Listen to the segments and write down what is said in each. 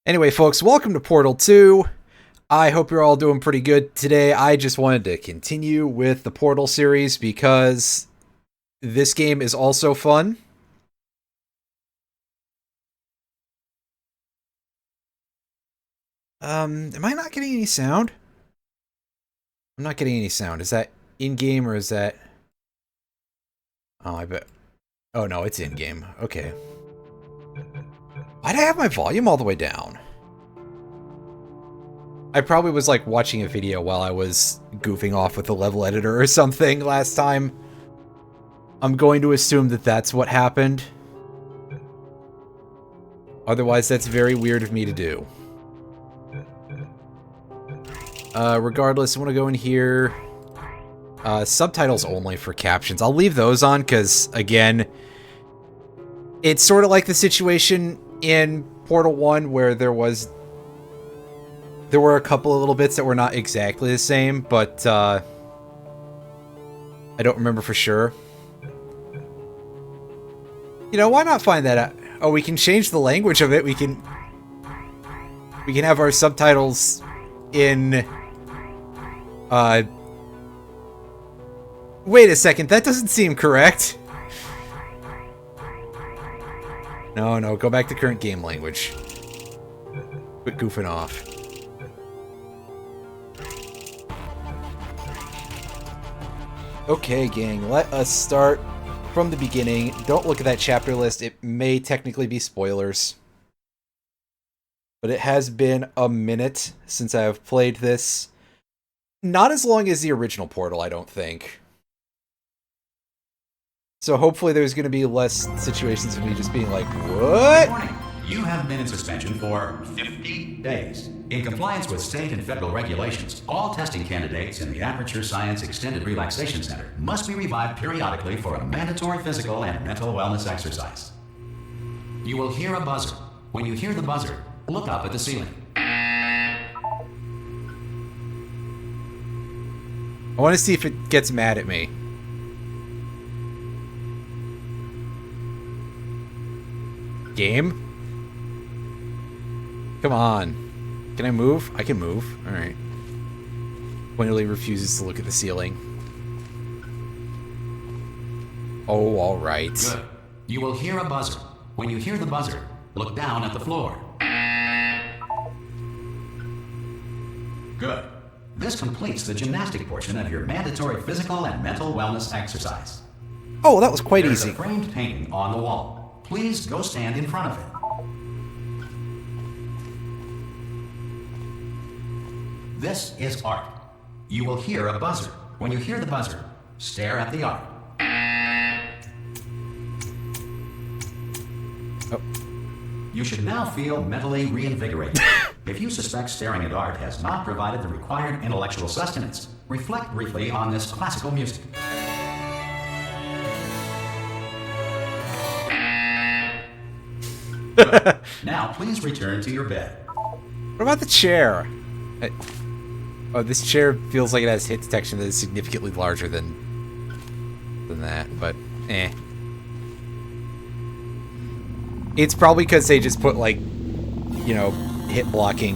Anyway, folks, welcome to Portal 2. I hope you're all doing pretty good today. I just wanted to continue with the Portal series because this game is also fun. Am I not getting any sound? I'm not getting any sound. Is that in-game or is that... Oh, I bet... Oh, no, it's in-game. Okay. Why'd I have my volume all the way down? I probably was, like, watching a video while I was goofing off with the level editor or something last time. I'm going to assume that that's what happened. Otherwise, that's very weird of me to do. Regardless, I want to go in here. Subtitles only for captions. I'll leave those on because, again, it's sort of like the situation in Portal 1 where there were a couple of little bits that were not exactly the same, but I don't remember for sure. You know, why not find that out? Oh, we can change the language of it. We can have our subtitles in wait a second, that doesn't seem correct. No, go back to current game language. Quit goofing off. Okay, gang, let us start from the beginning. Don't look at that chapter list. It may technically be spoilers. But it has been a minute since I have played this. Not as long as the original Portal, I don't think. So hopefully there's going to be less situations of me just being like, what? Good morning. You have been in suspension for 50 days. In compliance with state and federal regulations, all testing candidates in the Aperture Science Extended Relaxation Center must be revived periodically for a mandatory physical and mental wellness exercise. You will hear a buzzer. When you hear the buzzer, look up at the ceiling. I want to see if it gets mad at me. Game? Come on. Can I move? I can move. Alright. Pointedly refuses to look at the ceiling. Oh, alright. Good. You will hear a buzzer. When you hear the buzzer, look down at the floor. Good. This completes the gymnastic portion of your mandatory physical and mental wellness exercise. Oh, that was quite There's easy. a framed painting on the wall. Please go stand in front of it. This is art. You will hear a buzzer. When you hear the buzzer, stare at the art. Oh. You should now feel mentally reinvigorated. If you suspect staring at art has not provided the required intellectual sustenance, reflect briefly on this classical music. Now, please return to your bed. What about the chair? Oh, this chair feels like it has hit detection that is significantly larger than that, but eh. It's probably because they just put, like, you know, hit blocking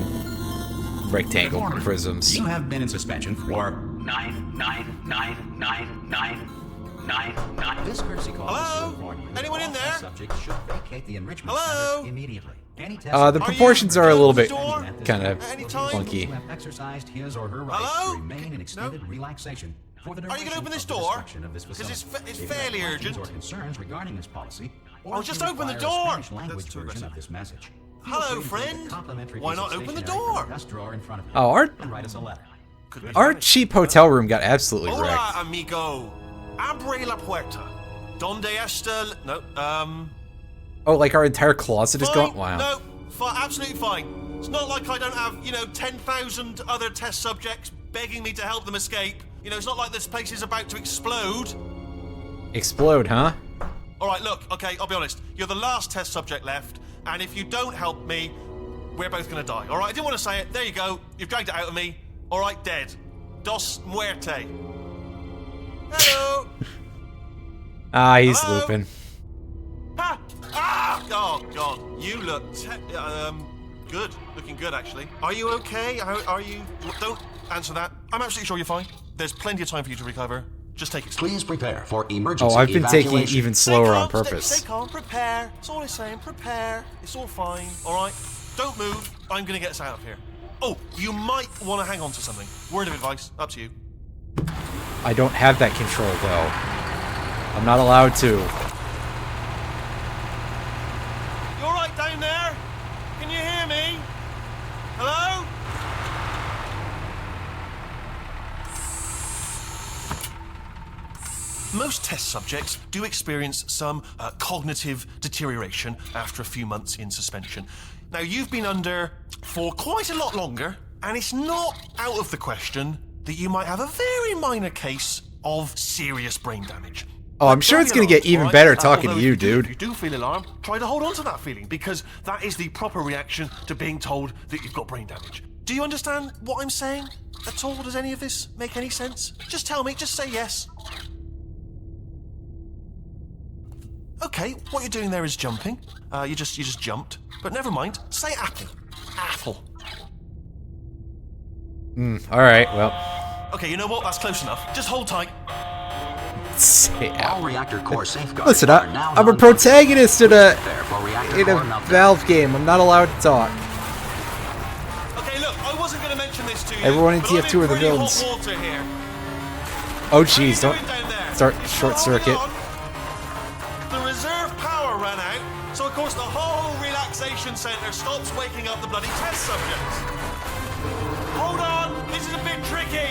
rectangle prisms. You have been in suspension for 9999999. This courtesy call. Hello? Anyone in there? Subject should vacate the enrichment Hello? center immediately. Any test The proportions are a little bit kind of Anytime? funky. who have exercised his or her right Hello? to remain in extended relaxation for the Are you duration gonna open this of the door? destruction of this 'Cause facility. it's If you fairly have questions urgent. or concerns regarding this policy, or Oh, if just you open the require a door. Spanish language That's too version aggressive. of this message. feel Hello, free to take the friend. complimentary Why piece not of open the stationery from door? the desk drawer in front of you Oh, and write us a letter. our cheap hotel room got absolutely Hola, wrecked. amigo. Abre la puerta. Donde está... No, Oh, like our entire closet is fine. gone? Wow. No, absolutely fine. It's not like I don't have, 10,000 other test subjects begging me to help them escape. It's not like this place is about to explode. Explode, huh? All right, look, okay, I'll be honest. You're the last test subject left, and if you don't help me, we're both gonna die. All right, I didn't want to say it. There you go. You've dragged it out of me. All right, dead. Dos muerte. Hello. He's Hello? looping. Ha! Ah! Oh God, you look. Good. Looking good, actually. Are you okay? Are you... Don't answer that. I'm absolutely sure you're fine. There's plenty of time for you to recover. Just take it slow. Please prepare for emergency Oh, I've been taking it evacuation. even slower on Stay purpose. Stay calm. Prepare. That's all I'm saying. Prepare. It's all fine. All right? Don't move. I'm going to get us out of here. Oh, you might want to hang on to something. Word of advice. Up to you. I don't have that control, though. I'm not allowed to. You all right down there? Can you hear me? Hello? Most test subjects do experience some cognitive deterioration after a few months in suspension. Now, you've been under for quite a lot longer, and it's not out of the question that you might have a very minor case of serious brain damage. Oh, I'm sure it's going to get even better talking to you, dude. If you do feel alarmed, try to hold on to that feeling, because that is the proper reaction to being told that you've got brain damage. Do you understand what I'm saying at all? Does any of this make any sense? Just tell me, just say yes. Okay, what you're doing there is jumping. You just jumped. But never mind. Say apple. Apple. Alright, well. Okay, you know what? That's close enough. Just hold tight. Say All reactor core safeguards Listen, are now I'm a protagonist in a Prepare for reactor core meltdown. Valve game. I'm not allowed to talk. Okay, look, I wasn't going to mention this to you. Everyone in but I'm TF2 are the pretty villains. hot water here. Oh, How you jeez, don't doing down there? start You short still holding circuit. on? The reserve power ran out, so of course the whole relaxation centre stops waking up the bloody test subjects. Hold on, this is a bit tricky.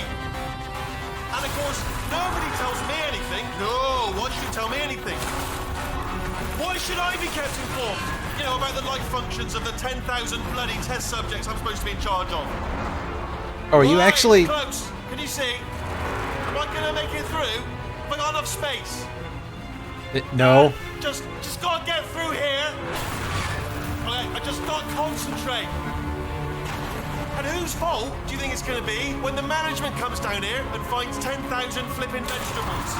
And of course, nobody tells me anything. No, why should you tell me anything? Why should I be kept informed? You know, about the life functions of the 10,000 bloody test subjects I'm supposed to be in charge of. Oh, are you Right, actually... close? Can you see? Am I gonna make it through? Have I got enough space? No. Just gotta get through here. Okay, I just gotta concentrate. And whose fault do you think it's gonna be when the management comes down here and finds 10,000 flipping vegetables?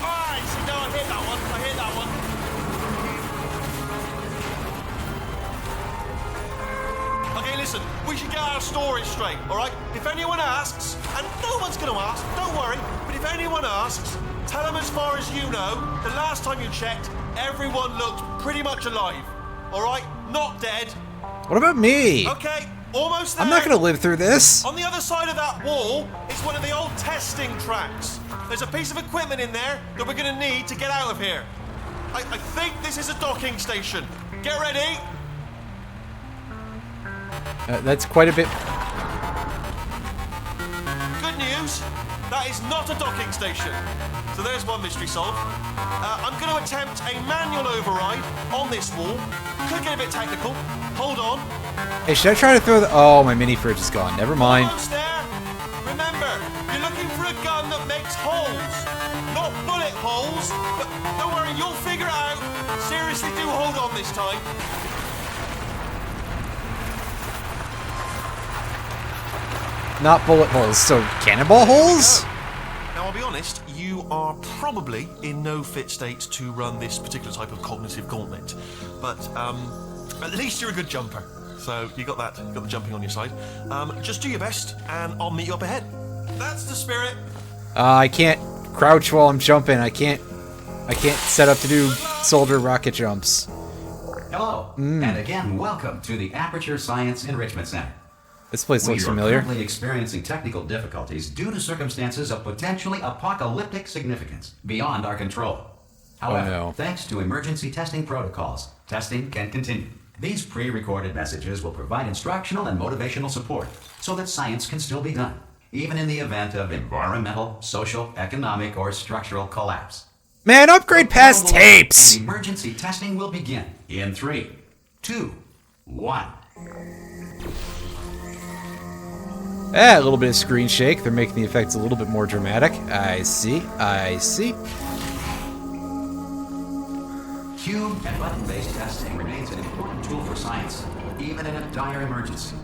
Alright, see, no, I hit that one. I hit that one. Okay, listen, we should get our story straight, alright? If anyone asks, and no one's gonna ask, don't worry, but if anyone asks, tell them as far as you know, the last time you checked, everyone looked pretty much alive. Alright? Not dead. What about me? Okay, almost there. I'm not going to live through this. On the other side of that wall is one of the old testing tracks. There's a piece of equipment in there that we're going to need to get out of here. I think this is a docking station. Get ready. That's quite a bit... Good news, that is not a docking station. So there's one mystery solved. I'm going to attempt a manual override on this wall. Could get a bit technical. Hold on. Hey, should I try to throw the... Oh, my mini fridge is gone. Never mind. Almost there. Remember, you're looking for a gun that makes holes. Not bullet holes, but don't worry, you'll figure it out. Seriously, do hold on this time. Not bullet holes, so cannonball holes? Now, I'll be honest, you are probably in no fit state to run this particular type of cognitive gauntlet. But at least you're a good jumper. So you got that, you got the jumping on your side. Just do your best, and I'll meet you up ahead. That's the spirit. I can't crouch while I'm jumping. I can't set up to do soldier rocket jumps. Hello, and again, welcome to the Aperture Science Enrichment Center. This place looks We are familiar. currently experiencing technical difficulties due to circumstances of potentially apocalyptic significance beyond our control. However, no. thanks to emergency testing protocols, testing can continue. These pre-recorded messages will provide instructional and motivational support so that science can still be done, even in the event of environmental, social, economic, or structural collapse. Man, upgrade past tapes! And emergency testing will begin in 3, 2, 1. A little bit of screen shake. They're making the effects a little bit more dramatic. I see. I see. Cube and button-based testing remains an important tool for science, even in a dire emergency.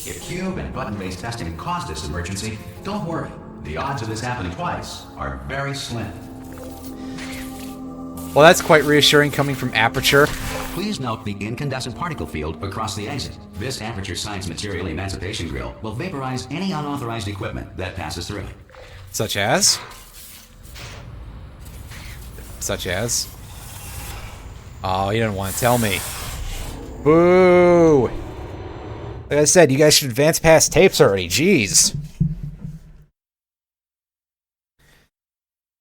If cube and button-based testing caused this emergency, don't worry. The odds of this happening twice are very slim. Well, that's quite reassuring coming from Aperture. Please note the incandescent particle field across the exit. This Aperture Science Material Emancipation Grill will vaporize any unauthorized equipment that passes through it. Such as? Such as? Oh, he didn't want to tell me. Boo! Like I said, you guys should advance past tapes already. Jeez.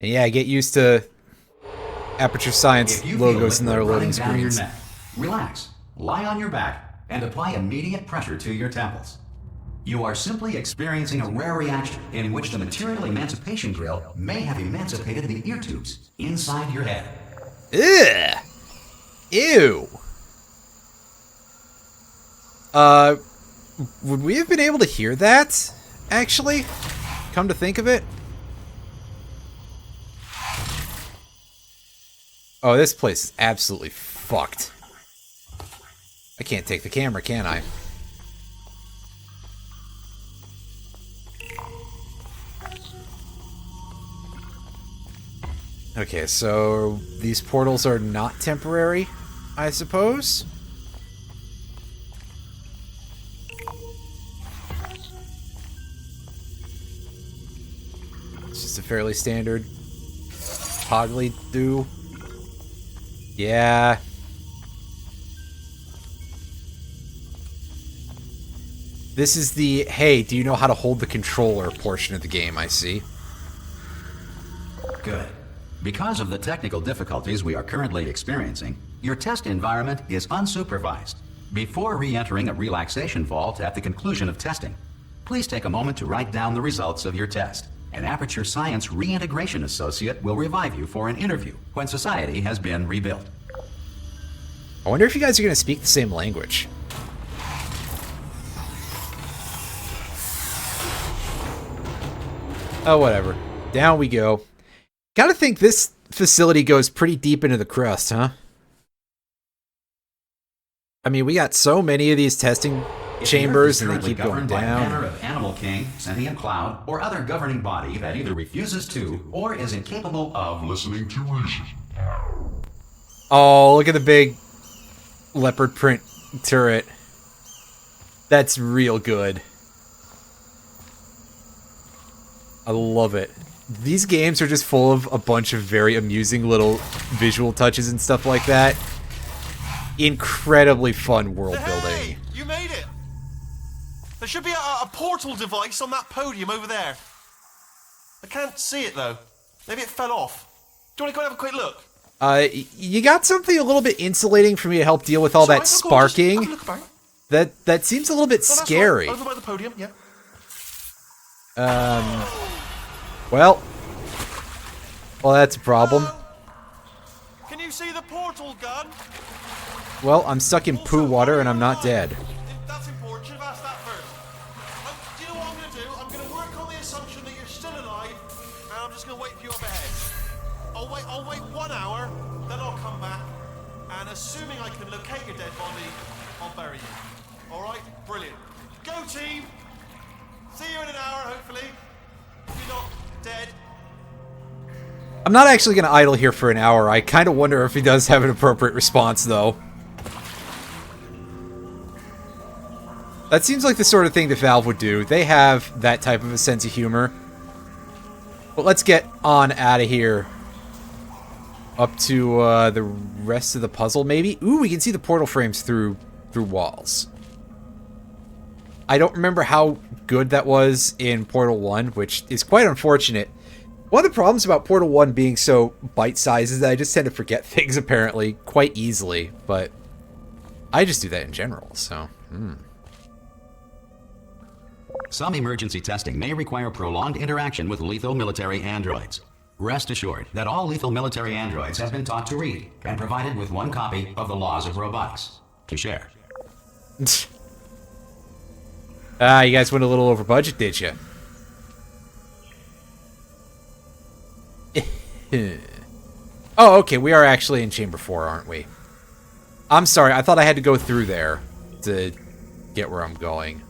And yeah, get used to Aperture Science logos in their loading screens. Relax, lie on your back, and apply immediate pressure to your temples. You are simply experiencing a rare reaction in which the material emancipation grill may have emancipated the ear tubes inside your head. Ugh! Ew! Would we have been able to hear that, actually? Come to think of it? Oh, this place is absolutely fucked. I can't take the camera, can I? Okay, so these portals are not temporary, I suppose? It's just a fairly standard toggly do. Yeah. This is the, hey, do you know how to hold the controller portion of the game, I see. Good. Because of the technical difficulties we are currently experiencing, your test environment is unsupervised. Before re-entering a relaxation vault at the conclusion of testing, please take a moment to write down the results of your test. An Aperture Science Reintegration Associate will revive you for an interview when society has been rebuilt. I wonder if you guys are going to speak the same language. Oh, whatever. Down we go. Gotta think this facility goes pretty deep into the crust, huh? I mean, we got so many of these testing chambers, and they keep going down. By a manner of Animal King, Sentient Cloud, or other governing body that either refuses to or is incapable of listening to reason. Oh, look at the big leopard print turret. That's real good. I love it. These games are just full of a bunch of very amusing little visual touches and stuff like that. Incredibly fun world building. Hey, you made it! There should be a portal device on that podium over there. I can't see it though. Maybe it fell off. Do you want to go and have a quick look? You got something a little bit insulating for me to help deal with all that sparking. That seems a little bit scary. Over by the podium, yeah. Well, that's a problem. Can you see the portal gun? Well, I'm stuck in poo water and I'm not dead. That's important. Should have asked that first. Do you know what I'm going to do? I'm going to work on the assumption that you're still alive, and I'm just going to wait for you up ahead. I'll wait 1 hour, then I'll come back, and assuming I can locate your dead body, I'll bury you. All right? Brilliant. Go team. See you in an hour, hopefully. If you're not dead. I'm not actually going to idle here for an hour. I kind of wonder if he does have an appropriate response, though. That seems like the sort of thing that Valve would do. They have that type of a sense of humor. But let's get on out of here. Up to the rest of the puzzle, maybe? Ooh, we can see the portal frames through walls. I don't remember how good that was in Portal 1, which is quite unfortunate. One of the problems about Portal 1 being so bite-sized is that I just tend to forget things, apparently, quite easily. But I just do that in general, so... Some emergency testing may require prolonged interaction with lethal military androids. Rest assured that all lethal military androids have been taught to read and provided with 1 copy of the Laws of Robotics to share. Ah, you guys went a little over budget, did you? Oh, okay, we are actually in Chamber 4, aren't we? I'm sorry, I thought I had to go through there to get where I'm going.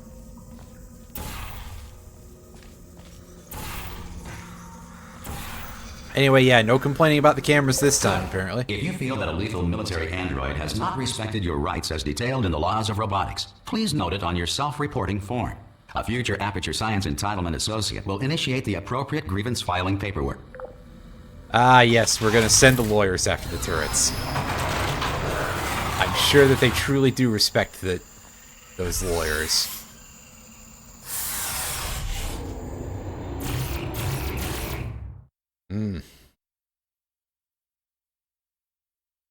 Anyway, yeah, no complaining about the cameras this time, apparently. If you feel that a lethal military android has not respected your rights as detailed in the laws of robotics, please note it on your self-reporting form. A future Aperture Science Entitlement Associate will initiate the appropriate grievance filing paperwork. Ah, yes, we're gonna send the lawyers after the turrets. I'm sure that they truly do respect those lawyers.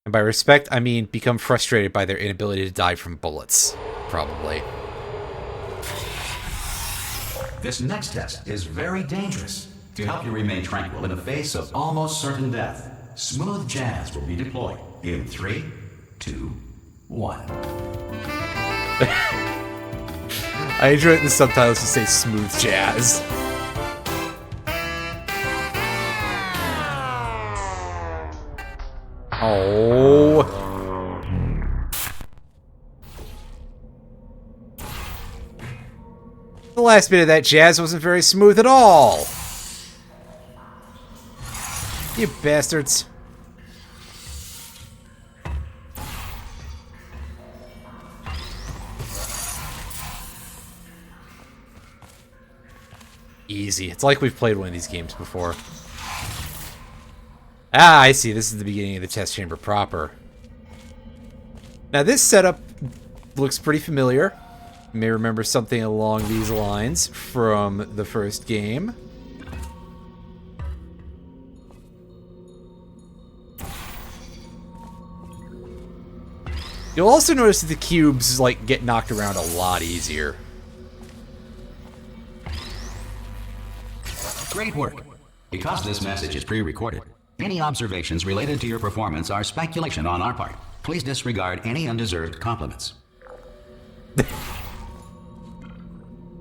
And by respect, I mean become frustrated by their inability to die from bullets. Probably. This next test is very dangerous. To help you remain tranquil in the face of almost certain death, smooth jazz will be deployed in 3, 2, 1. I enjoy it in the subtitles to say smooth jazz. Oh. The last bit of that jazz wasn't very smooth at all. You bastards. Easy. It's like we've played one of these games before. Ah, I see. This is the beginning of the test chamber proper. Now, this setup looks pretty familiar. You may remember something along these lines from the first game. You'll also notice that the cubes, like, get knocked around a lot easier. Great work. Because this message is pre-recorded, any observations related to your performance are speculation on our part. Please disregard any undeserved compliments.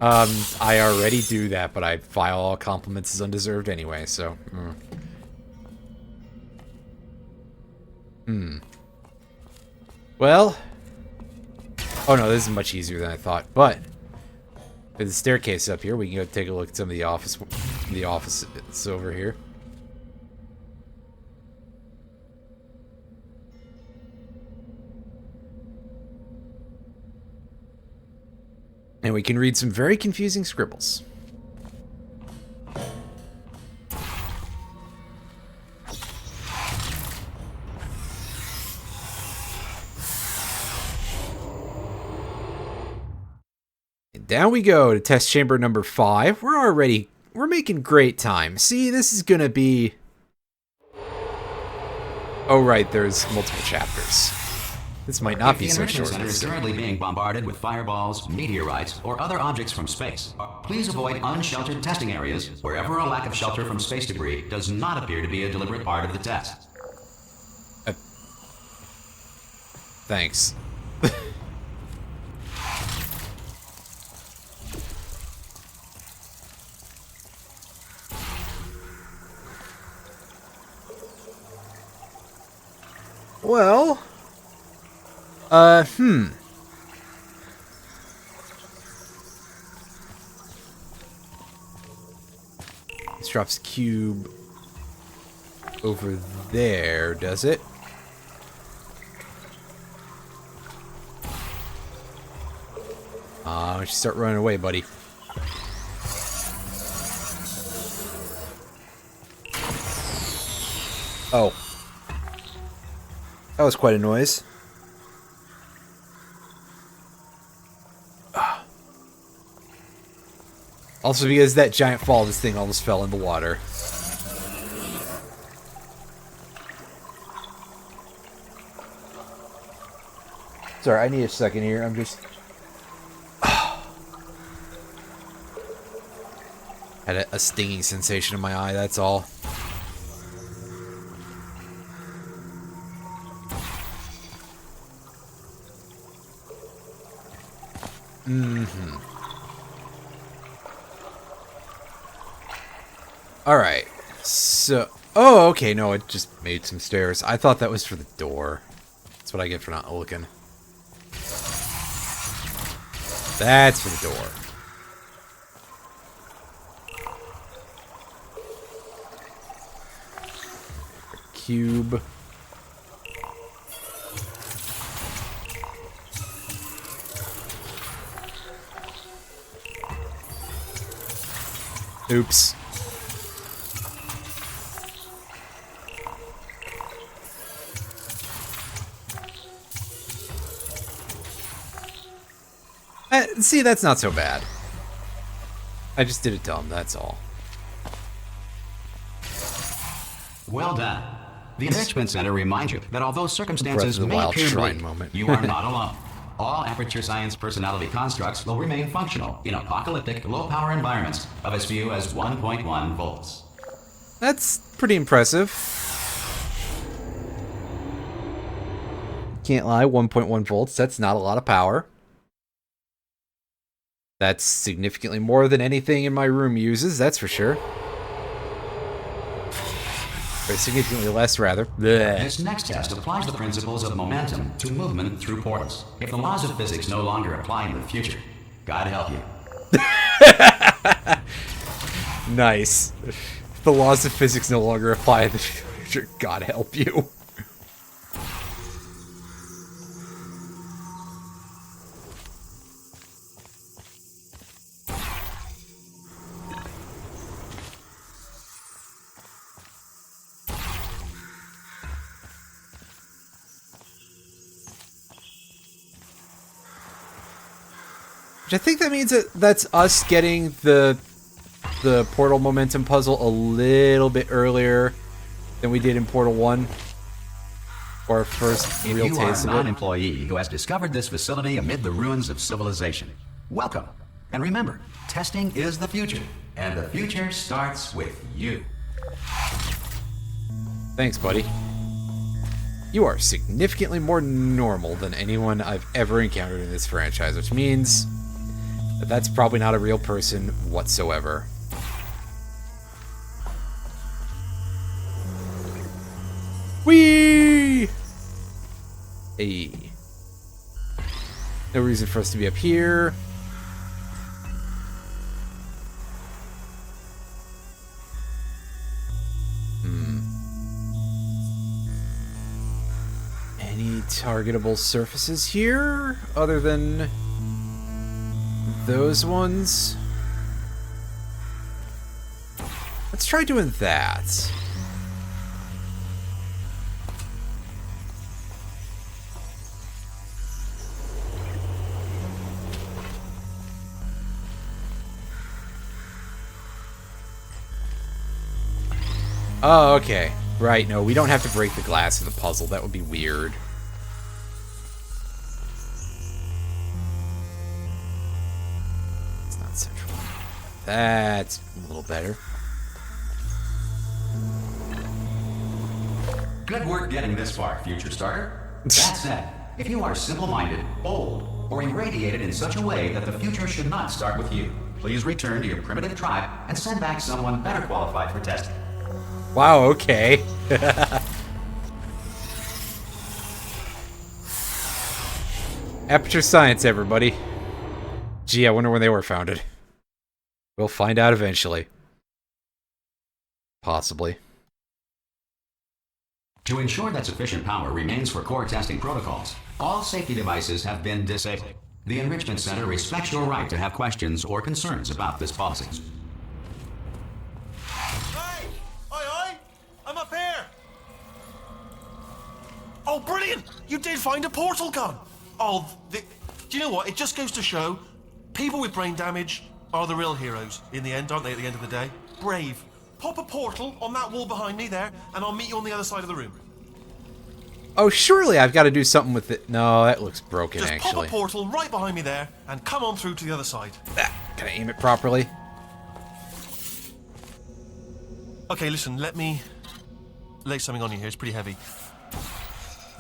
I already do that, but I file all compliments as undeserved anyway, so... Well... Oh no, this is much easier than I thought, but... There's a staircase up here. We can go take a look at some of the offices over here. And we can read some very confusing scribbles. And down we go to test chamber number 5. We're making great time. See, this is gonna be... Oh right, there's multiple chapters. This might not be so short. The Center is currently being bombarded with fireballs, meteorites, or other objects from space. Please avoid unsheltered testing areas wherever a lack of shelter from space debris does not appear to be a deliberate part of the test. Thanks. Well... This drops a cube over there, does it? Why don't you start running away, buddy? Oh. That was quite a noise. Also because that giant fall, this thing almost fell in the water. Sorry, I need a second here. I'm just... Had a stinging sensation in my eye, that's all. Alright, so... Oh, okay, no, it just made some stairs. I thought that was for the door. That's what I get for not looking. That's for the door. cube. Oops. See, that's not so bad. I just did it dumb, that's all. Well done. The Enrichment Center reminds you that although circumstances Breath of the may Wild appear shrine bleak, moment. you are not alone. All Aperture Science personality constructs will remain functional in apocalyptic, low-power environments of as few as 1.1 volts. That's pretty impressive. Can't lie, 1.1 volts, that's not a lot of power. That's significantly more than anything in my room uses, that's for sure. Or significantly less, rather. Blech. This next test applies the principles of momentum to movement through portals. If the laws of physics no longer apply in the future, God help you. Nice. If the laws of physics no longer apply in the future, God help you. Which I think that means that that's us getting the Portal Momentum puzzle a little bit earlier than we did in Portal 1. Or our first real If you are taste a of it. non-employee who has discovered this facility amid the ruins of civilization, welcome. And remember, testing is the future, and the future starts with you. Thanks, buddy. You are significantly more normal than anyone I've ever encountered in this franchise, which means that that's probably not a real person whatsoever. Whee! Hey. No reason for us to be up here. Any targetable surfaces here other than those ones? Let's try doing that. Oh, okay. Right, no, we don't have to break the glass of the puzzle. That would be weird. It's not central. That's a little better. Good work getting this far, future starter. That said, if you are simple-minded, bold, or irradiated in such a way that the future should not start with you, please return to your primitive tribe and send back someone better qualified for testing. Wow, okay. Aperture Science, everybody. Gee, I wonder when they were founded. We'll find out eventually. Possibly. To ensure that sufficient power remains for core testing protocols, all safety devices have been disabled. The Enrichment Center respects your right to have questions or concerns about this policy. Hey! Aye, aye! I'm up here! Oh, brilliant! You did find a portal gun! Oh, do you know what? It just goes to show people with brain damage are the real heroes in the end, aren't they, at the end of the day? Brave. Pop a portal on that wall behind me there, and I'll meet you on the other side of the room. Oh, surely I've got to do something with it. No, that looks broken, Just actually. pop a portal right behind me there, and come on through to the other side. Can I aim it properly? Okay, listen, let me lay something on you here. It's pretty heavy.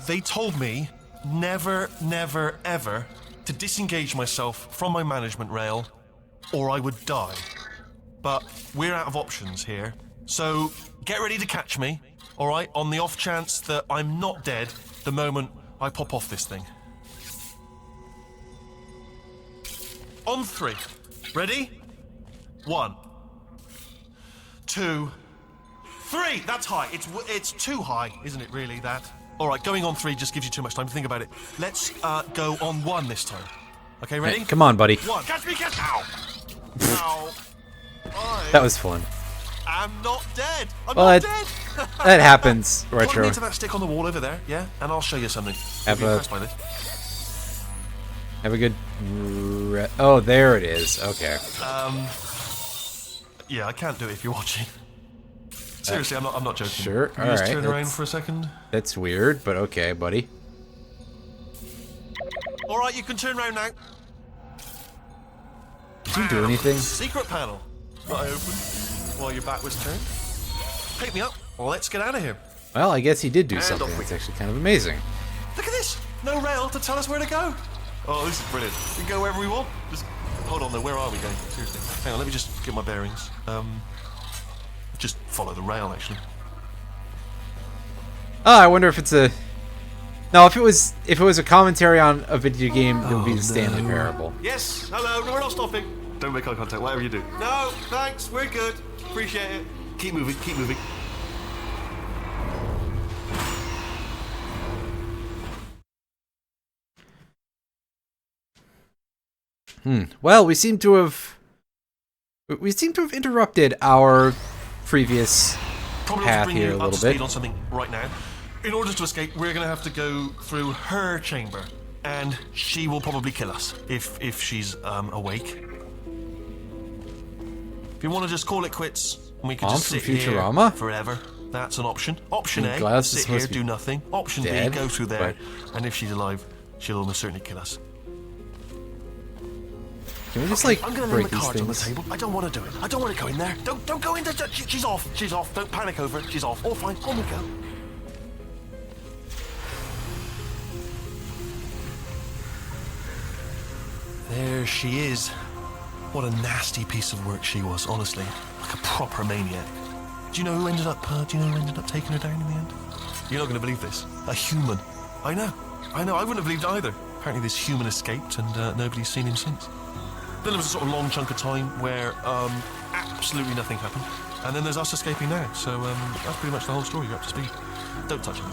They told me never, never, ever to disengage myself from my management rail, or I would die. But we're out of options here, so get ready to catch me, all right, on the off chance that I'm not dead the moment I pop off this thing. On 3. Ready? 1, 2, 3. That's high. It's too high, isn't it? Really, that. All right, going on 3 just gives you too much time to think about it. Let's go on 1 this time. Okay, ready? Hey, come on, buddy. 1. Catch me, catch! Ow! Ow! That was fun. I'm not dead. I'm Well, not dead. That happens, Plug me Retro. into that stick on the wall over there, yeah, and I'll show you something. Have You'll be a- impressed by this. Have a good... Oh, there it is. Okay. Yeah, I can't do it if you're watching. Seriously, I'm not joking. Sure, Can you just alright, turn around that's- for a second? That's weird, but okay, buddy. All right, you can turn around now. Did you do anything? Secret panel. Not open while your back was turned. Pick me up. Let's get out of here. Well, I guess he did do And something off we that's go. actually kind of amazing. Look at this. No rail to tell us where to go. Oh, this is brilliant. We can go wherever we want. Just hold on though. Where are we going? Seriously. Hang on. Let me just get my bearings. Just follow the rail actually. Oh, I wonder if it's a... No, if it was a commentary on a video game, it would be the Stanley Parable. Yes. Hello. No, we're not stopping. Don't make eye contact. Whatever you do. No. Thanks. We're good. Appreciate it. Keep moving. Keep moving. Well, we seem to have interrupted our previous Probably path bring here you a up little to speed bit. on something right now. In order to escape, we're going to have to go through her chamber, and she will probably kill us if she's awake. If you want to just call it quits, and we can Mom just from sit here Futurama? forever. That's an option. Option A, Glass is sit supposed here, to be do nothing. Option dead, B, go through there, but- and if she's alive, she'll almost certainly kill us. Can we just like I'm going to lay break my these cards on the things? table. I don't want to do it. I don't want to go in there. Don't go in there. She's off. She's off. Don't panic over it. She's off. All fine. On we go. There she is. What a nasty piece of work she was, honestly. Like a proper maniac. Do you know who ended up taking her down in the end? You're not going to believe this. A human. I know. I wouldn't have believed it either. Apparently this human escaped and nobody's seen him since. Then there was a sort of long chunk of time where absolutely nothing happened. And then there's us escaping now. So that's pretty much the whole story. You're up to speed. Don't touch it.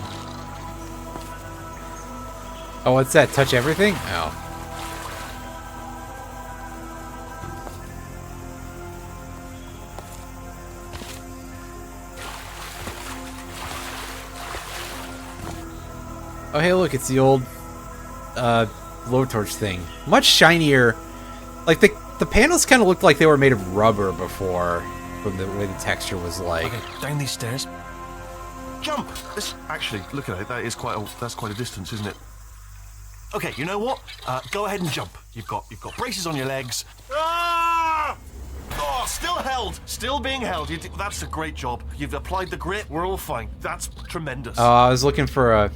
Oh, what's that? Touch everything? Oh. Oh, hey, look, it's the old blowtorch thing. Much shinier. Like, the panels kind of looked like they were made of rubber before, from the way the texture was like. Okay, down these stairs. Jump! Actually, look at it. That's quite a distance, isn't it? Okay, you know what? Go ahead and jump. You've got braces on your legs. Ah! Oh, still held. Still being held. That's a great job. You've applied the grit. We're all fine. That's tremendous. I was looking for a...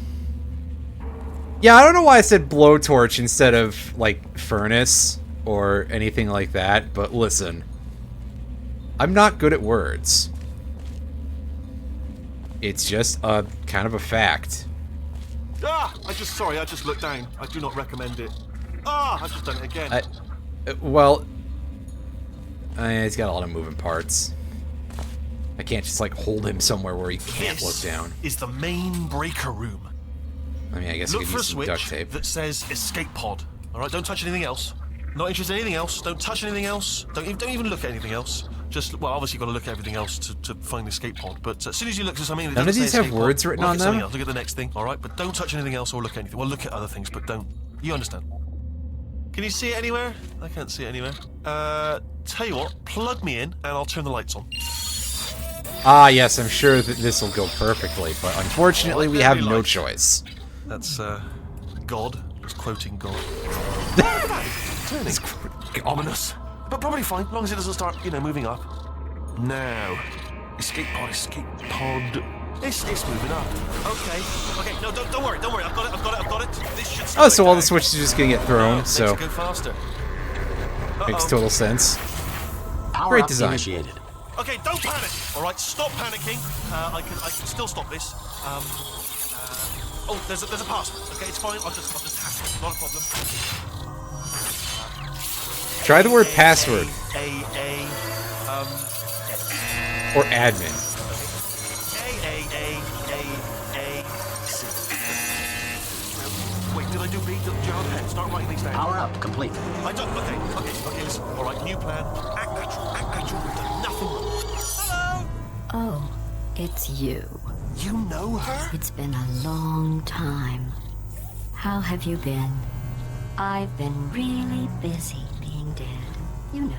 Yeah, I don't know why I said blowtorch instead of, like, furnace or anything like that, but listen. I'm not good at words. It's just a kind of a fact. I just looked down. I do not recommend it. I've just done it again. Well, he's got a lot of moving parts. I can't just, like, hold him somewhere where he can't look down. Is the main breaker room. I mean, I guess I Look could for a use some duct switch tape. that says escape pod. All right, don't touch anything else. Not interested in anything else. Don't touch anything else. Don't even look at anything else. Just, well, obviously you've got to look at everything else to find the escape pod. But as soon as you look at something that None of doesn't these say have escape words pod, written look on at something them? else. Look at the next thing. All right, but don't touch anything else or look at anything. Well, look at other things, but don't. You understand? Can you see it anywhere? I can't see it anywhere. Tell you what, plug me in and I'll turn the lights on. Ah, yes, I'm sure that this will go perfectly, but unfortunately we have no choice. That's God. Just quoting God. Turning. Ominous. But probably fine, as long as it doesn't start, moving up. Now. Escape pod. It's moving up. Okay, no, don't worry. I've got it. This should start Oh, so all the down. switches are just gonna get thrown, Makes so it go faster. makes total sense. Power Great up design. initiated. Okay, don't panic. All right, stop panicking. I can still stop this. There's a password. Okay, it's fine. I'll just hack it. Not a problem. Try the word password A. or admin. need to... Do you have a pen? Start writing these down. Power up, complete. I don't... Okay, listen. All right, new plan. Act natural. We've done nothing wrong. Hello? Oh, it's you. You know her? It's been a long time. How have you been? I've been really busy being dead. You know,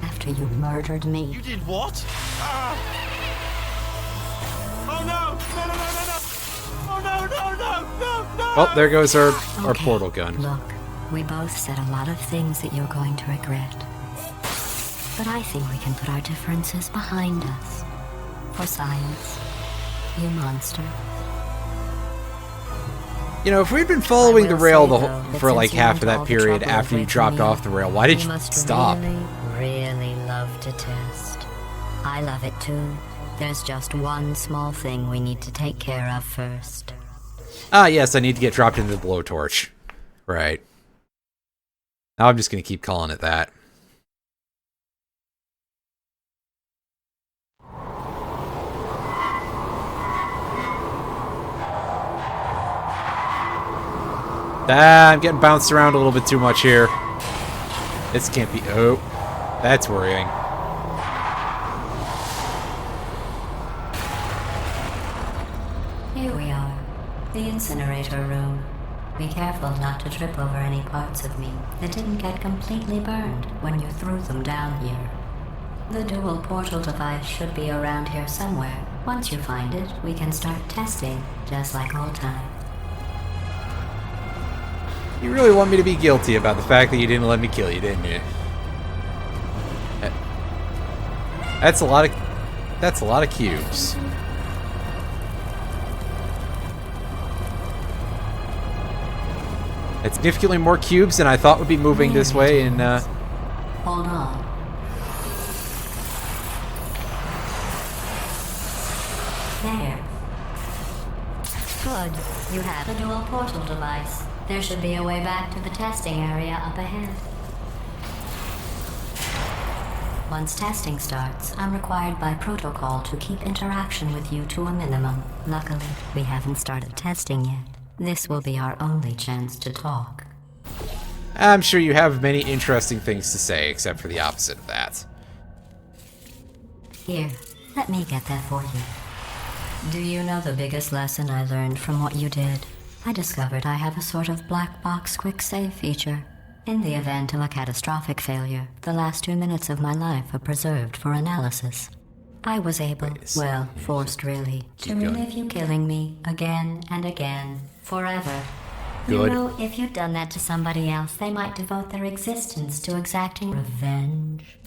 after you murdered me. You did what? Ah! Oh no! Oh no! Well, there goes our Okay, portal gun. Look, we both said a lot of things that you're going to regret. But I think we can put our differences behind us. For science, you monster. You know, if we'd been following the rail for like since you half of went that all the period trouble after you with dropped me, off the rail, why did you must stop? really love to test. I love it too. There's just one small thing we need to take care of first. Ah, yes, I need to get dropped into the blowtorch. Right. Now I'm just going to keep calling it that. Ah, I'm getting bounced around a little bit too much here. This can't be... Oh, that's worrying. Here we are, the incinerator room. Be careful not to trip over any parts of me that didn't get completely burned when you threw them down here. The dual portal device should be around here somewhere. Once you find it, we can start testing, just like old times. You really want me to be guilty about the fact that you didn't let me kill you, didn't you? That's a lot of cubes. It's significantly more cubes than I thought would be moving this way, and Hold on. There. Good. You have the dual portal device. There should be a way back to the testing area up ahead. Once testing starts, I'm required by protocol to keep interaction with you to a minimum. Luckily, we haven't started testing yet. This will be our only chance to talk. I'm sure you have many interesting things to say, except for the opposite of that. Here, let me get that for you. Do you know the biggest lesson I learned from what you did? I discovered I have a sort of black box quick save feature. In the event of a catastrophic failure, the last 2 minutes of my life are preserved for analysis. I was able, well, forced really, to relive you killing me again and again, forever. Good. You know, if you'd done that to somebody else, they might devote their existence to exacting revenge.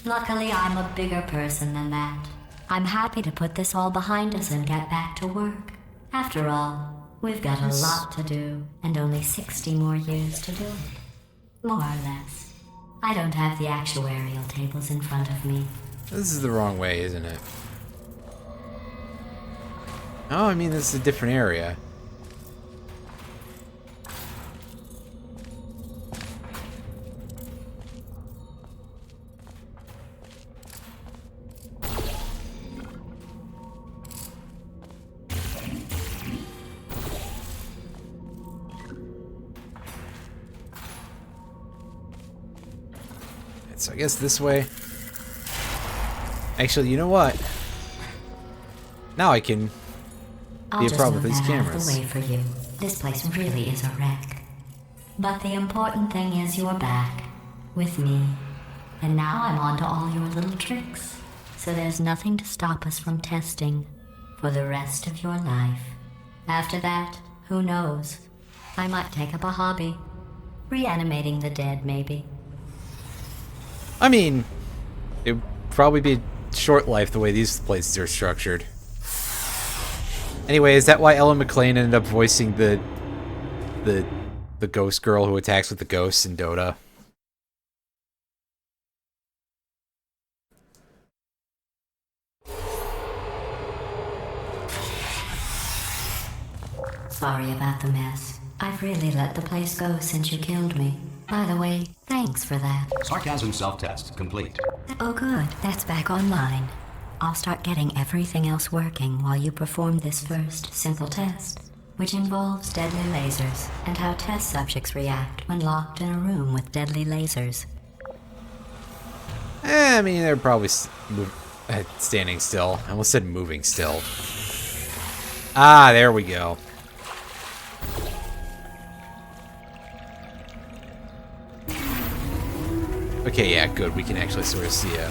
Luckily, I'm a bigger person than that. I'm happy to put this all behind us and get back to work. After all, we've got a lot to do, and only 60 more years to do it. More or less. I don't have the actuarial tables in front of me. This is the wrong way, isn't it? Oh, I mean, this is a different area. So I guess this way. Actually, you know what? Now I can be a problem with these cameras. I'll just move that out of the way for you. This place really is a wreck. But the important thing is you're back. With me. And now I'm on to all your little tricks. So there's nothing to stop us from testing. For the rest of your life. After that, who knows? I might take up a hobby. Reanimating the dead, maybe. I mean, it would probably be a short life the way these places are structured. Anyway, is that why Ellen McLean ended up voicing the ghost girl who attacks with the ghosts in Dota? Sorry about the mess. I've really let the place go since you killed me. By the way, thanks for that. Sarcasm self-test complete. Oh good, that's back online. I'll start getting everything else working while you perform this first simple test. which involves deadly lasers and how test subjects react when locked in a room with deadly lasers. I mean, they're probably standing still. I almost said moving still. Ah, there we go. Okay, yeah, good. We can actually sort of see a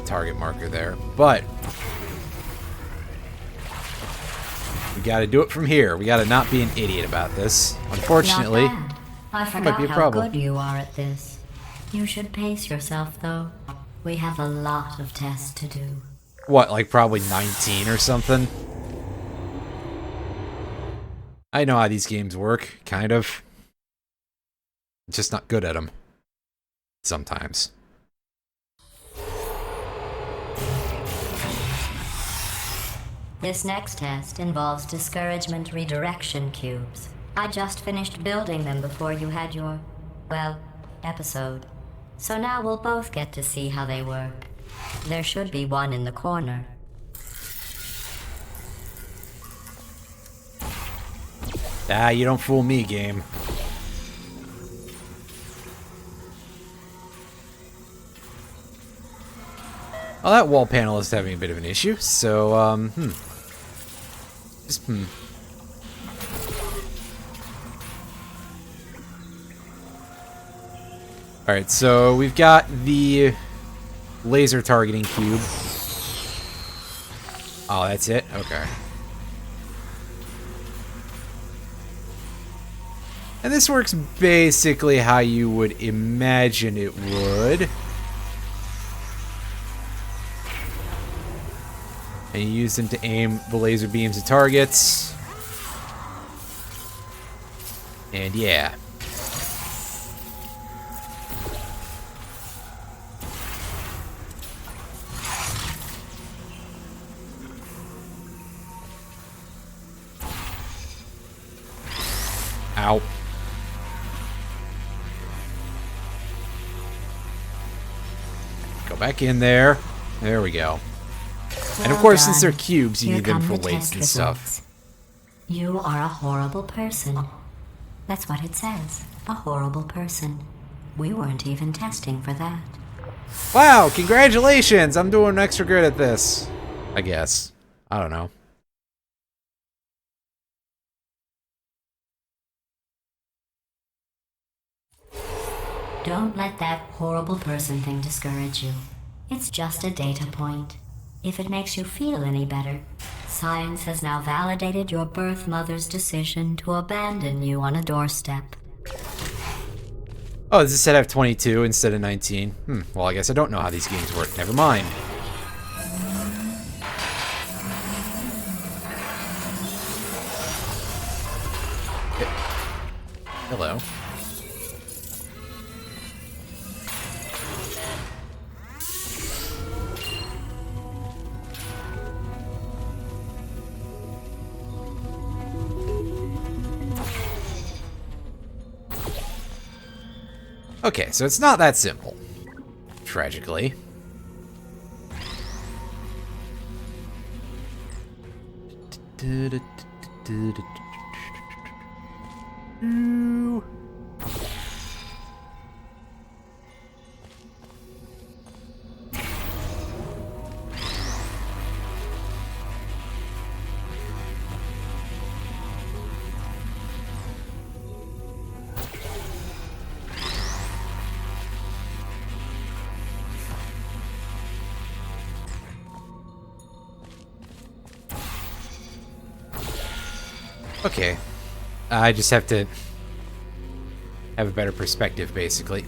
target marker there. But we gotta do it from here. We gotta not be an idiot about this. Unfortunately, Not bad. I might forgot be a how problem. good you are at this. You should pace yourself, though. We have a lot of tests to do. what, like probably 19 or something? I know how these games work, kind of. Just not good at them. Sometimes. This next test involves discouragement redirection cubes. I just finished building them before you had your, well, episode. So now we'll both get to see how they work. There should be one in the corner. Ah, you don't fool me, game. Well, that wall panel is having a bit of an issue, so, Alright, so we've got the laser targeting cube. Oh, that's it? Okay. And this works basically how you would imagine it would. And you use them to aim the laser beams at targets. And yeah. Ow. Go back in there. There we go. And of course, since they're cubes, you Here need them come for the weights test and stuff. results. You are a horrible person. That's what it says. A horrible person. We weren't even testing for that. Wow, congratulations! I'm doing extra good at this. I guess. I don't know. Don't let that horrible person thing discourage you. It's just a data point. If it makes you feel any better, science has now validated your birth mother's decision to abandon you on a doorstep. Oh, does it said I have 22 instead of 19? Well, I guess I don't know how these games work. Never mind. Hello. Okay, so it's not that simple. Tragically. Okay. I just have to have a better perspective, basically.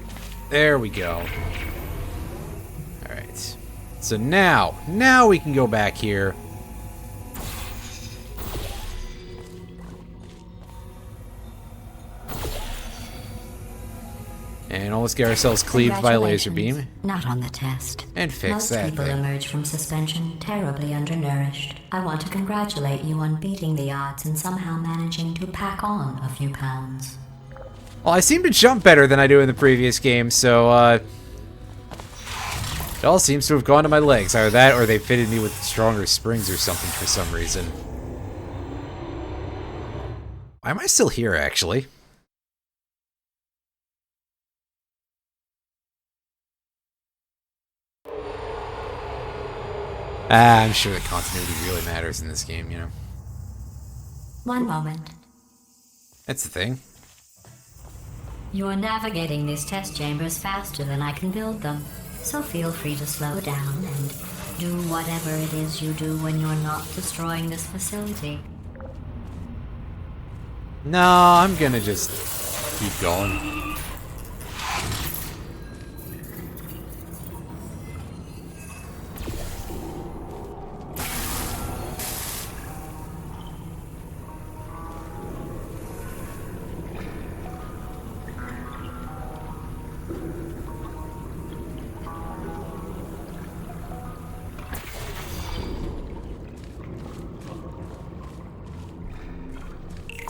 There we go. Alright. So now we can go back here. And almost get ourselves cleaved by a laser beam. Not on the test. And fix Most that people thing. emerge from suspension terribly undernourished. I want to congratulate you on beating the odds and somehow managing to pack on a few pounds. Well, I seem to jump better than I do in the previous game, so, it all seems to have gone to my legs. Either that, or they fitted me with stronger springs or something for some reason. Why am I still here, actually? I'm sure that continuity really matters in this game, you know. One moment. That's the thing. You're navigating these test chambers faster than I can build them, so feel free to slow down and do whatever it is you do when you're not destroying this facility. No, I'm gonna just keep going.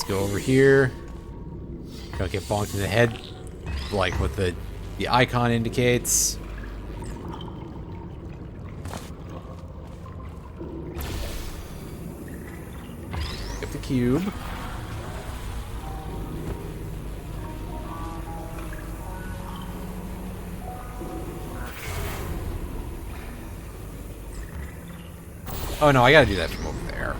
Go over here. Don't get bonked in the head like what the icon indicates. Get the cube. Oh no, I gotta do that from over there.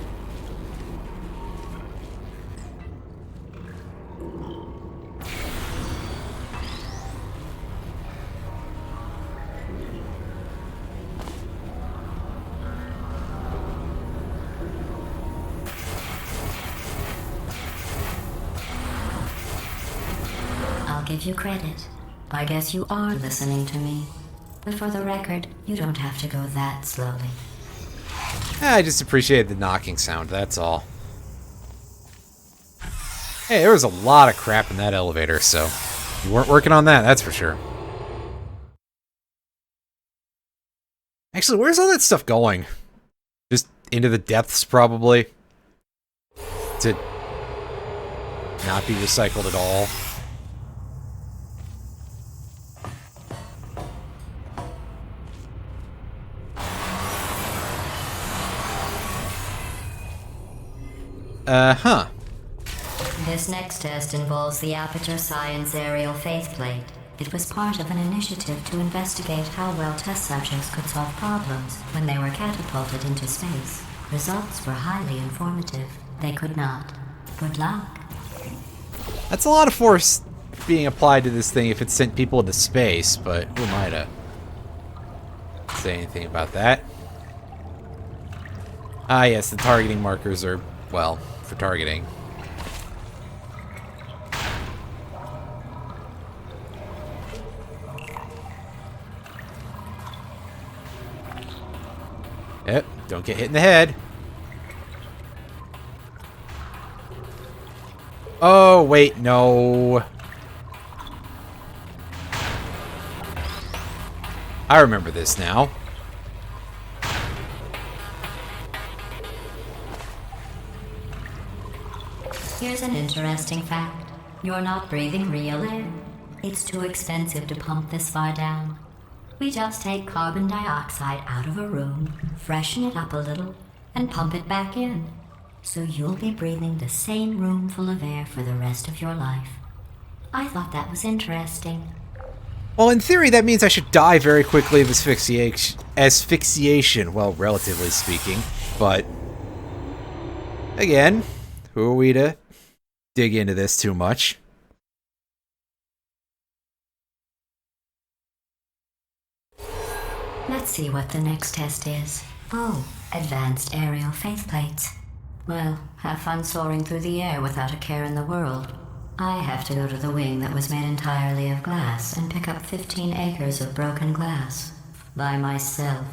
Give you credit. I guess you are listening to me. But for the record, you don't have to go that slowly. I just appreciated the knocking sound, that's all. Hey, there was a lot of crap in that elevator, so you weren't working on that, that's for sure. Actually, where's all that stuff going? Just into the depths, probably? To not be recycled at all? Huh. This next test involves the Aperture Science Aerial Faceplate. It was part of an initiative to investigate how well test subjects could solve problems when they were catapulted into space. Results were highly informative. They could not. Good luck. That's a lot of force being applied to this thing if it sent people into space, but who am I to say anything about that? Ah, yes, the targeting markers are, well, for targeting. Yep, don't get hit in the head. Oh, wait, no. I remember this now. Here's an interesting fact. You're not breathing real air. It's too expensive to pump this far down. We just take carbon dioxide out of a room, freshen it up a little, and pump it back in. So you'll be breathing the same room full of air for the rest of your life. I thought that was interesting. Well, in theory, that means I should die very quickly of asphyxiation, well, relatively speaking. But, again, who are we to dig into this too much? Let's see what the next test is. Oh, advanced aerial faceplates. Well, have fun soaring through the air without a care in the world. I have to go to the wing that was made entirely of glass and pick up 15 acres of broken glass. By myself.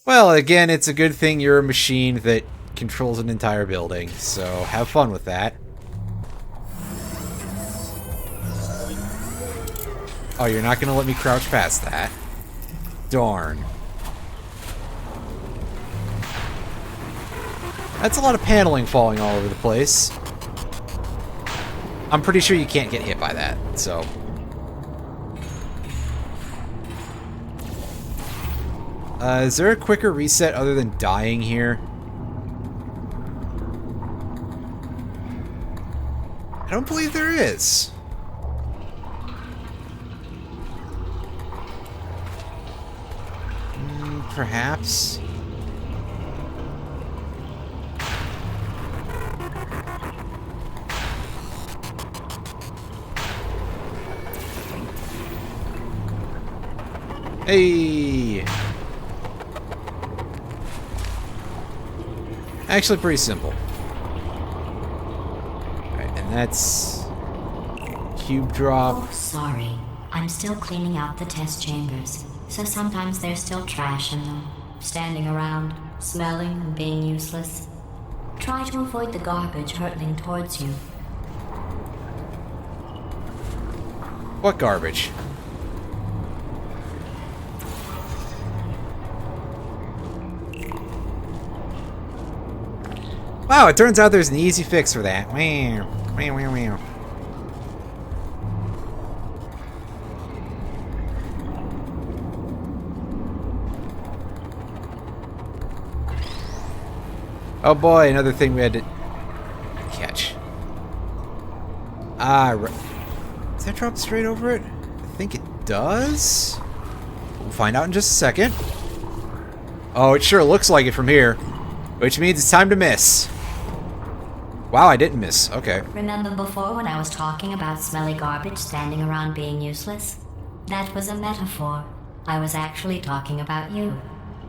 Well, again, it's a good thing you're a machine that controls an entire building, so have fun with that. Oh, you're not gonna let me crouch past that? Darn. That's a lot of paneling falling all over the place. I'm pretty sure you can't get hit by that, so... is there a quicker reset other than dying here? I don't believe there is. Perhaps. Hey! Actually pretty simple. Alright, and that's... cube drop. Oh, sorry. I'm still cleaning out the test chambers, so sometimes there's still trash in them, standing around, smelling and being useless. Try to avoid the garbage hurtling towards you. What garbage? Wow, it turns out there's an easy fix for that. Meow, meow, meow, meow. Oh boy, another thing we had to catch. Ah, does that drop straight over it? I think it does. We'll find out in just a second. Oh, it sure looks like it from here. Which means it's time to miss. Wow, I didn't miss. Okay. Remember before when I was talking about smelly garbage standing around being useless? That was a metaphor. I was actually talking about you.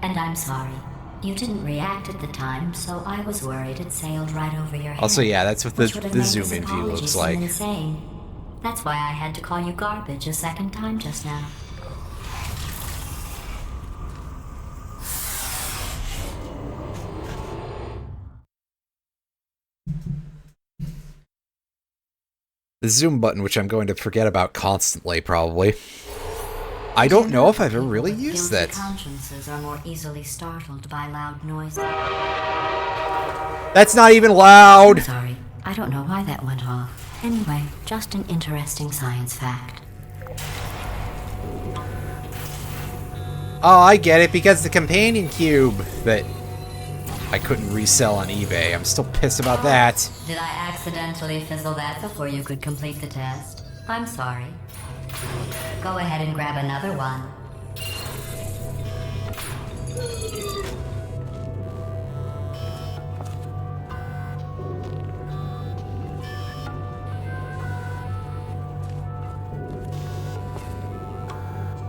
And I'm sorry. You didn't react at the time, so I was worried it sailed right over your head. Also, yeah, that's what the made zoom in this view apology looks seem like. Insane. That's why I had to call you garbage a second time just now. The zoom button, which I'm going to forget about constantly, probably. I don't know if I've ever really used Guilty that. consciences are more easily startled by loud noises. That's not even loud! Sorry, I don't know why that went off. Anyway, just an interesting science fact. Oh, I get it, because the companion cube that I couldn't resell on eBay. I'm still pissed about that. Did I accidentally fizzle that before you could complete the test? I'm sorry. Go ahead and grab another one.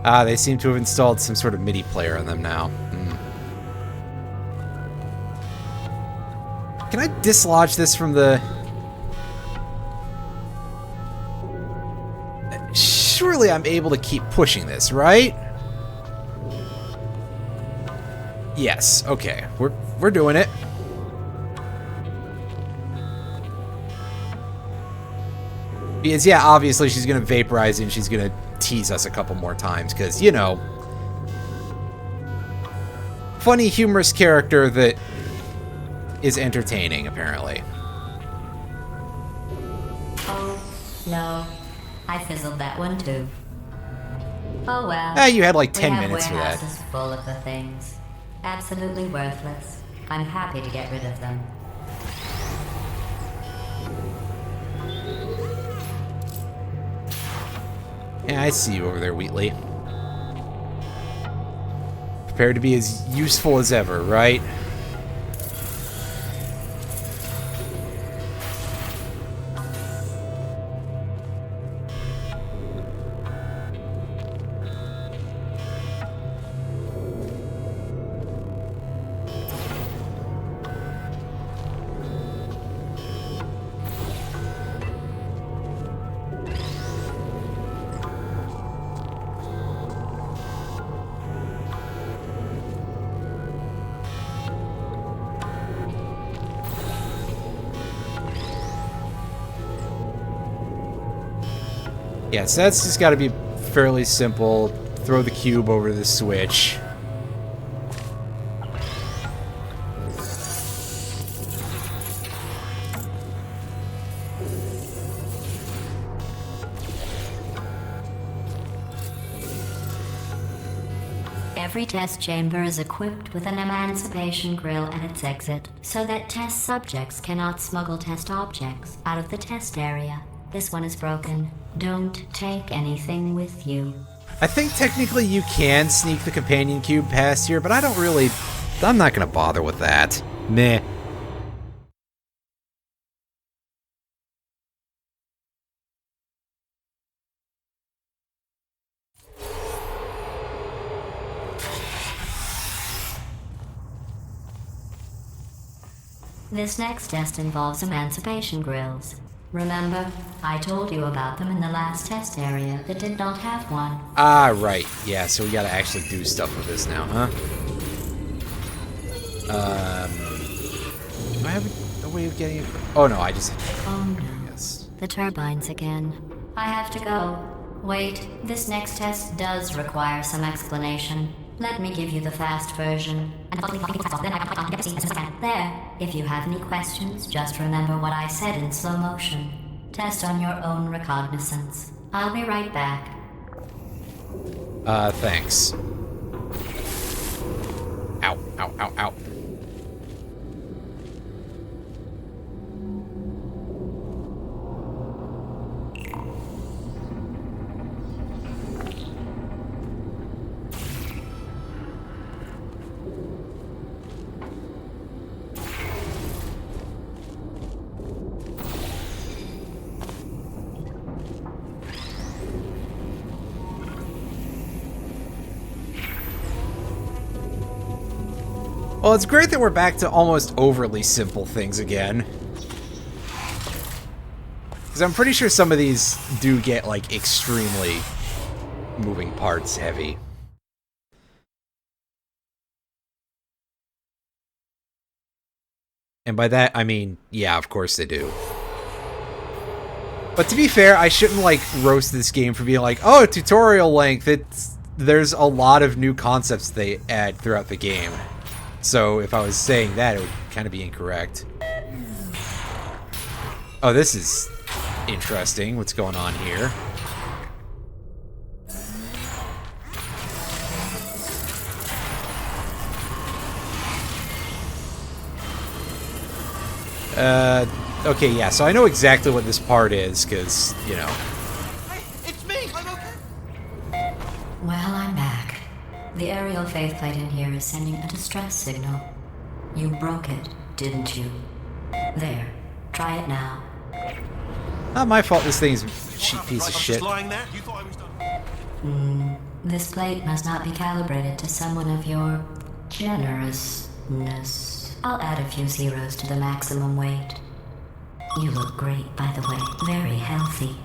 Ah, they seem to have installed some sort of MIDI player on them now. Can I dislodge this from the... Surely I'm able to keep pushing this, right? Yes, okay. We're doing it. Because, yeah, obviously she's going to vaporize it and she's going to tease us a couple more times, because, you know... Funny, humorous character that is entertaining, apparently. Oh, no. I fizzled that one too. Oh well. Ah, you had like 10 minutes for that. We have warehouses full of the things. Absolutely worthless. I'm happy to get rid of them. Yeah, I see you over there, Wheatley. Prepared to be as useful as ever, right? Yeah, so that's just got to be fairly simple. Throw the cube over the switch. Every test chamber is equipped with an emancipation grill at its exit, so that test subjects cannot smuggle test objects out of the test area. This one is broken. Don't take anything with you. I think technically you can sneak the companion cube past here, but I don't really... I'm not gonna bother with that. Meh. This next test involves emancipation grills. Remember, I told you about them in the last test area that did not have one. Ah, right. Yeah, so we gotta actually do stuff with this now, huh? Do I have a way of getting it? Oh no, I just... Oh no. Yes. The turbines again. I have to go. Wait, this next test does require some explanation. Let me give you the fast version. There. If you have any questions, just remember what I said in slow motion. Test on your own recognizance. I'll be right back. Thanks. Ow, ow, ow, ow. Well, it's great that we're back to almost overly simple things again. Because I'm pretty sure some of these do get, like, extremely moving parts heavy. And by that, I mean, yeah, of course they do. But to be fair, I shouldn't, like, roast this game for being like, oh, tutorial length. There's a lot of new concepts they add throughout the game. So if I was saying that, it would kind of be incorrect. Oh, this is interesting. What's going on here? Okay, yeah, so I know exactly what this part is, because, you know. Hey, it's me! I'm okay! Well, I'm back. The aerial faceplate in here is sending a distress signal. You broke it, didn't you? There. Try it now. Not my fault this thing's a cheap piece of I'm shit. just lying there. You thought I was done. This plate must not be calibrated to someone of your generousness. I'll add a few zeros to the maximum weight. You look great, by the way. Very healthy.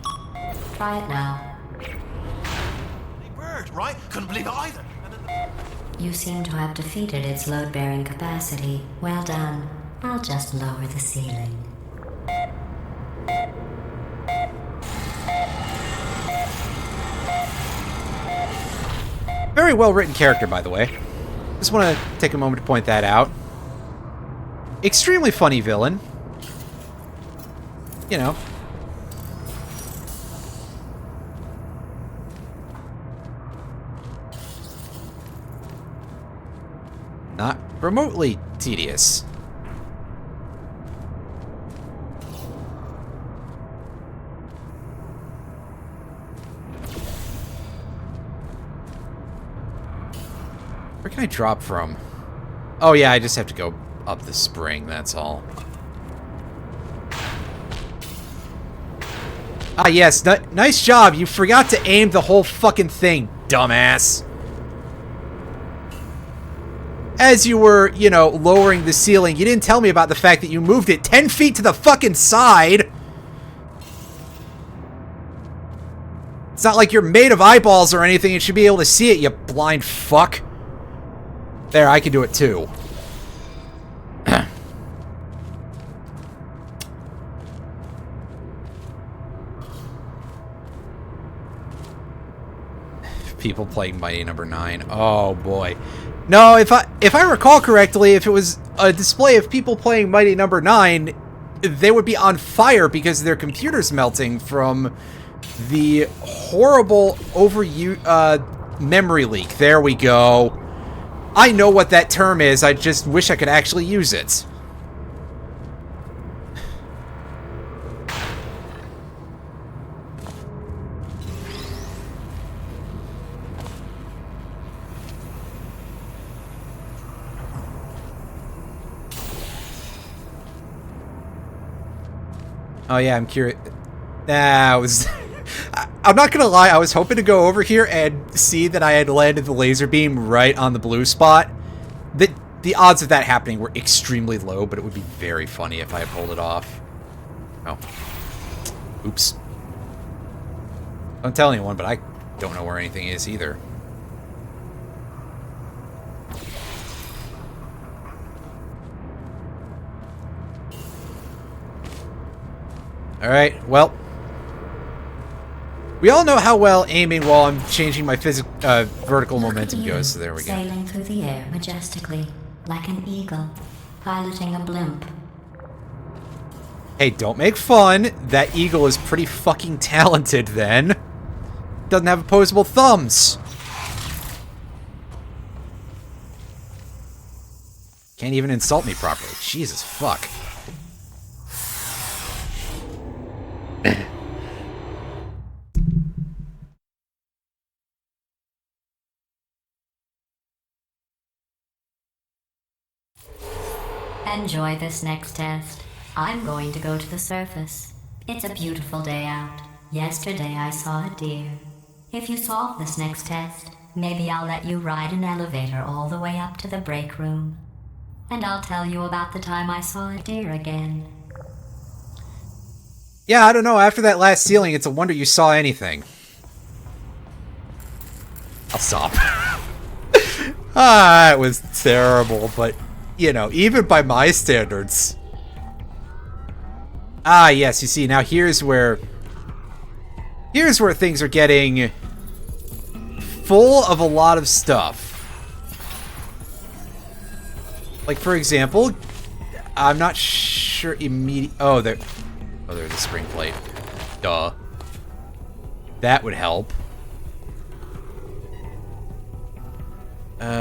Try it now. Big bird, right? Couldn't believe it either. You seem to have defeated its load-bearing capacity. Well done. I'll just lower the ceiling. Very well-written character, by the way. Just want to take a moment to point that out. Extremely funny villain. You know. Not remotely tedious. Where can I drop from? Oh yeah, I just have to go up the spring, that's all. Ah yes, nice job. You forgot to aim the whole fucking thing, dumbass. As you were, you know, lowering the ceiling, you didn't tell me about the fact that you moved it 10 feet to the fucking side. It's not like you're made of eyeballs or anything. You should be able to see it, you blind fuck. There, I can do it too. People playing Mighty Number 9. Oh boy. No, if I recall correctly, if it was a display of people playing Mighty Number 9, they would be on fire because their computer's melting from the horrible memory leak. There we go. I know what that term is, I just wish I could actually use it. Oh yeah, I'm curious. Nah, I was... I'm not gonna lie, I was hoping to go over here and see that I had landed the laser beam right on the blue spot. The odds of that happening were extremely low, but it would be very funny if I pulled it off. Oh. Oops. Don't tell anyone, but I don't know where anything is either. Alright, well... We all know how well aiming while I'm changing my vertical momentum goes, so there we go. Sailing through the air majestically, like an eagle, piloting a blimp. Hey, don't make fun. That eagle is pretty fucking talented, then. Doesn't have opposable thumbs. Can't even insult me properly. Jesus fuck. Enjoy this next test. I'm going to go to the surface. It's a beautiful day out. Yesterday I saw a deer. If you solve this next test, maybe I'll let you ride an elevator all the way up to the break room. And I'll tell you about the time I saw a deer again. Yeah, I don't know. After that last ceiling, it's a wonder you saw anything. I'll stop. It was terrible, but... You know, even by my standards. Ah, yes, you see, now here's where things are getting full of a lot of stuff. Like, for example, I'm not sure oh, there's a spring plate. Duh. That would help.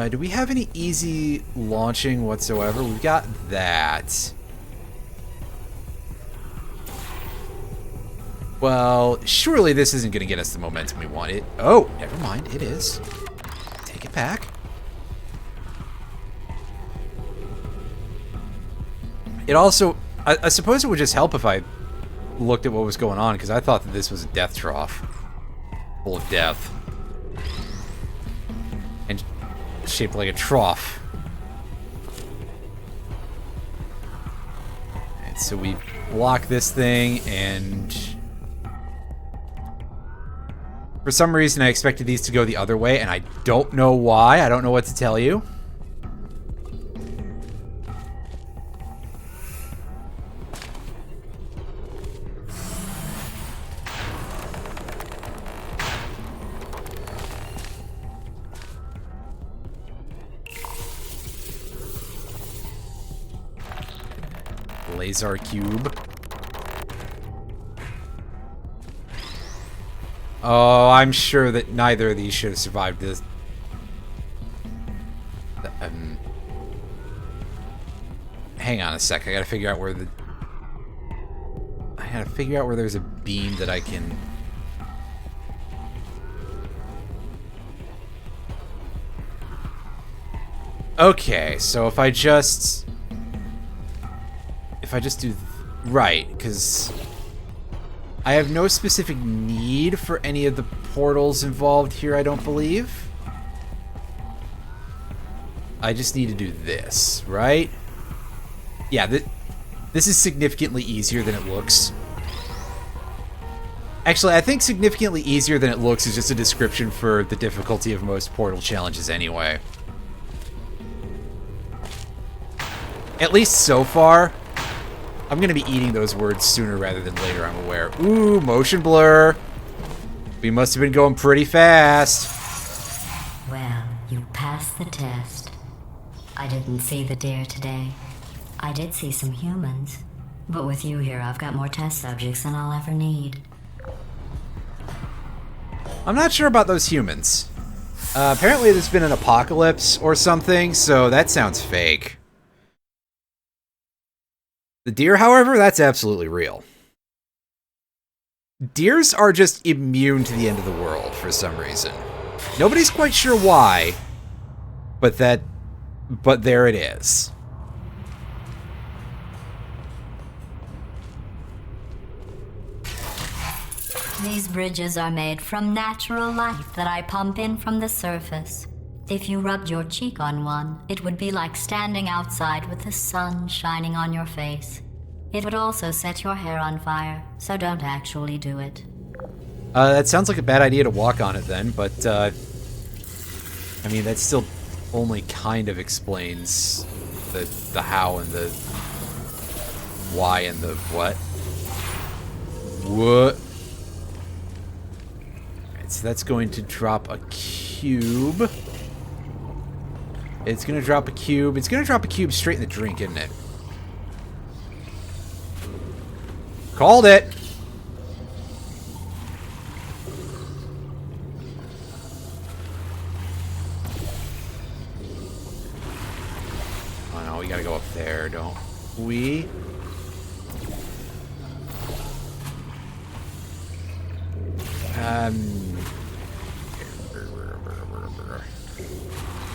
Do we have any easy launching whatsoever? We've got that. Well, surely this isn't going to get us the momentum we want. Oh, never mind. It is. Take it back. It also... I suppose it would just help if I looked at what was going on, because I thought that this was a death trough. Full of death. And shaped like a trough. And so we block this thing, and... For some reason, I expected these to go the other way, and I don't know why. I don't know what to tell you. Laser cube. Oh, I'm sure that neither of these should have survived this. Hang on a sec. I gotta figure out where there's a beam that I can... Okay, so if I just do... Right, because... I have no specific need for any of the portals involved here, I don't believe. I just need to do this, right? Yeah, this is significantly easier than it looks. Actually, I think significantly easier than it looks is just a description for the difficulty of most portal challenges anyway. At least so far. I'm gonna be eating those words sooner rather than later, I'm aware. Ooh, motion blur. We must have been going pretty fast. Well, you passed the test. I didn't see the deer today. I did see some humans. But with you here, I've got more test subjects than I'll ever need. I'm not sure about those humans. Apparently there's been an apocalypse or something, so that sounds fake. The deer, however, that's absolutely real. Deers are just immune to the end of the world for some reason. Nobody's quite sure why, but there it is. These bridges are made from natural light that I pump in from the surface. If you rubbed your cheek on one, it would be like standing outside with the sun shining on your face. It would also set your hair on fire, so don't actually do it. That sounds like a bad idea to walk on it then, but, I mean, that still only kind of explains the how and the why and the what. What? Alright, so that's going to drop a cube. It's going to drop a cube. It's going to drop a cube straight in the drink, isn't it? Called it! Oh no, we gotta go up there, don't we?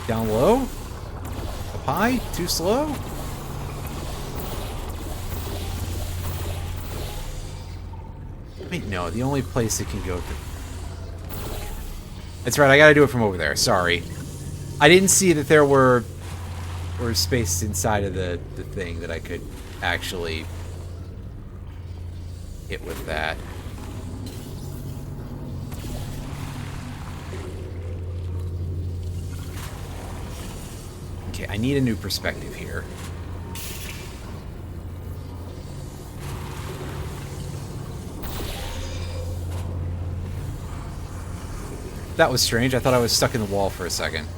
Down low? Up high? Too slow? Wait, no, the only place it can go to... That's right, I gotta do it from over there, sorry. I didn't see that there were space inside of the thing that I could actually hit with that. Okay, I need a new perspective here. That was strange. I thought I was stuck in the wall for a second.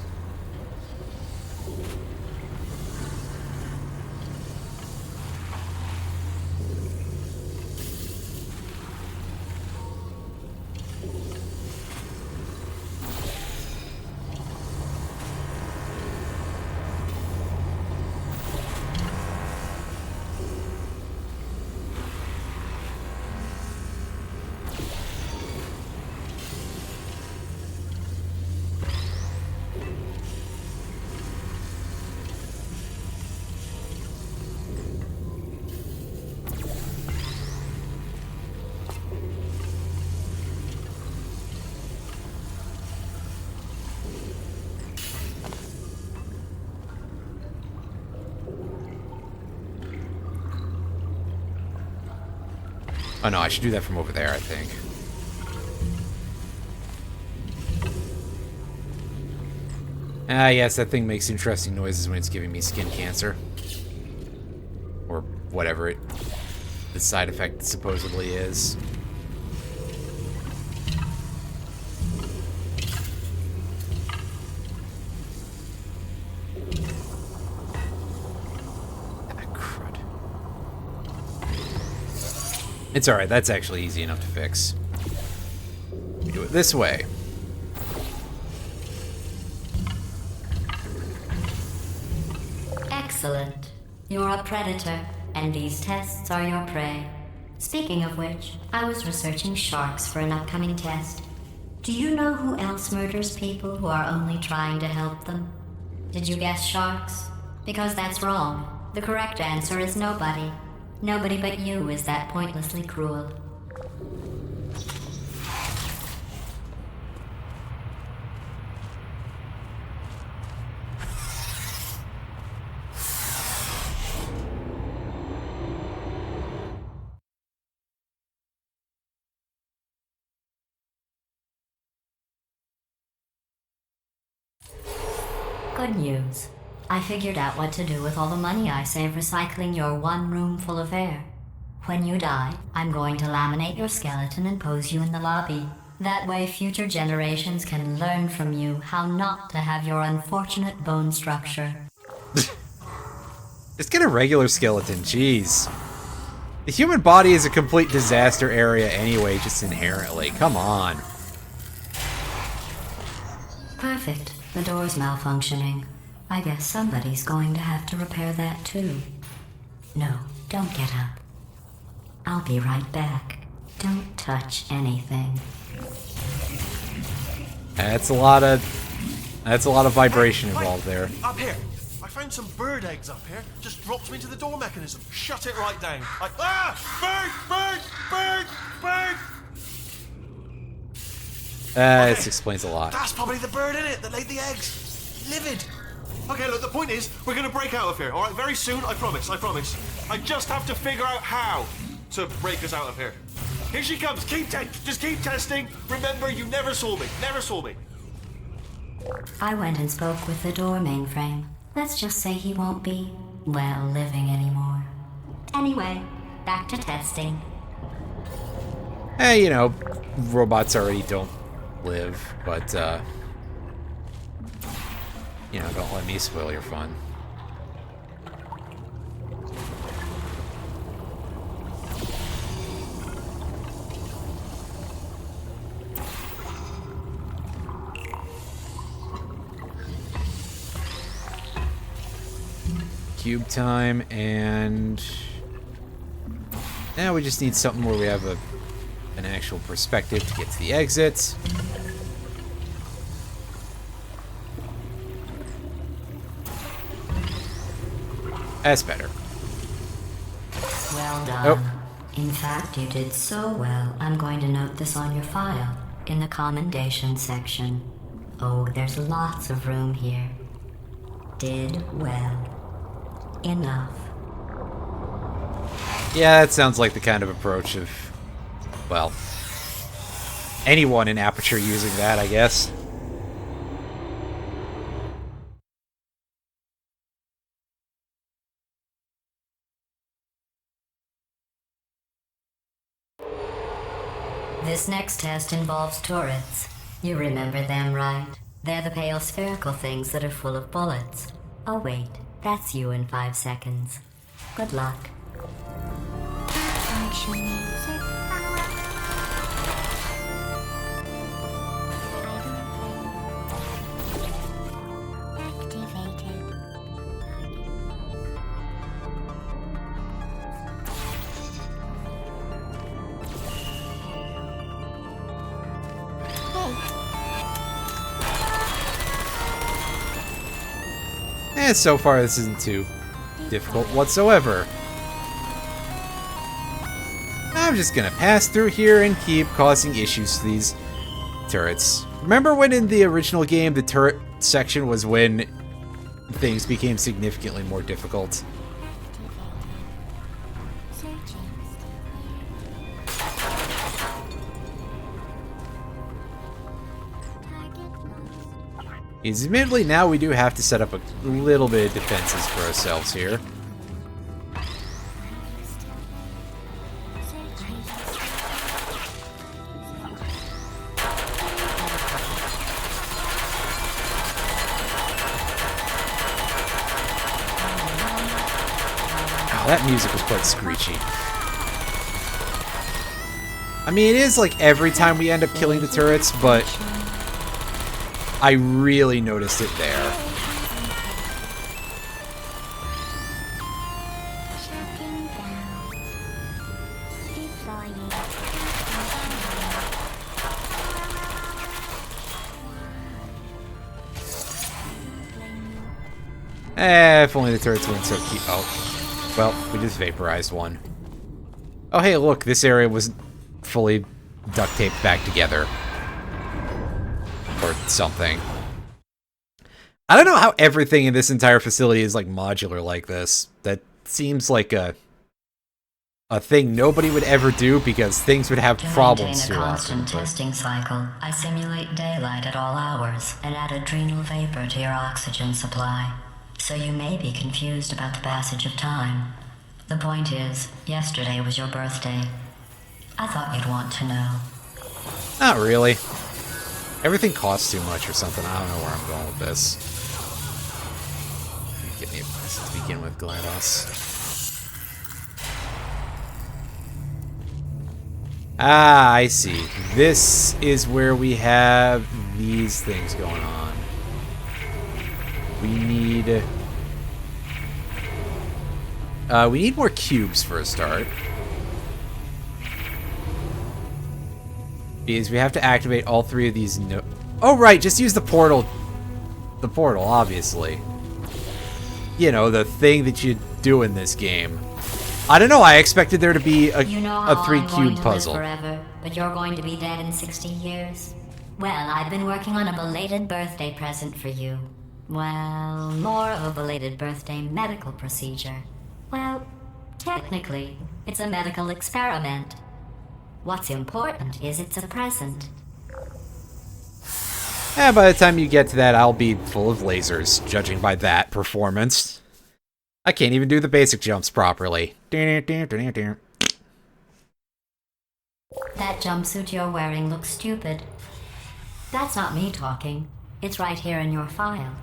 Oh no, I should do that from over there, I think. Ah, yes, that thing makes interesting noises when it's giving me skin cancer. Or whatever the side effect supposedly is. It's alright, that's actually easy enough to fix. We do it this way. Excellent. You're a predator, and these tests are your prey. Speaking of which, I was researching sharks for an upcoming test. Do you know who else murders people who are only trying to help them? Did you guess sharks? Because that's wrong. The correct answer is nobody. Nobody but you is that pointlessly cruel. Good news. I figured out what to do with all the money I save recycling your one room full of air. When you die, I'm going to laminate your skeleton and pose you in the lobby. That way future generations can learn from you how not to have your unfortunate bone structure. Just get a regular skeleton, jeez. The human body is a complete disaster area anyway, just inherently. Come on. Perfect. The door's malfunctioning. I guess somebody's going to have to repair that too. No, don't get up. I'll be right back. Don't touch anything. That's a lot of vibration Hey, involved there. Up here. I found some bird eggs up here. Just dropped them into the door mechanism. Shut it right down. Bird! This explains a lot. That's probably the bird in it that laid the eggs. Livid. Okay, look, the point is, we're gonna break out of here, alright? Very soon, I promise. I just have to figure out how to break us out of here. Here she comes. Just keep testing. Remember, you never saw me. I went and spoke with the door mainframe. Let's just say he won't be, well, living anymore. Anyway, back to testing. Hey, you know, robots already don't live, but, you know, don't let me spoil your fun. Cube time, and now we just need something where we have an actual perspective to get to the exit. That's better. Well done. In fact, you did so well, I'm going to note this on your file, in the commendation section. Oh, there's lots of room here. Did well. Enough. Yeah, that sounds like the kind of approach of, well, anyone in Aperture using that, I guess. This next test involves turrets. You remember them, right? They're the pale spherical things that are full of bullets. Oh wait, that's you in 5 seconds. Good luck. And so far this isn't too difficult whatsoever. I'm just gonna pass through here and keep causing issues to these turrets. Remember when in the original game the turret section was when things became significantly more difficult? Admittedly, now we do have to set up a little bit of defenses for ourselves here. Oh, that music was quite screechy. I mean, it is like every time we end up killing the turrets, but I really noticed it there. If only the turrets weren't so cute. Oh, well, we just vaporized one. Oh, hey, look, this area was fully duct taped back together. Or something. I don't know how everything in this entire facility is like modular like this. That seems like a thing nobody would ever do because things would have problems too often. To maintain a constant testing cycle, I simulate daylight at all hours and add adrenal vapor to your oxygen supply. So you may be confused about the passage of time. The point is, yesterday was your birthday. I thought you'd want to know. Not really. Everything costs too much or something. I don't know where I'm going with this. Get me a present to begin with, GLaDOS. Ah, I see. This is where we have these things going on. We need more cubes for a start. Because we have to activate all 3 of these oh, right, just use the portal. The portal, obviously. You know, the thing that you do in this game. I don't know, I expected there to be a 3-cube puzzle. Forever, but you're going to be dead in 60 years. Well, I've been working on a belated birthday present for you. Well, more of a belated birthday medical procedure. Well, technically, it's a medical experiment. What's important is it's a present. And by the time you get to that, I'll be full of lasers, judging by that performance. I can't even do the basic jumps properly. That jumpsuit you're wearing looks stupid. That's not me talking. It's right here in your file.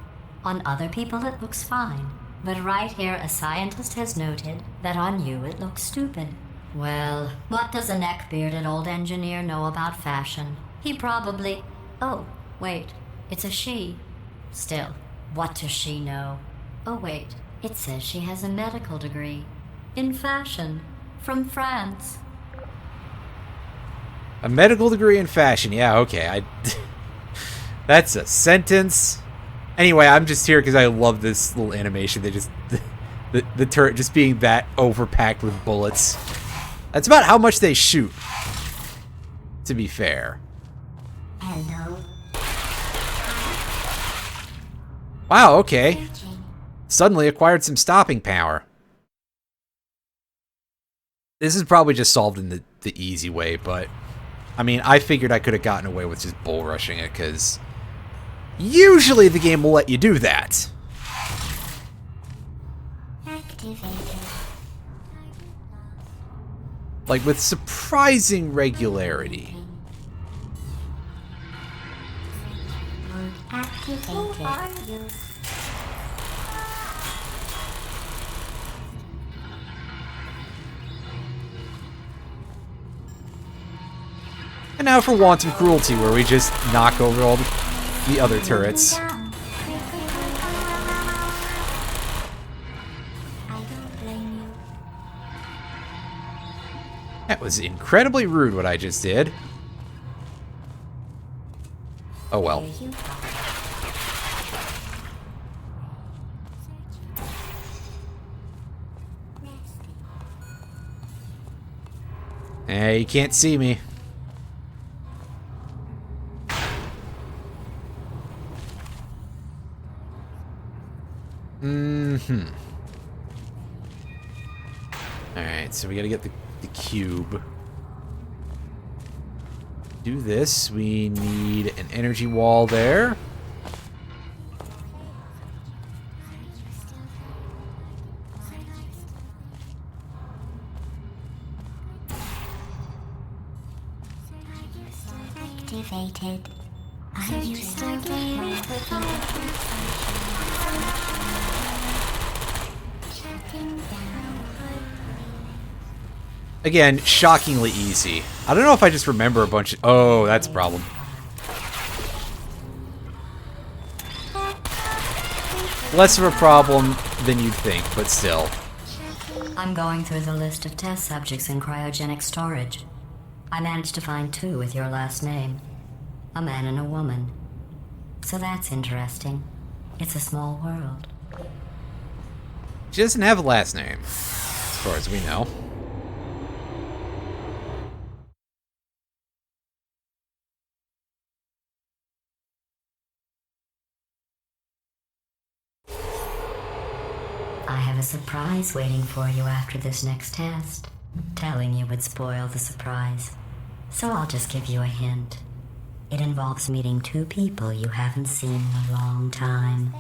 On other people it looks fine. But right here a scientist has noted that on you it looks stupid. Well, what does a neck-bearded old engineer know about fashion? He probably... Oh, wait. It's a she. Still, what does she know? Oh, wait. It says she has a medical degree. In fashion. From France. A medical degree in fashion. Yeah, okay. That's a sentence. Anyway, I'm just here because I love this little animation. They just... The turret just being that overpacked with bullets. That's about how much they shoot, to be fair. Hello. Wow, okay. Suddenly acquired some stopping power. This is probably just solved in the easy way, but... I mean, I figured I could have gotten away with just bull rushing it, because... usually the game will let you do that. Activated. Like, with surprising regularity. Activated. And now for wanton cruelty, where we just knock over all the other turrets. That was incredibly rude what I just did. Oh well. Hey, you can't see me. Alright, so we gotta get the cube. Do this, we need an energy wall there. Activated. Are you still there? Shutting down. Again, shockingly easy. I don't know if I just remember a bunch of... Oh, that's a problem. Less of a problem than you'd think, but still. I'm going through the list of test subjects in cryogenic storage. I managed to find 2 with your last name. A man and a woman. So that's interesting. It's a small world. She doesn't have a last name, as far as we know. I have a surprise waiting for you after this next test. Telling you would spoil the surprise. So I'll just give you a hint. It involves meeting 2 people you haven't seen in a long time.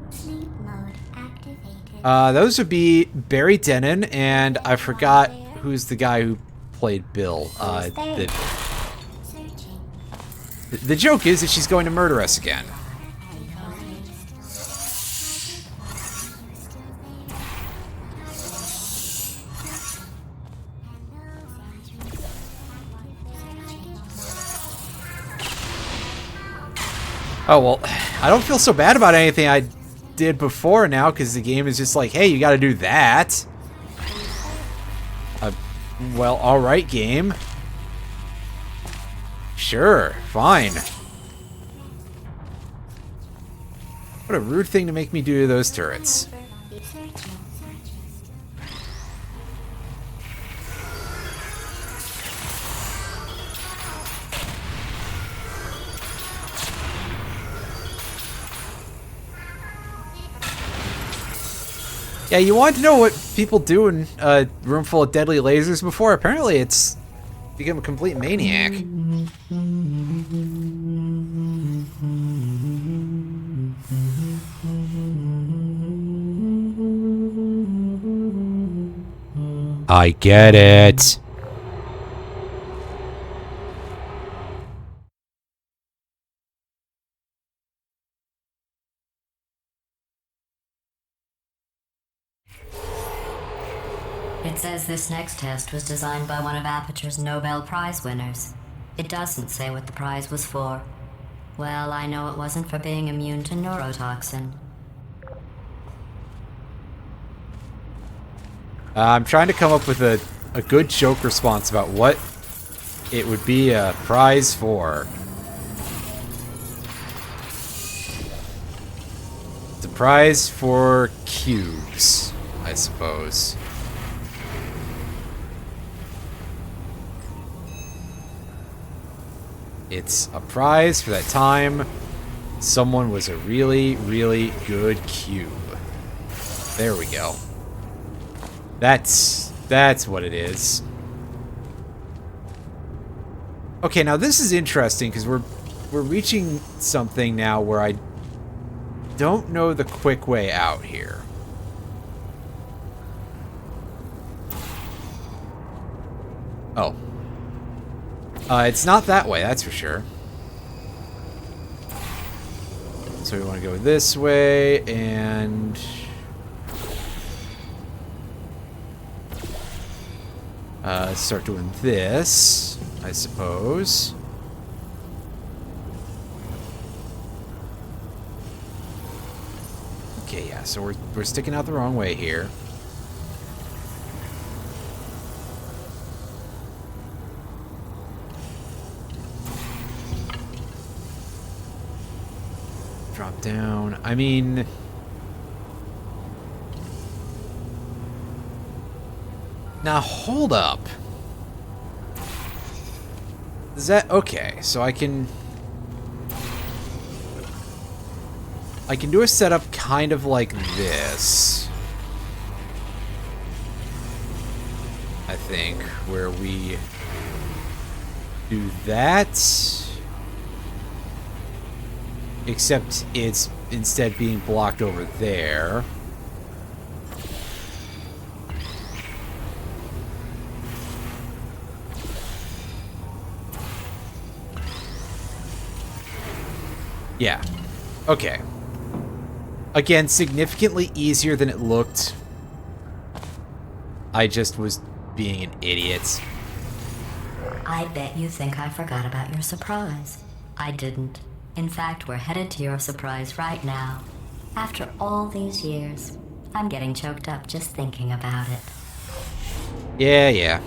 Sleep mode activated. Those would be Barry Denon, and I forgot who's the guy who played Bill. The joke is that she's going to murder us again. Oh, well, I don't feel so bad about anything I did before now, because the game is just like, hey, you gotta do that. Well, alright, game. Sure, fine. What a rude thing to make me do to those turrets. Yeah, you wanted to know what people do in a room full of deadly lasers before? Apparently it's become a complete maniac. I get it. It says this next test was designed by one of Aperture's Nobel Prize winners. It doesn't say what the prize was for. Well, I know it wasn't for being immune to neurotoxin. I'm trying to come up with a good joke response about what it would be a prize for. It's a prize for cubes, I suppose. It's a prize for that time someone was a really, really good cube. There we go. That's what it is. Okay, now this is interesting because we're reaching something now where I don't know the quick way out here. Oh. It's not that way, that's for sure. So we want to go this way and... start doing this, I suppose. Okay, yeah, so we're sticking out the wrong way here. Drop down. I mean... Now, hold up. Is that... Okay, so I can do a setup kind of like this. I think, where we do that. Except it's instead being blocked over there. Yeah. Okay. Again, significantly easier than it looked. I just was being an idiot. I bet you think I forgot about your surprise. I didn't. In fact, we're headed to your surprise right now. After all these years, I'm getting choked up just thinking about it. Yeah, yeah.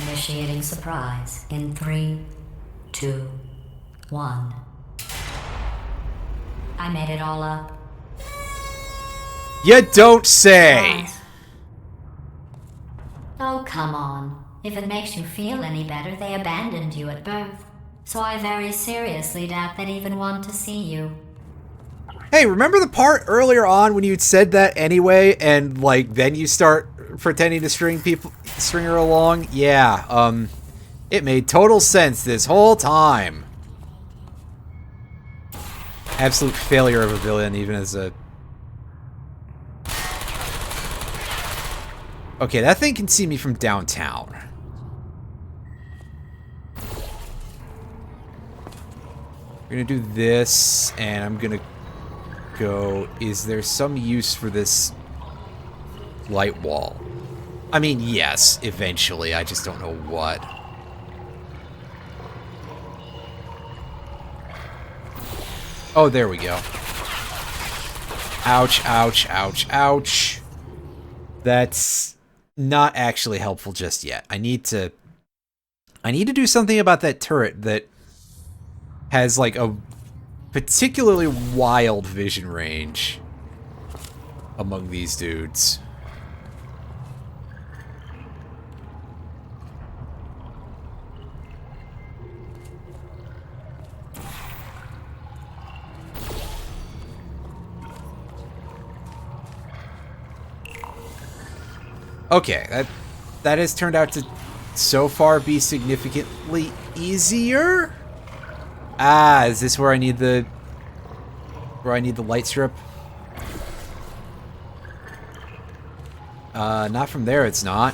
Initiating surprise in 3, 2, 1. I made it all up. You don't say! Oh, come on. If it makes you feel any better, they abandoned you at birth. So I very seriously doubt they'd even want to see you. Hey, remember the part earlier on when you'd said that anyway, and like then you start pretending to string her along? Yeah, it made total sense this whole time. Absolute failure of a villain, even as a... Okay, that thing can see me from downtown. We're gonna do this, and I'm gonna go... Is there some use for this light wall? I mean, yes, eventually. I just don't know what. Oh, there we go. Ouch, ouch, ouch, ouch. That's not actually helpful just yet. I need to do something about that turret that has like a particularly wild vision range among these dudes. Okay, that has turned out to so far be significantly easier. Ah, is this where I need the light strip? Not from there, it's not.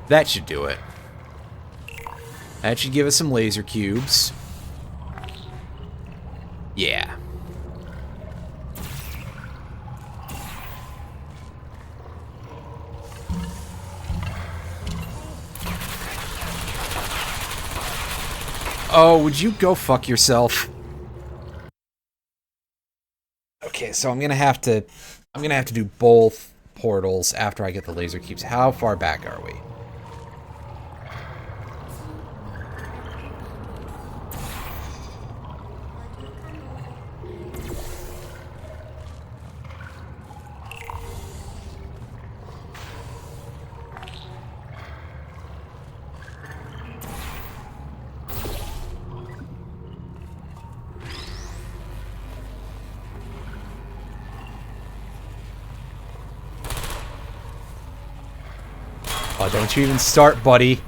That should do it. That should give us some laser cubes. Yeah. Oh, would you go fuck yourself? Okay, so I'm gonna have to do both portals after I get the laser cubes. How far back are we? Oh, don't you even start, buddy.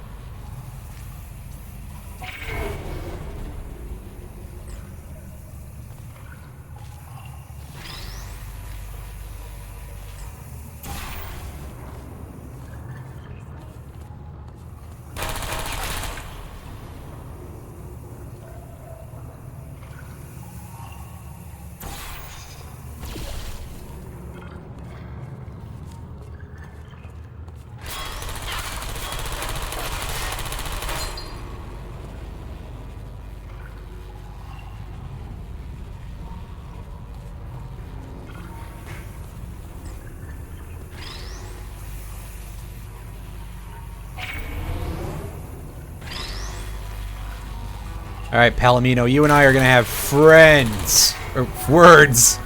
Alright, Palomino, you and I are gonna have friends. Or words.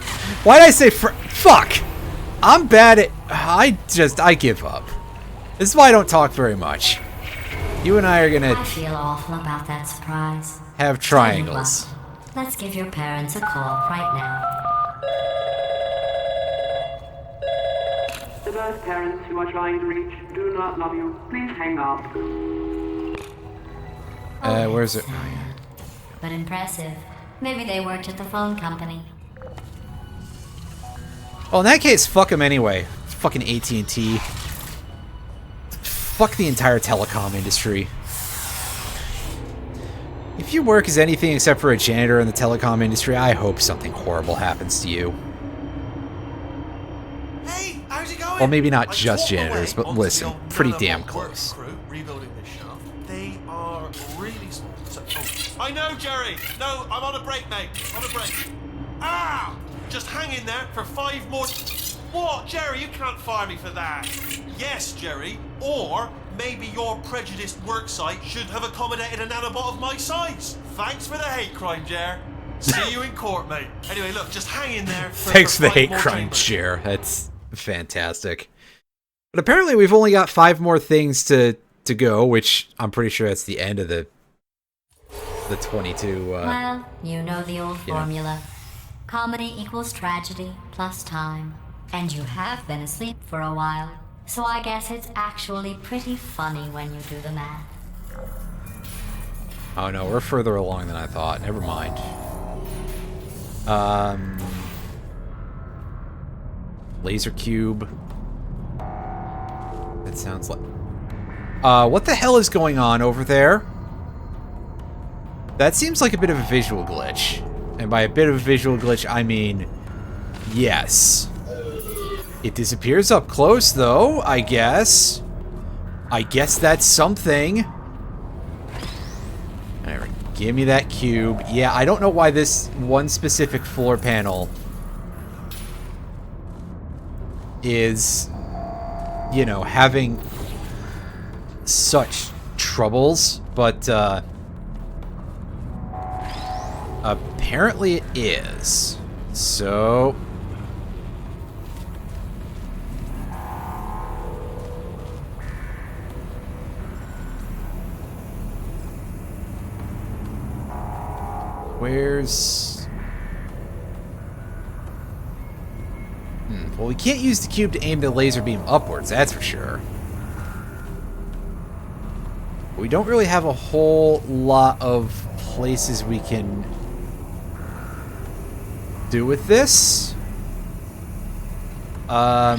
Why did I say fuck! I'm bad at... I give up. This is why I don't talk very much. You and I are gonna... I feel awful about that surprise. Have triangles. Let's give your parents a call right now. The birth parents you are trying to reach do not love you. Please hang up. Where's it? Oh, yeah. But impressive. Maybe they worked at the phone company. Well, in that case, fuck them anyway. It's fucking AT&T. Fuck the entire telecom industry. If you work as anything except for a janitor in the telecom industry, I hope something horrible happens to you. Hey, how's it going? Well, maybe not just janitors, but listen, pretty damn close. Crew rebuilding this shaft. They are really... I know, Jerry! No, I'm on a break, mate. On a break. Ah! Just hang in there for 5 more... What? Jerry, you can't fire me for that. Yes, Jerry. Or maybe your prejudiced worksite should have accommodated a nanobot of my size. Thanks for the hate crime, Jer. See you in court, mate. Anyway, look, just hang in there Thanks for the hate crime, Jer. That's fantastic. But apparently we've only got 5 more things to go, which I'm pretty sure that's the end of the 22... well, you know the old formula. Comedy equals tragedy plus time. And you have been asleep for a while. So I guess it's actually pretty funny when you do the math. Oh no, we're further along than I thought. Never mind. Laser cube. It sounds like... what the hell is going on over there? That seems like a bit of a visual glitch. And by a bit of a visual glitch, I mean... yes. It disappears up close, though, I guess. I guess that's something. Alright, give me that cube. Yeah, I don't know why this one specific floor panel is, you know, having such troubles, but apparently it is. So... where's... well, we can't use the cube to aim the laser beam upwards, that's for sure. We don't really have a whole lot of places we can do with this. Yeah,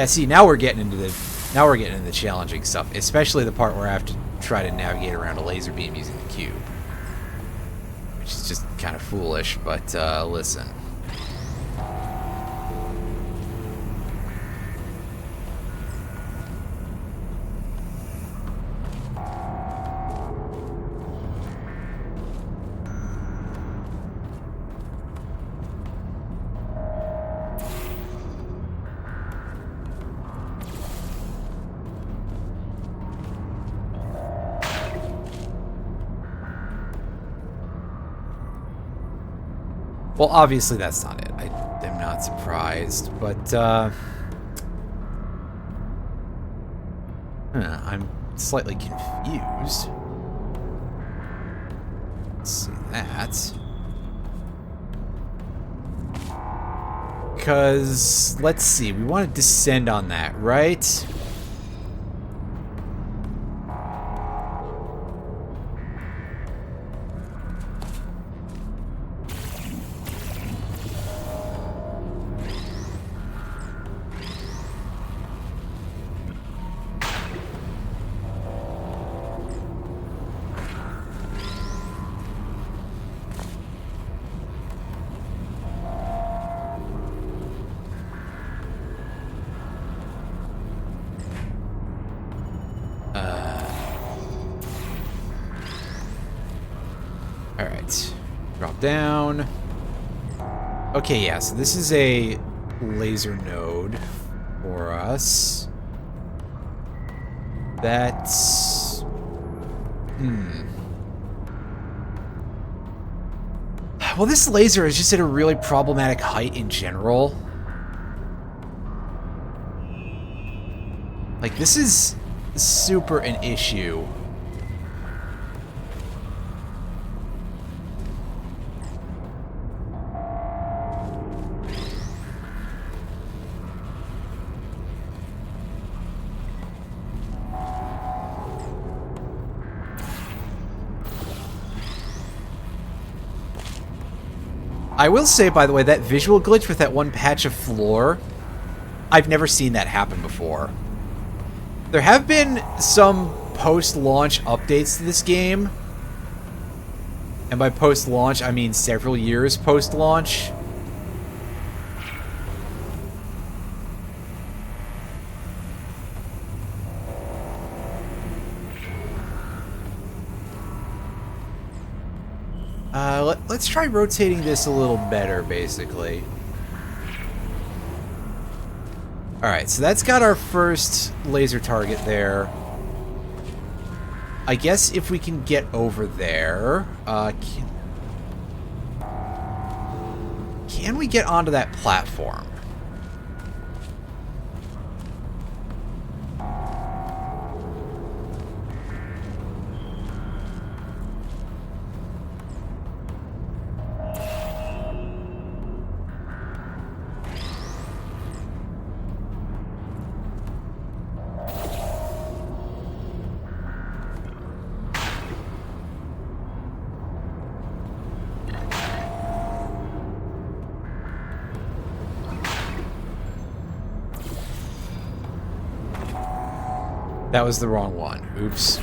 see, now we're getting into the challenging stuff, especially the part where I have to try to navigate around a laser beam using the cube. Which is just kind of foolish, but listen. Well, obviously that's not it. I am not surprised, but I'm slightly confused. Let's see that. Because, let's see, we want to descend on that, right? Alright. Drop down. Okay, yeah, so this is a laser node for us. That's... Well, this laser is just at a really problematic height in general. Like, this is super an issue. I will say, by the way, that visual glitch with that one patch of floor, I've never seen that happen before. There have been some post-launch updates to this game. And by post-launch, I mean several years post-launch. Let's try rotating this a little better, basically. Alright, so that's got our first laser target there. I guess if we can get over there... can we get onto that platform? That was the wrong one. Oops.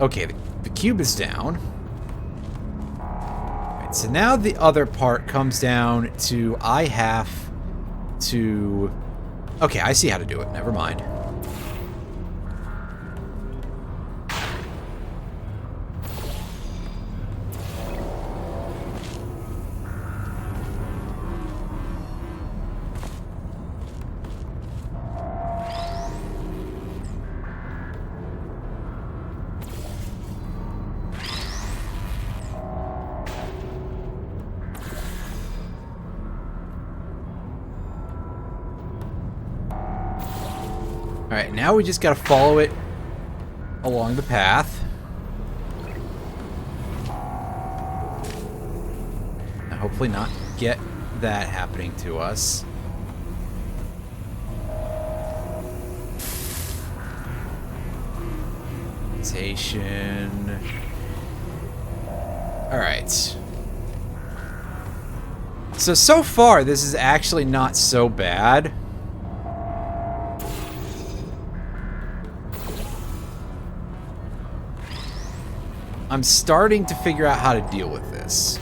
Okay, the cube is down. Alright, so now the other part comes down to I have to... Okay, I see how to do it. Never mind. Alright, now we just gotta follow it along the path. And hopefully not get that happening to us. Station. Alright. So far, this is actually not so bad. I'm starting to figure out how to deal with this.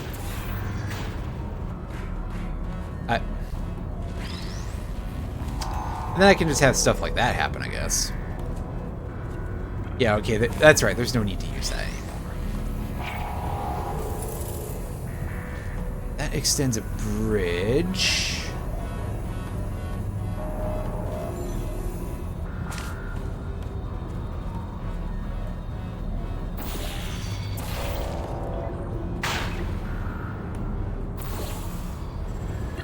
And then I can just have stuff like that happen, I guess. Yeah, okay, that's right. There's no need to use that anymore. That extends a bridge.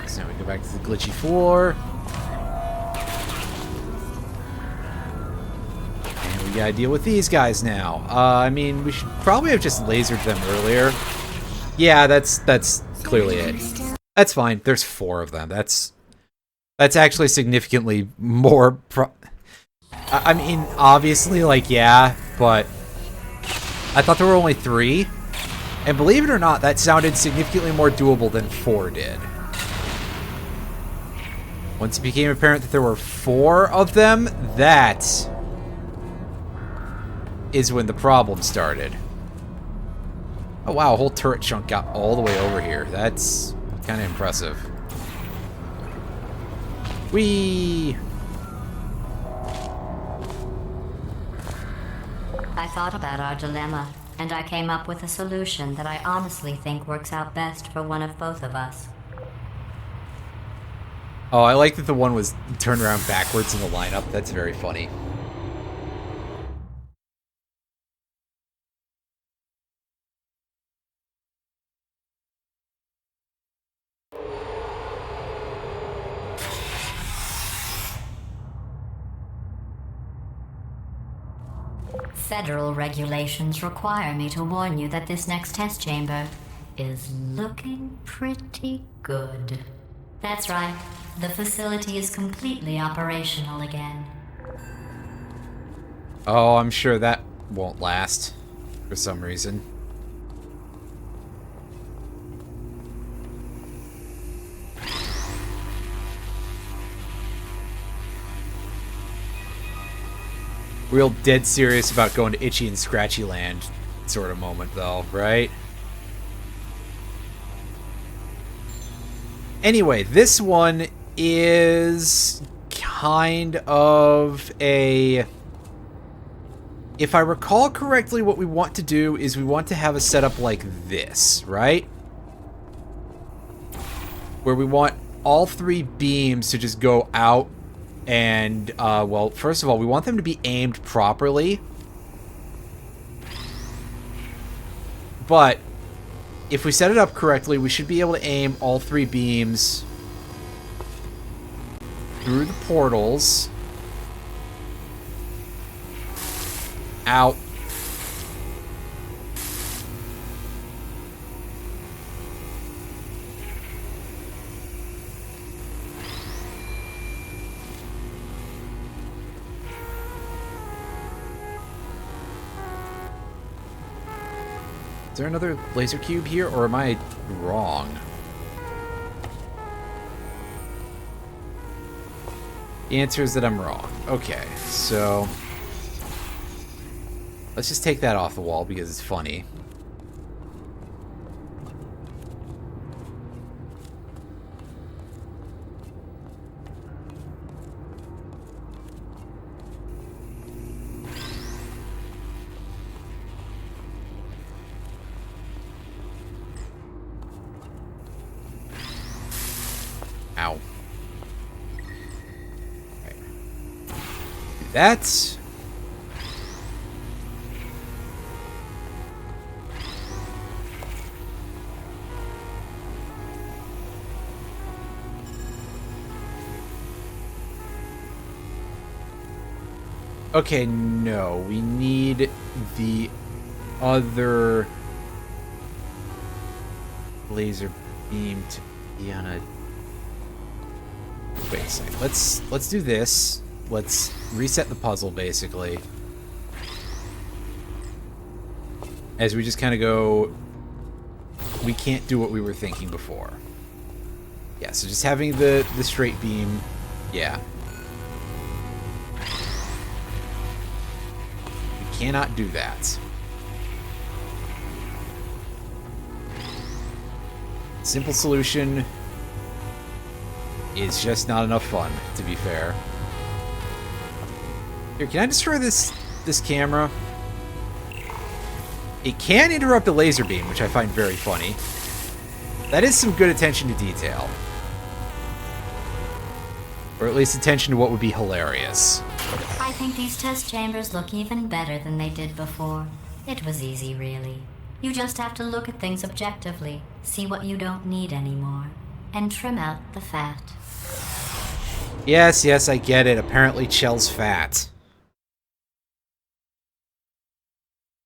So now we go back to the glitchy floor. We gotta deal with these guys now. I mean, we should probably have just lasered them earlier. Yeah, that's clearly it. That's fine. There's 4 of them. That's actually significantly more I mean, obviously, like, yeah, but I thought there were only 3. And believe it or not, that sounded significantly more doable than 4 did. Once it became apparent that there were 4 of them, that is when the problem started. Oh wow, a whole turret chunk got all the way over here. That's kind of impressive. Whee! I thought about our dilemma, and I came up with a solution that I honestly think works out best for one of both of us. Oh, I like that the one was turned around backwards in the lineup. That's very funny. Federal regulations require me to warn you that this next test chamber is looking pretty good. That's right. The facility is completely operational again. Oh, I'm sure that won't last for some reason. Real dead serious about going to Itchy and Scratchy Land sort of moment, though, right? Anyway, this one is kind of a... If I recall correctly, what we want to do is we want to have a setup like this, right? Where we want all 3 beams to just go out and, well, first of all, we want them to be aimed properly. But if we set it up correctly, we should be able to aim all 3 beams through the portals out. Is there another laser cube here, or am I wrong? The answer is that I'm wrong. Okay, so let's just take that off the wall because it's funny. Ow. Okay. Do that. Okay, no. We need the other laser beam to be on a... Wait a second. Let's do this. Let's reset the puzzle, basically. As we just kind of go... We can't do what we were thinking before. Yeah, so just having the straight beam... Yeah. Cannot do that. Simple solution is just not enough fun, to be fair. Here, can I destroy this camera? It can interrupt a laser beam, which I find very funny. That is some good attention to detail. Or at least attention to what would be hilarious. I think these test chambers look even better than they did before. It was easy, really. You just have to look at things objectively, see what you don't need anymore, and trim out the fat. Yes, yes, I get it. Apparently Chell's fat.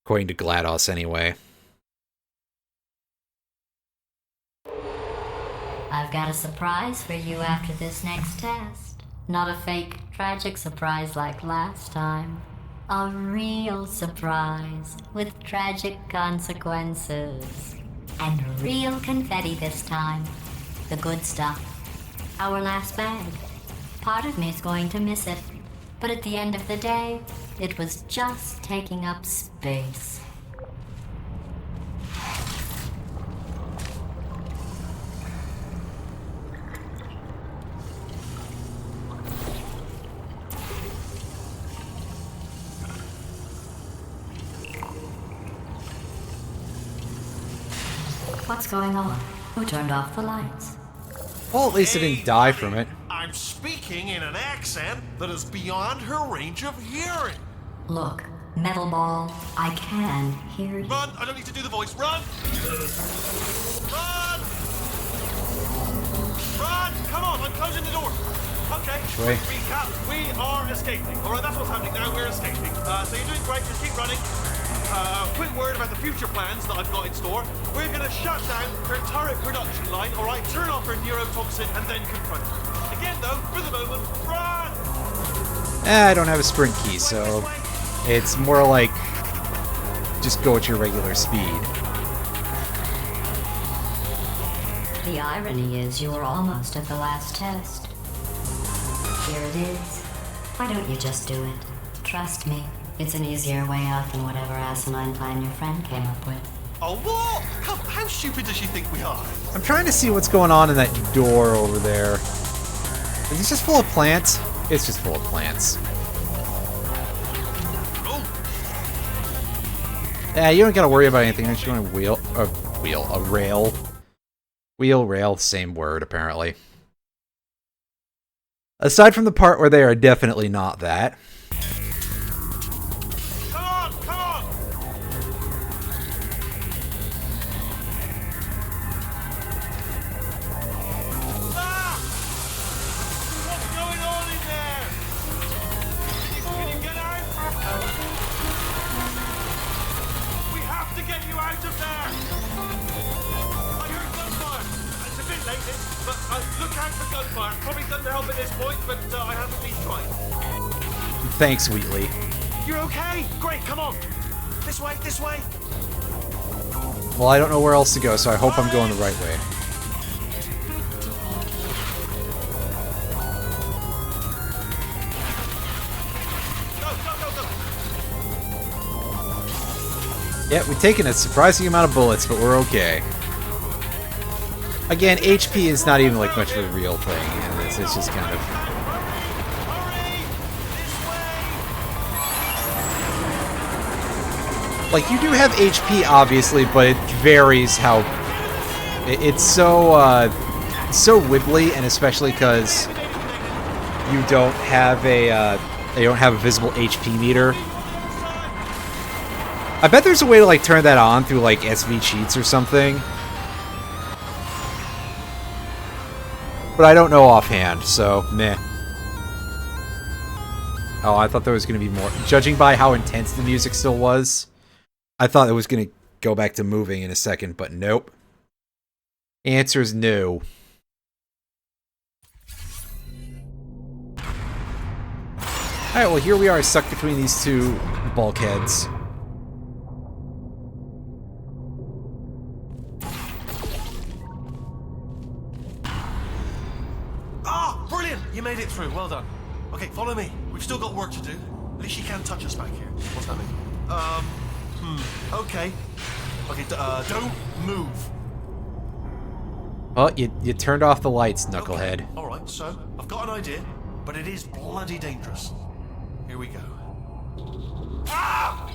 According to GLaDOS, anyway. I've got a surprise for you after this next test. Not a fake, tragic surprise like last time. A real surprise with tragic consequences. And real confetti this time. The good stuff. Our last bag. Part of me's going to miss it. But at the end of the day, it was just taking up space. What's going on? Who turned off the lights? Well, at least I didn't die from it. I'm speaking in an accent that is beyond her range of hearing. Look, Metal Ball, I can hear you. Run! I don't need to do the voice. Run! Run! Run! Come on, I'm closing the door. Okay, way? recap. We are escaping. Alright, that's what's happening now. We're escaping. So you're doing great. Just keep running. Quick word about the future plans that I've got in store. We're going to shut down her turret production line, alright? Turn off her neurotoxin and then confront her. Again, though, for the moment, run! I don't have a sprint key, so it's more like just go at your regular speed. The irony is you were almost at the last test. Here it is. Why don't you just do it? Trust me, it's an easier way out than whatever asinine plan your friend came up with. Oh, what? How stupid does she think we are? I'm trying to see what's going on in that door over there. Is this just full of plants? It's just full of plants. Oh, Yeah, you don't gotta worry about anything. I'm just going to a rail. Wheel, rail, same word, apparently. Aside from the part where they are definitely not that. come on, come on! Ah! What's going on in there? Can you get out? We have to get you out of there! I heard gunfire. It's a bit late, but look out for gunfire. Probably doesn't help at this point, but I haven't been trying. Thanks, Wheatley. You're okay? Great, come on. This way, this way. Well, I don't know where else to go, so I hope I'm going the right way. Yeah, we've taken a surprising amount of bullets, but we're okay. Again, HP is not even like much of a real thing in this. It's just kind of... Like, you do have HP, obviously, but it varies how... It's so, so wibbly, and especially because you don't have a visible HP meter. I bet there's a way to, like, turn that on through, like, SV cheats or something. But I don't know offhand, so, meh. Oh, I thought there was going to be more. Judging by how intense the music still was, I thought it was going to go back to moving in a second, but nope. Answer is no. Alright, well, here we are stuck between these two bulkheads. Brilliant! You made it through. Well done. Okay, follow me. We've still got work to do. At least you can't touch us back here. What's that mean? Okay. Okay, don't move. Well, you turned off the lights, knucklehead. Okay. Alright, so, I've got an idea, but it is bloody dangerous. Here we go. Ah!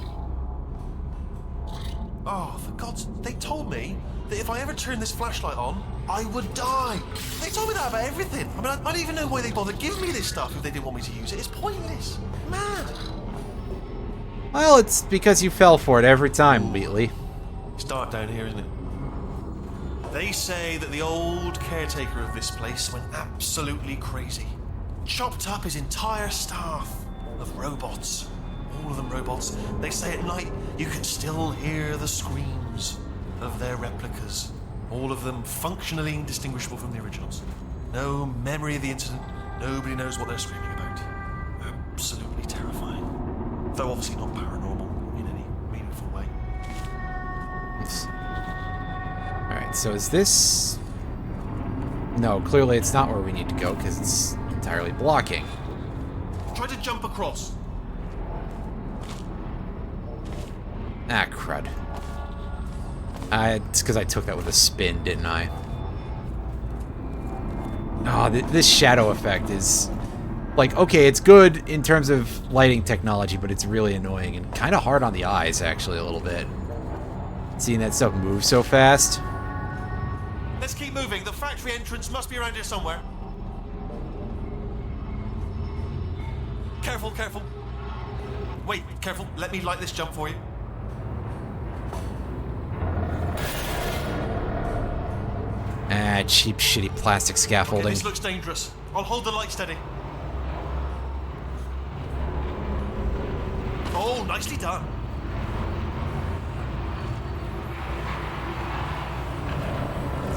Oh, for God's... They told me that if I ever turned this flashlight on, I would die. They told me that about everything. I mean, I don't even know why they bothered giving me this stuff if they didn't want me to use it. It's pointless. Mad. Well, it's because you fell for it every time, Wheatley. It's dark down here, isn't it? They say that the old caretaker of this place went absolutely crazy. Chopped up his entire staff of robots. All of them robots. They say at night you can still hear the screams of their replicas. All of them functionally indistinguishable from the originals. No memory of the incident. Nobody knows what they're screaming about. Absolutely terrifying. Though obviously not paranormal in any meaningful way. Alright, so is this... No, clearly it's not where we need to go, because it's entirely blocking. Try to jump across. Ah, crud. It's because I took that with a spin, didn't I? Oh, this shadow effect is... Like, okay, it's good in terms of lighting technology, but it's really annoying and kind of hard on the eyes, actually, a little bit. Seeing that stuff move so fast. Let's keep moving. The factory entrance must be around here somewhere. Careful, careful. Wait, careful. Let me light this jump for you. Ah, cheap, shitty plastic scaffolding. Okay, this looks dangerous. I'll hold the light steady. Oh, nicely done.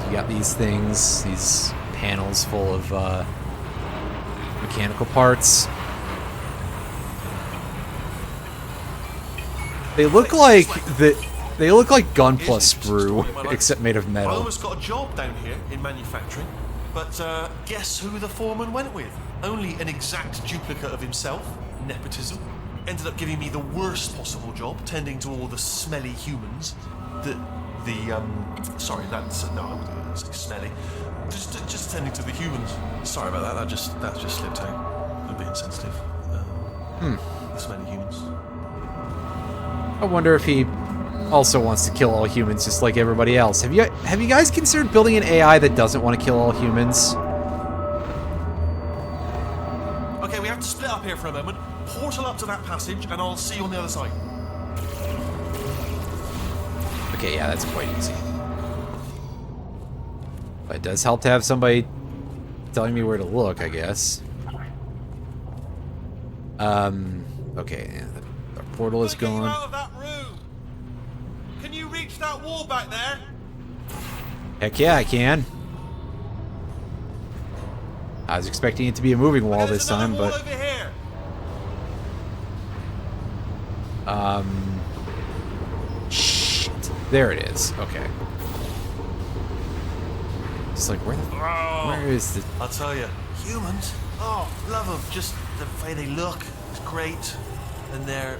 You got these things, these panels full of mechanical parts. They look like they look like gun plus sprue, except made of I metal. almost got a job down here in manufacturing, but guess who the foreman went with? Only an exact duplicate of himself. Nepotism. Ended up giving me the worst possible job, tending to all the smelly humans. Sorry, that's no, I wouldn't say smelly. Just tending to the humans. Sorry about that. That just slipped out. I'm being sensitive. The smelly humans. I wonder if he also wants to kill all humans just like everybody else. Have you guys considered building an AI that doesn't want to kill all humans? Okay, we have to split up here for a moment. Portal up to that passage, and I'll see you on the other side. Okay, yeah, that's quite easy. But it does help to have somebody telling me where to look, I guess. Okay, yeah, the portal is Get you gone. out of that room. Can you reach that wall back there? Heck yeah, I can. I was expecting it to be a moving wall this time, but... Over here. Shit. There it is. Okay. It's like, where is the... I'll tell you, humans, oh, love them. Just the way they look is great. And their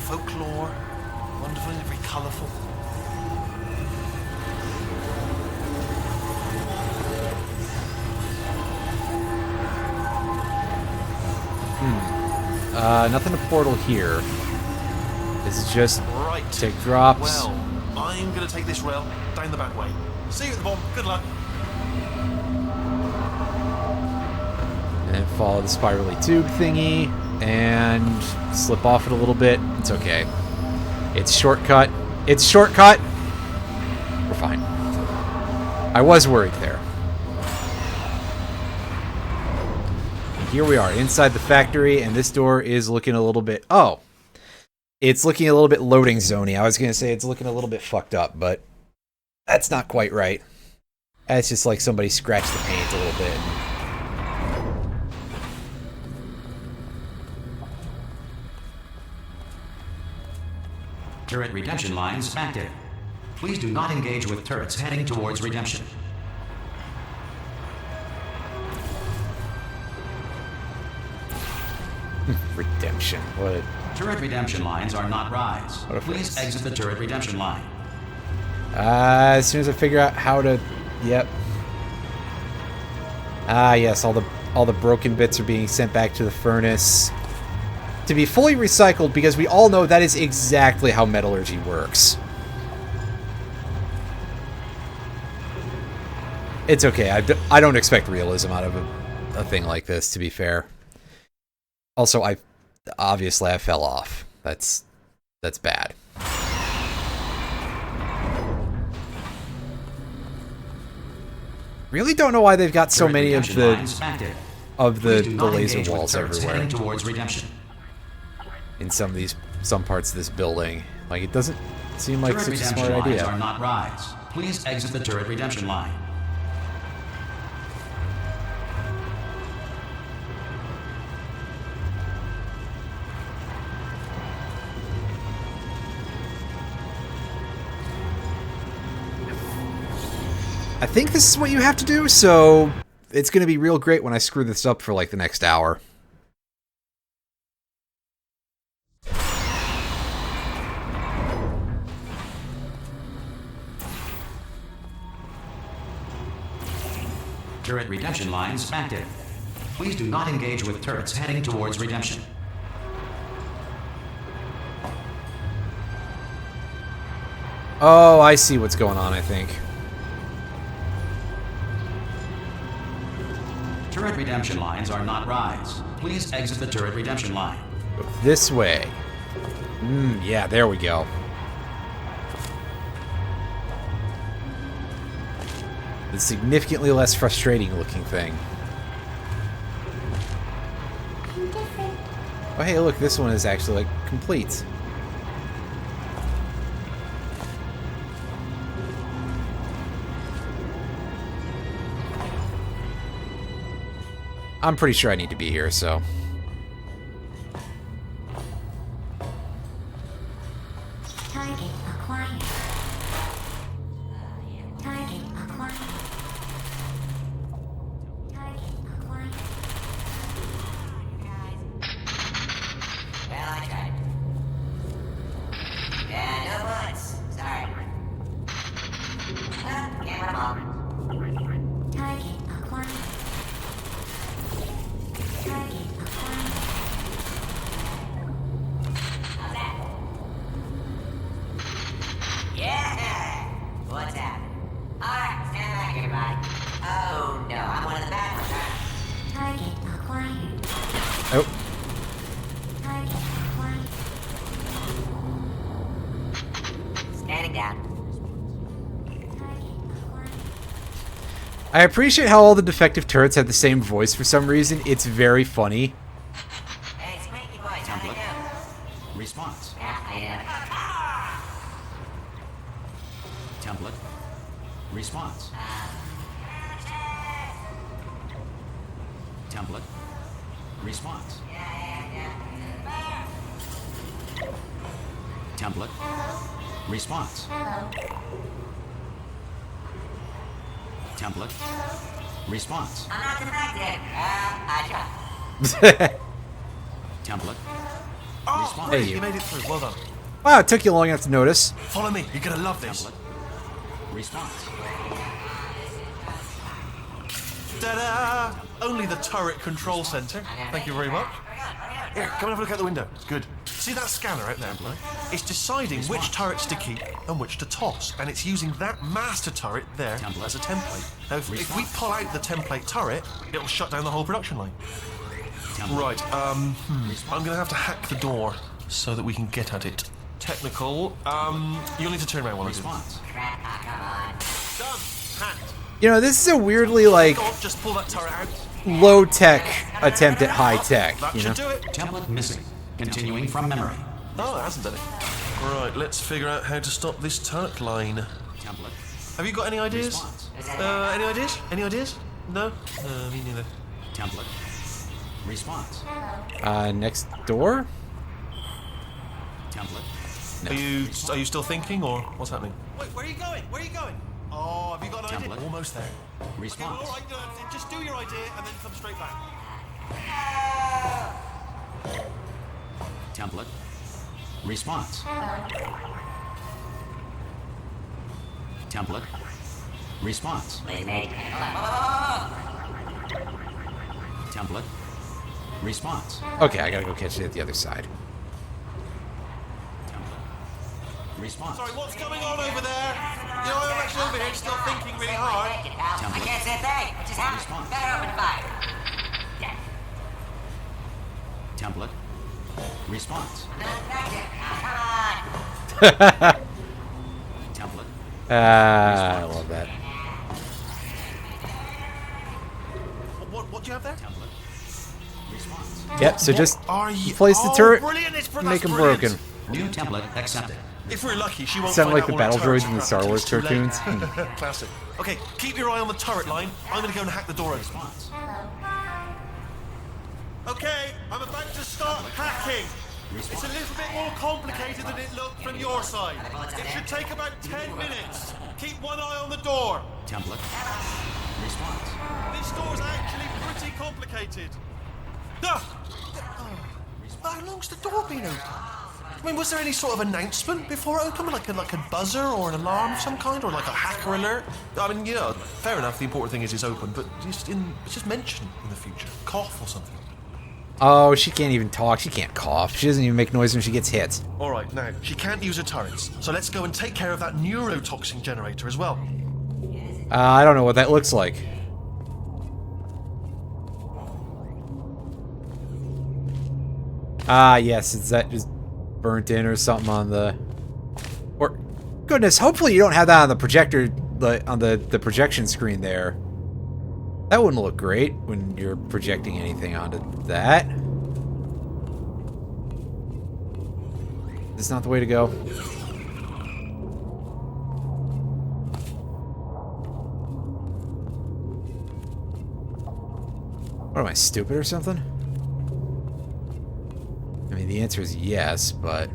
folklore, wonderful and very colourful. Nothing to portal here. This is just Right. take drops. Well, I'm going to take this rail down the back way. See you at the bottom. Good luck. And then follow the spirally tube thingy and slip off it a little bit. It's okay. It's shortcut. It's shortcut. We're fine. I was worried there. And here we are inside the factory, and this door is looking a little bit... Oh. It's looking a little bit loading zoney. I was going to say it's looking a little bit fucked up, but that's not quite right. It's just like somebody scratched the paint a little bit. Turret redemption lines active. Please do not engage with turrets heading towards redemption. Redemption. What? Turret redemption lines are not rides. What a Please phrase. exit the turret redemption line. As soon as I figure out how to... Yep. Ah, yes, all the broken bits are being sent back to the furnace to be fully recycled, because we all know that is exactly how metallurgy works. It's okay. I don't expect realism out of a thing like this, to be fair. Also, obviously I fell off. That's bad. Really don't know why they've got so Turret many of redemption the lines active. of Please the do not laser engage with walls turrets everywhere heading towards redemption. in some parts of this building. Like, it doesn't seem like Turret such a redemption smart lines idea. are not rides. Please exit the turret redemption line. I think this is what you have to do, so it's going to be real great when I screw this up for like the next hour. Turret redemption lines active. Please do not engage with turrets heading towards redemption. Oh, I see what's going on, I think. Turret redemption lines are not rides. Please exit the turret redemption line. Go this way. Yeah, there we go. The significantly less frustrating looking thing. Oh, hey, look, this one is actually, like, complete. I'm pretty sure I need to be here, so... Target acquired. Target acquired. Target acquired. Well, I tried. Yeah, no bullets. Sorry. Well, can't win 'em all. Target acquired. Target acquired. How's that? Yeah! What's happening? Alright, stand back, everybody. Oh, no, I'm one of the bad ones, huh? Target acquired. Oh, Target acquired. Standing down. Target acquired. I appreciate how all the defective turrets have the same voice for some reason. It's very funny. Hey, squeaky boys, how'd they do? Response. Yeah, I Template. Response. Template. Response. Template. Response. Template. Response. I'm not defective. I tried. Template. Oh, Response. great, Hey, you. made it through. Well done. Wow, it took you long enough to notice. Follow me. You're gonna love this. Template. Response. Ta-da! Only the turret control center. Thank you very much. Here, come and have a look out the window. Good. See that scanner out there? It's deciding which turrets to keep and which to toss, and it's using that master turret there as a template. Now, if we pull out the template turret, it'll shut down the whole production line. Right. I'm gonna have to hack the door so that we can get at it. Technical. You'll need to turn around while I do. Response. Come on. Done. Hacked. You know, this is a weirdly, like, Go on, just pull that turret out. low-tech attempt at high-tech, That you know? should do it. Template missing. Continuing from memory. Oh, it hasn't done it. Right, let's figure out how to stop this turret line. Template. Have you got any ideas? Response. Any ideas? Any ideas? No? Me neither. Template. Response. Next door? Template. Are you still thinking, or what's happening? Wait, where are you going? Where are you going? Oh, have you got an idea? Template. Almost there. Response. Okay, all right, just do your idea and then come straight back. Template. Response. Template. Response. Please, mate. Template. Response. Okay, I gotta go catch it at the other side. Template. Response. Sorry, what's going on over there? You know, I'm actually over here still thinking really hard. I can't say a thing. It just happened. Better open fire. Template. Response. Come on. Template. I love that. What do you have there? Template. Response. Yep, so just Are you? replace the turret, Brilliant! make them brilliant. broken. New template accepted. If we're lucky, she won't Sound find like out the all battle our turrets droids in the are Star trapped Wars until it's too cartoons. late. Classic. Okay, keep your eye on the turret line. I'm gonna go and hack the door open. Response. Okay, I'm about to start hacking. It's a little bit more complicated than it looked from your side. It should take about 10 minutes. Keep one eye on the door. Template. Response. This door's actually pretty complicated. Ah! How long's the door been open? I mean, was there any sort of announcement before it opened, like a buzzer or an alarm of some kind, or like a hacker alert? I mean, you know, fair enough. The important thing is it's open, but just mention in the future, cough or something. Oh, she can't even talk. She can't cough. She doesn't even make noise when she gets hit. All right, now she can't use her turrets, so let's go and take care of that neurotoxin generator as well. I don't know what that looks like. Ah, yes, is that just burnt in or something on the... Or, goodness, hopefully you don't have that on the projector, on the projection screen there. That wouldn't look great when you're projecting anything onto that. This is not the way to go. What am I, stupid or something? I mean, the answer is yes, but...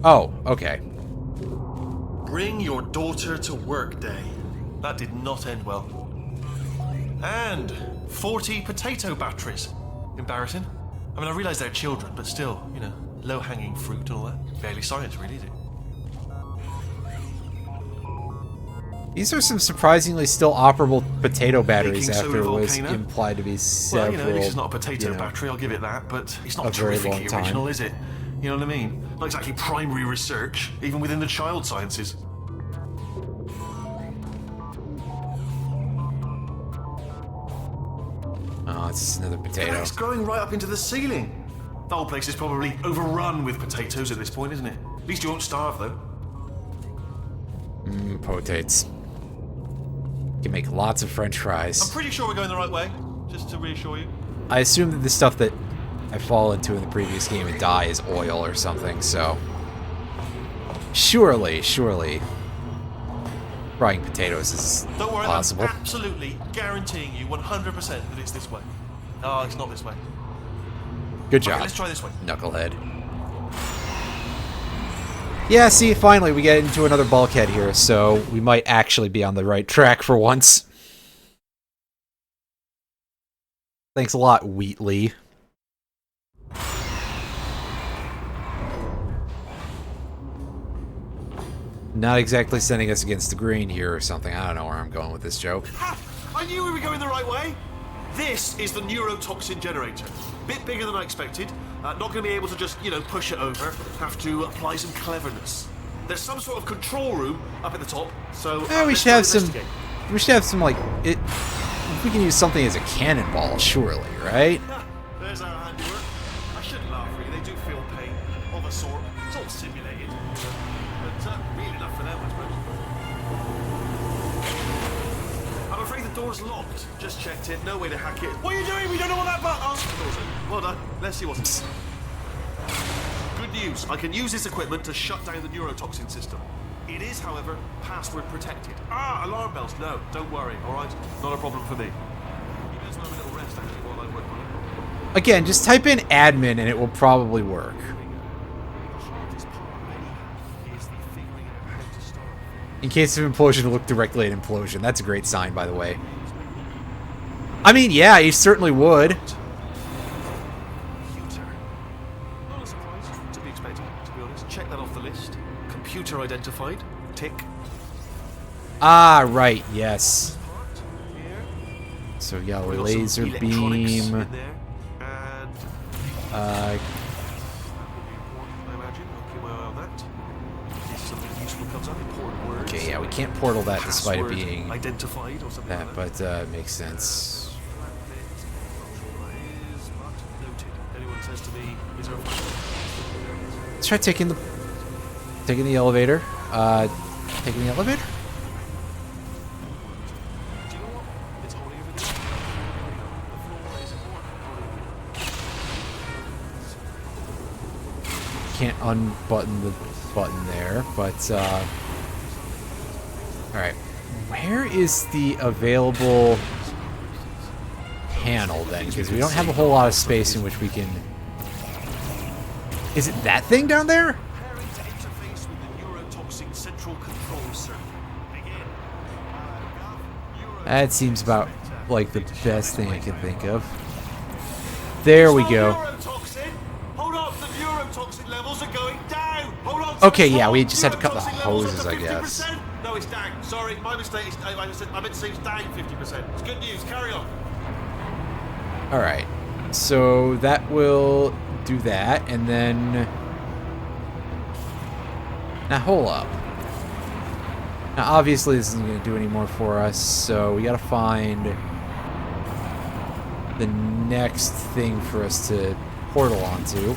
Oh, okay. Bring your daughter to work day. That did not end well. And 40 potato batteries. Embarrassing. I mean, I realise they're children, but still, you know, low-hanging fruit and all that. Barely science, really, is it? These are some surprisingly still operable potato batteries Baking after it soda was volcano. implied to be Well, several, you know, this is not a potato you know, battery, I'll give it that, but it's a not very long terrifically time. original, is it? You know what I mean? Not exactly primary research, even within the child sciences. Oh, it's just another potato. It's growing right up into the ceiling. The whole place is probably overrun with potatoes at this point, isn't it? At least you won't starve, though. Potates. Can make lots of French I'm fries. pretty sure we're going the right way, just to reassure you. I assume that the stuff that I fall into in the previous game and die is oil or something, so... Surely, frying potatoes is Don't worry, possible. I'm absolutely guaranteeing you 100% that it's this way. No, it's not this way. Good Okay, job, let's try this way. knucklehead. Yeah, see, finally we get into another bulkhead here, so we might actually be on the right track for once. Thanks a lot, Wheatley. Not exactly sending us against the green here or something. I don't know where I'm going with this joke. Ha! I knew we were going the right way. This is the neurotoxin generator. Bit bigger than I expected. Not going to be able to just, push it over. Have to apply some cleverness. There's some sort of control room up at the top, so... we should have some... We should have some, like... we can use something as a cannonball, surely, right? There's our handiwork. I shouldn't laugh, really. They do feel pain, of a sort. It's all simulated. But real enough for them, I suppose. I'm afraid the door's locked. Just checked it. No way to hack it. What are you doing? We don't know what that button... Oh, well done. Let's see what's... Good news. I can use this equipment to shut down the neurotoxin system. It is, however, password protected. Alarm bells. No, don't worry, alright? Not a problem for me. You guys have a little rest actually while I work on it. Again, just type in admin and it will probably work. In case of implosion, look directly at implosion. That's a great sign, by the way. I mean, yeah, you certainly would. Not a surprise. To be expected, to be honest. Check that off the list. Computer identified. Tick. Ah, right, yes. Here. So, yeah, We've got laser some electronics beam. in there. And... Uh, that would be important, I imagine. I'll keep my eye on that. If something useful comes up, important words. okay, yeah, we can't portal that despite it Password being identified or something that, like that. but makes sense. Anyone says to me, is there a Let's try taking the elevator. Taking the elevator? Do you know what? It's holding everything up. The floor is important. Can't unbutton the button there, but alright. Where is the available panel then? Because we don't have a whole lot of space in which we can... Is it that thing down there? Preparing to interface with the neurotoxin central control circuit. Begin. That seems about like the best thing I can think of. There we go. Neurotoxin. Hold on, the neurotoxin levels are going down. Hold on. Okay, yeah, we just had to cut the Neurotoxin levels hoses, up I to guess. 50%. No, it's down. Sorry, my mistake. I meant to say it's down 50%. It's good news. Carry on. Alright. So that will do that, and then... Now, hold up. Now, obviously, this isn't going to do any more for us, so we got to find the next thing for us to portal onto.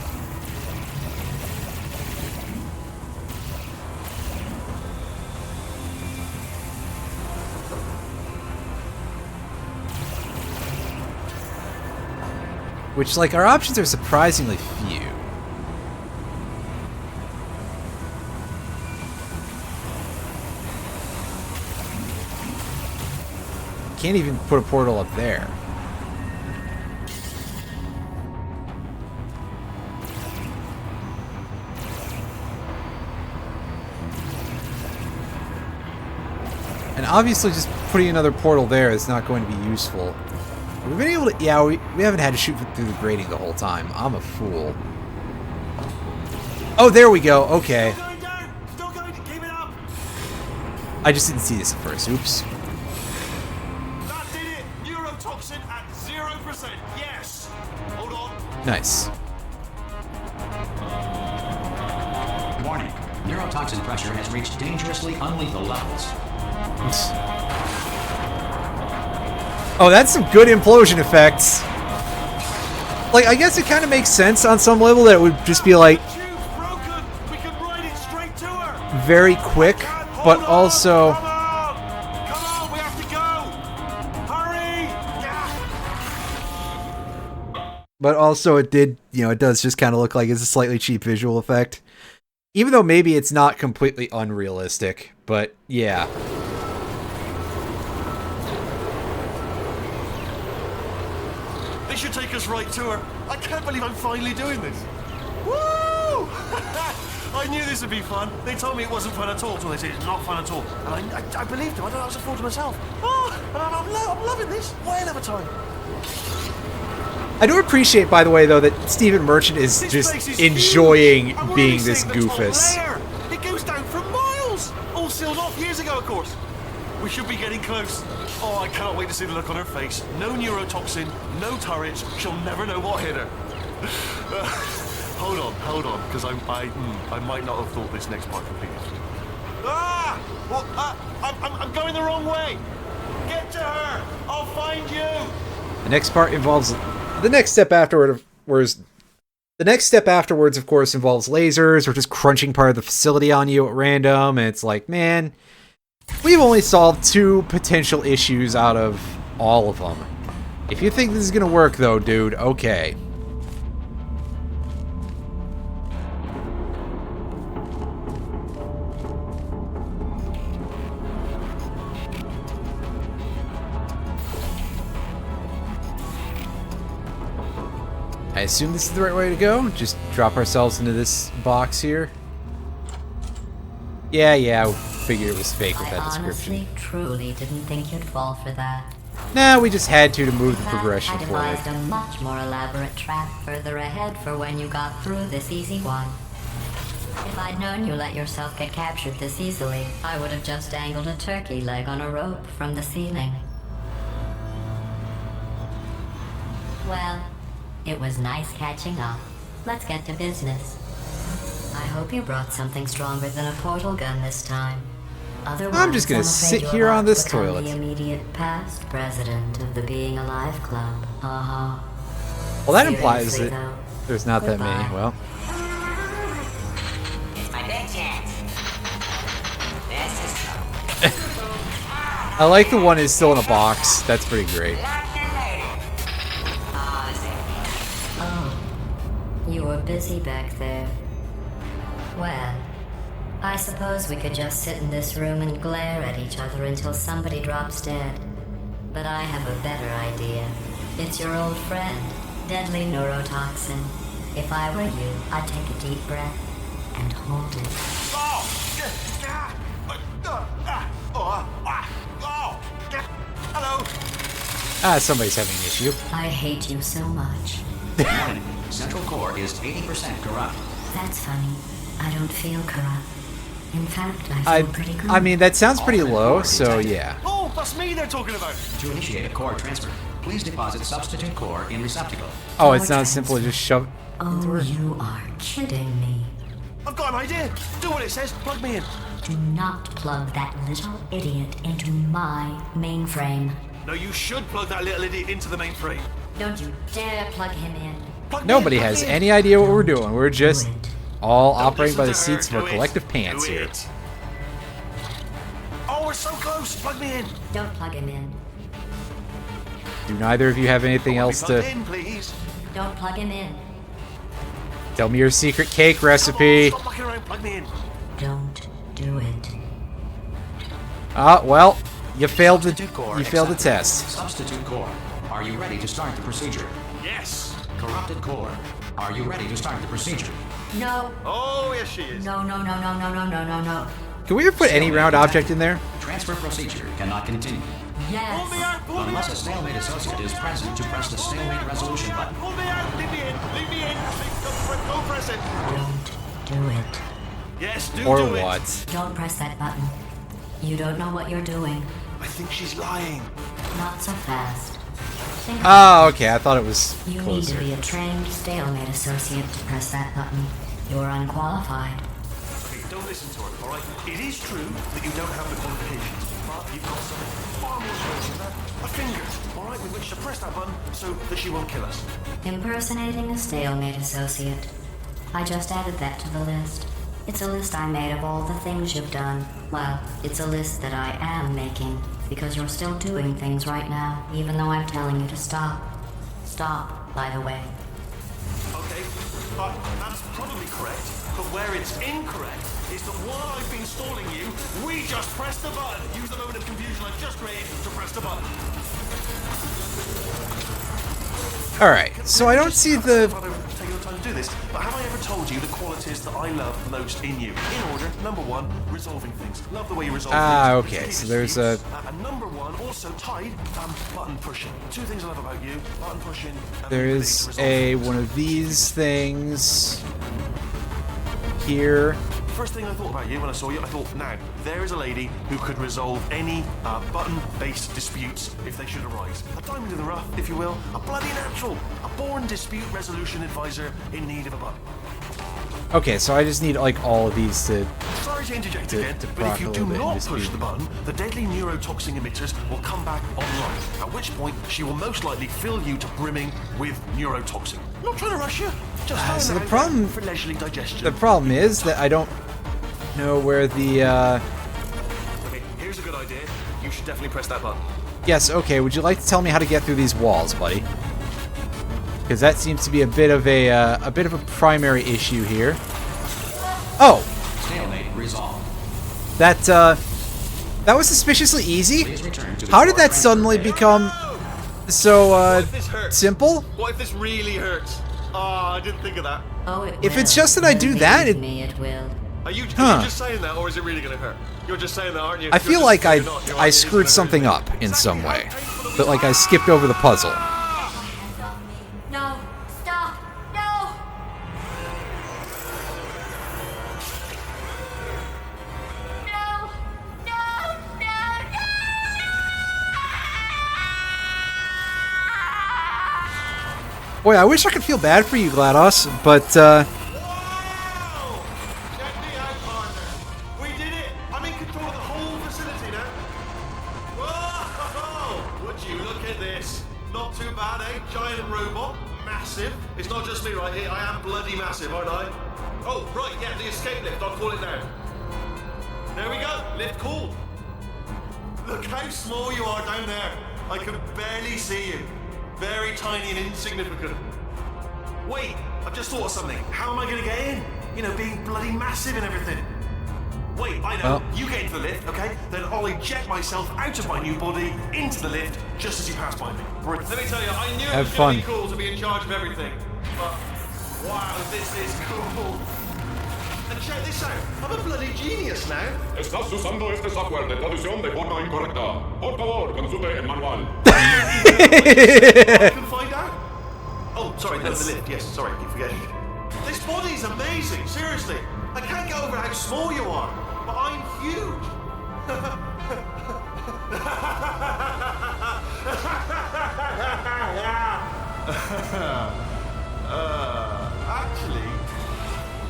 Which, like, our options are surprisingly few. Can't even put a portal up there. And obviously just putting another portal there is not going to be useful. We've been able to... Yeah, we haven't had to shoot through the grating the whole time. I'm a fool. Oh, there we go. Okay. Still going down. Still going. Keep it up. I just didn't see this at first. Oops. That did it. Neurotoxin at 0%. Yes. Hold on. Nice. Warning. Neurotoxin pressure has reached dangerously unlethal levels. Oh, that's some good implosion effects. Like, I guess it kind of makes sense on some level that it would just be like Tube's broken. We can ride it straight to her. very quick, but Hold on. also Come on. Come on. We have to go. Hurry. Yeah. it did, it does just kind of look like it's a slightly cheap visual effect. Even though maybe it's not completely unrealistic, but yeah. This should take us right to her. I can't believe I'm finally doing this. Woo! I knew this would be fun. They told me it wasn't fun at all, so they said it's not fun at all. And I believed them. I don't know, I was a fool to myself. Oh, and I'm loving this. Whale of a time. I do appreciate, by the way, though, that Stephen Merchant is This just place is enjoying huge. And we're being only this seeing the top goofus. layer. It goes down for miles. All sealed off years ago, of course. We should be getting close. Oh, I cannot wait to see the look on her face. No neurotoxin, no turrets. She'll never know what hit her. Hold on, because I might not have thought this next part completely. Ah! Well, I'm going the wrong way. Get to her. I'll find you. The next part involves the next step afterwards. The next step afterwards, of course, involves lasers or just crunching part of the facility on you at random, and it's like, man, we've only solved 2 potential issues out of all of them. If you think this is gonna work, though, dude, okay. I assume this is the right way to go. Just drop ourselves into this box here. Yeah, I figured it was fake with that I description. honestly, truly didn't think you'd fall for that. Nah, we just had to move the In fact, progression I forward. devised a much more elaborate trap further ahead for when you got through this easy one. If I'd known you let yourself get captured this easily, I would have just dangled a turkey leg on a rope from the ceiling. Well, it was nice catching up. Let's get to business. I hope you brought something stronger than a portal gun this time. Otherwise, I'm just gonna afraid sit you're here about on to this become toilet. The immediate past president of the Being Alive Club. Uh-huh. Well, that implies Seriously, that though. there's not that many. Goodbye. Well, It's my big chance. This is trouble. I like the one is still in a box. That's pretty great. Locked and loaded. Oh, this ain't Oh, you were busy back there. Well, I suppose we could just sit in this room and glare at each other until somebody drops dead. But I have a better idea. It's your old friend, deadly neurotoxin. If I were you, I'd take a deep breath and hold it. Hello. Somebody's having an issue. I hate you so much. Warning. Central core is 80% corrupt. That's funny. I don't feel corrupt. In fact, I feel pretty good. I mean, that sounds pretty low, so yeah. Oh, that's me they're talking about. To initiate a core transfer, please deposit substitute core in receptacle. Oh, it's not simple to just shove. Oh, you are kidding me. I've got an idea. Do what it says. Plug me in. Do not plug that little idiot into my mainframe. No, you should plug that little idiot into the mainframe. Don't you dare plug him in. Plug me Nobody in, plug has me in. any idea what we're doing. We're just Do it. all Don't operating by the listen to her. seats of our Do it. collective pants Do here. it. Oh, we're so close. Plug me in. Don't plug him in. Do neither of you have anything Be else plugged to in, please. Don't plug him in. tell me your secret cake Come on, recipe? stop mucking around. Plug me in. Don't do it. Well, you failed the Substitute core you failed the accepted. test. Substitute core. Are you ready to start the procedure? Yes. Corrupted core. Are you ready to start the procedure? No. Oh, yes, she is. No, no, no, no, no, no, no, no, no. Can we ever put any round object in there? Transfer procedure cannot continue. Pull me Yes. out. Pull me Unless a out. stalemate associate is present to press the stalemate resolution button. Pull me out. Leave me in. Leave me in. Go press it. Don't do it. Yes, do Or do it. what? Don't press that button. You don't know what you're doing. I think she's lying. Not so fast. Think Oh, okay. I thought it was You need to closer. be a trained stalemate associate to press that button. You're unqualified. Okay, don't listen to her, all right? It is true that you don't have the qualifications, but you've got something far more special than that. A finger, all right, with which to press that button so that she won't kill us. Impersonating a stalemate associate. I just added that to the list. It's a list I made of all the things you've done. Well, it's a list that I am making, because you're still doing things right now, even though I'm telling you to stop. Stop, by the way. Okay, that's probably correct, but where it's incorrect is that while I've been stalling you, we just pressed the button. Use the moment of confusion I've just created to press the button. All right. So I don't see the Father, take your time to do this. this, but have I ever told you the qualities that I love most in you? In order, number one, resolving things. Love the way you resolve things. Okay, so there's a... And number one, also tied, button pushing. Two things I love about you, button pushing and There ability is to resolve a things. one of these things here. First thing I thought about you when I saw you, I thought, now, there is a lady who could resolve any button-based disputes if they should arise. A diamond in the rough, if you will. A bloody natural. A born dispute resolution advisor in need of a button. Okay, so I just need like all of these to... Sorry to interject To again, but proc if you a do little bit in not this push view. the button, the deadly neurotoxin emitters will come back online, at which point she will most likely fill you to brimming with neurotoxin. Not trying to rush you, just so throwing the it out problem- there for leisurely digestion. The problem is that I don't know where the... Okay, here's a good idea. You should definitely press that button. Yes, okay, would you like to tell me how to get through these walls, buddy? Because that seems to be a bit of a primary issue here. Oh! Stalemate resolved. That was suspiciously easy? Please return to the How did core that transfer suddenly bay. become so, What if this hurts? simple? What if this really hurts? Oh, I didn't think of that. Oh, it If will. it's just that I do that, Believe it- me, it will. Are you Huh. just saying that, or is it really going to hurt? You're just saying that, aren't you? I You're feel just- like you're not, you're I right, screwed it is something gonna up hurt. in some way. Exactly how painful But like I it skipped over the puzzle. No, stop, no! No, no, no, no! Boy, I wish I could feel bad for you, GLaDOS, but Whoa! Check me out, partner. We did it. I'm in control of the whole facility now. Whoa! Would you look at this? Not too bad, eh? Giant robot, massive. It's not just me right here. I am bloody massive, aren't I? Oh, right, yeah, the escape lift. I'll call it now. There we go. Lift called. Look how small you are down there. I can barely see you. Very tiny and insignificant. Wait, I've just thought of something. How am I gonna get in? You know, being bloody massive and everything. Wait, I know. Well. You get into the lift, okay? Then I'll eject myself out of my new body into the lift just as you pass by me. Let me tell you, I knew it Have was gonna be fun. cool to be in charge of everything. But wow, this is cool. And check this out. I'm a bloody genius now. Estás usando este software de traducción de forma incorrecta. Por favor, consulte el manual. I can find out. Oh, sorry, no, the lift. Yes, sorry, keep forgetting. This body's amazing, seriously. I can't get over how small you are, but I'm huge. Actually,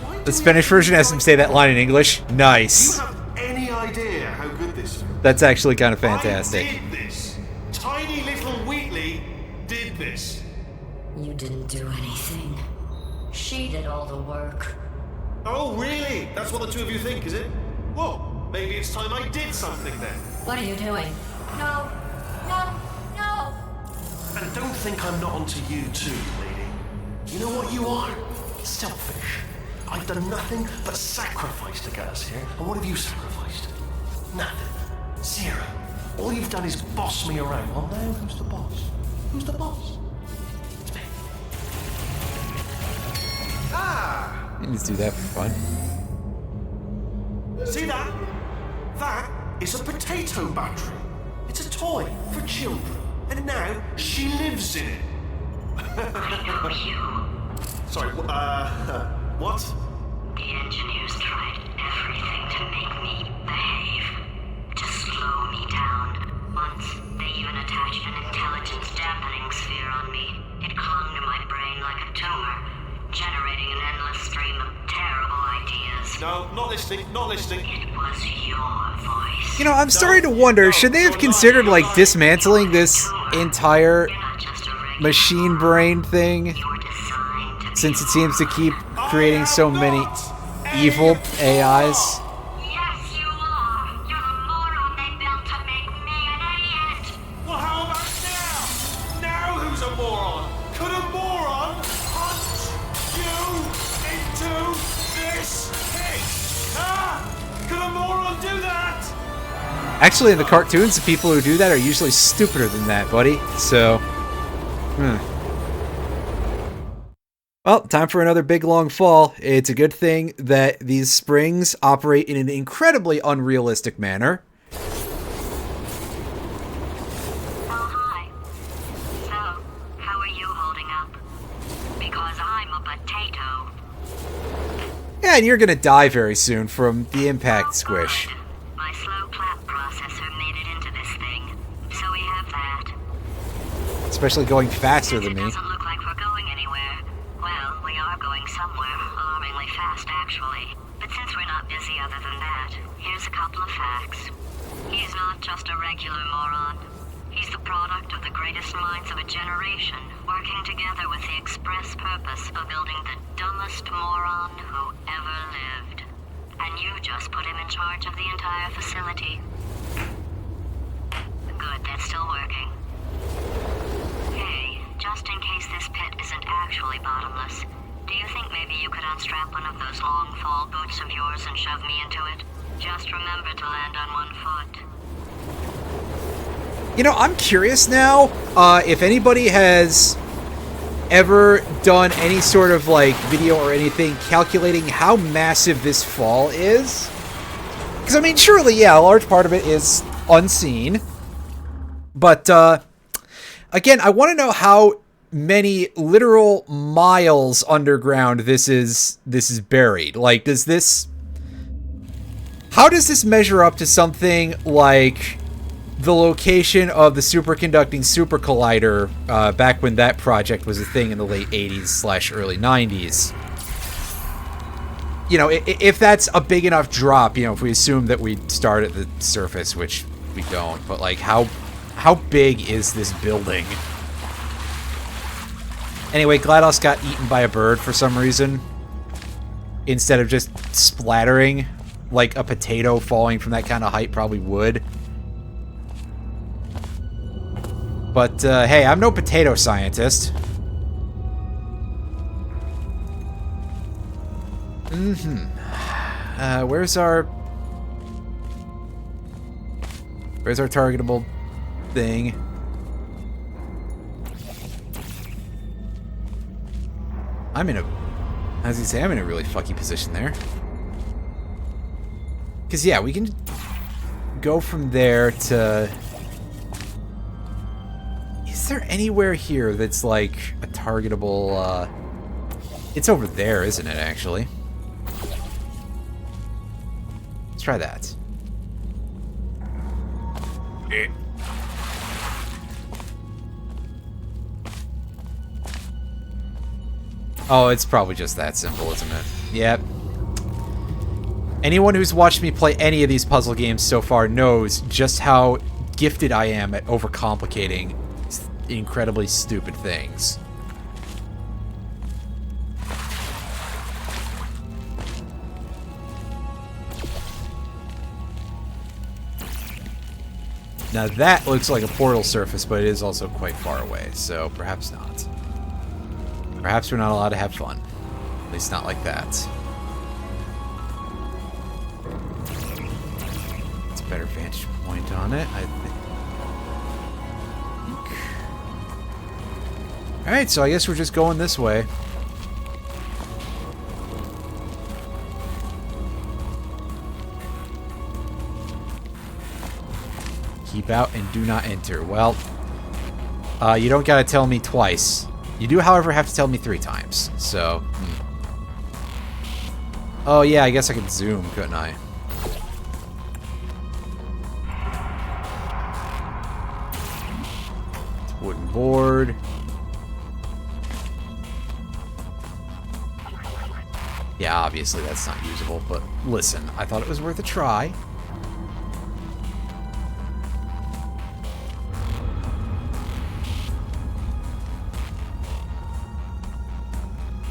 why the do Spanish you version has him say that line in English. Do you Nice. have any idea how good this feels? That's actually kind of fantastic. I did this. Tiny little Wheatley did this. You didn't do anything. She did all the work. Oh, really? That's what the two of you think, is it? Well, maybe it's time I did something then. What are you doing? No, no, no! And don't think I'm not onto you too, lady. You know what you are? Selfish. I've done nothing but sacrifice to get us here. And what have you sacrificed? Nothing. Zero. All you've done is boss me around. Well, now who's the boss? Who's the boss? It's me. Ah! You can just do that for fun. See that? That is a potato battery. It's a toy for children. And now she lives in it. Sorry, what? The engineers tried everything to make me behave, to slow me down. Once, they even attached an intelligence dampening sphere on me. It clung to my brain like a tumor, generating an endless stream of terrible ideas. No, not listening, not listening. It was your voice. You know, I'm starting to wonder, should they have considered like dismantling this entire You're not just a regular machine brain thing? You're designed to be Since it seems to keep creating I so am many not evil any AIs. Yes, you are. You're the moron they built to make me an idiot. Well, how about now? Now who's a moron? Could a moron punch you into this pit? Huh? Could a moron do that? Actually, in the cartoons, the people who do that are usually stupider than that, buddy. So, Well, time for another big long fall. It's a good thing that these springs operate in an incredibly unrealistic manner. Oh, hi. So, how are you holding up? Because I'm a potato. Yeah, and you're gonna die very soon from the impact squish. Good. My slow clap processor made it into this thing, so we have that. Especially going faster Since than it me. doesn't look like we're going anywhere, well, we are going somewhere, alarmingly fast, actually. But since we're not busy other than that, here's a couple of facts. He's not just a regular moron. He's the product of the greatest minds of a generation, working together with the express purpose of building the dumbest moron who ever lived. And you just put him in charge of the entire facility. Good, that's still working. Hey, just in case this pit isn't actually bottomless, do you think maybe you could unstrap one of those long fall boots of yours and shove me into it? Just remember to land on one foot. You know, I'm curious now if anybody has ever done any sort of like video or anything calculating how massive this fall is. Because I mean, surely, yeah, a large part of it is unseen. But again, I want to know how many literal miles underground this is buried. Like, how does this measure up to something like the location of the superconducting super collider back when that project was a thing in the late 80s / early 90s? You know, if that's a big enough drop, you know, if we assume that we start at the surface, which we don't, but like how big is this building? Anyway, GLaDOS got eaten by a bird for some reason, instead of just splattering like a potato falling from that kind of height probably would. But, hey, I'm no potato scientist. Where's our targetable thing? I'm in a really fucky position there. Because, yeah, we can go from there to... Is there anywhere here that's like a targetable, it's over there, isn't it, actually? Let's try that. Oh, it's probably just that simple, isn't it? Yep. Anyone who's watched me play any of these puzzle games so far knows just how gifted I am at overcomplicating incredibly stupid things. Now that looks like a portal surface, but it is also quite far away, so perhaps not. Perhaps we're not allowed to have fun. At least not like that. It's a better vantage point on it, I think. Alright, so I guess we're just going this way. Keep out and do not enter. Well, you don't gotta tell me twice. You do, however, have to tell me 3 times. So, Oh, yeah, I guess I could zoom, couldn't I? Wooden board. Yeah, obviously that's not usable, but listen, I thought it was worth a try.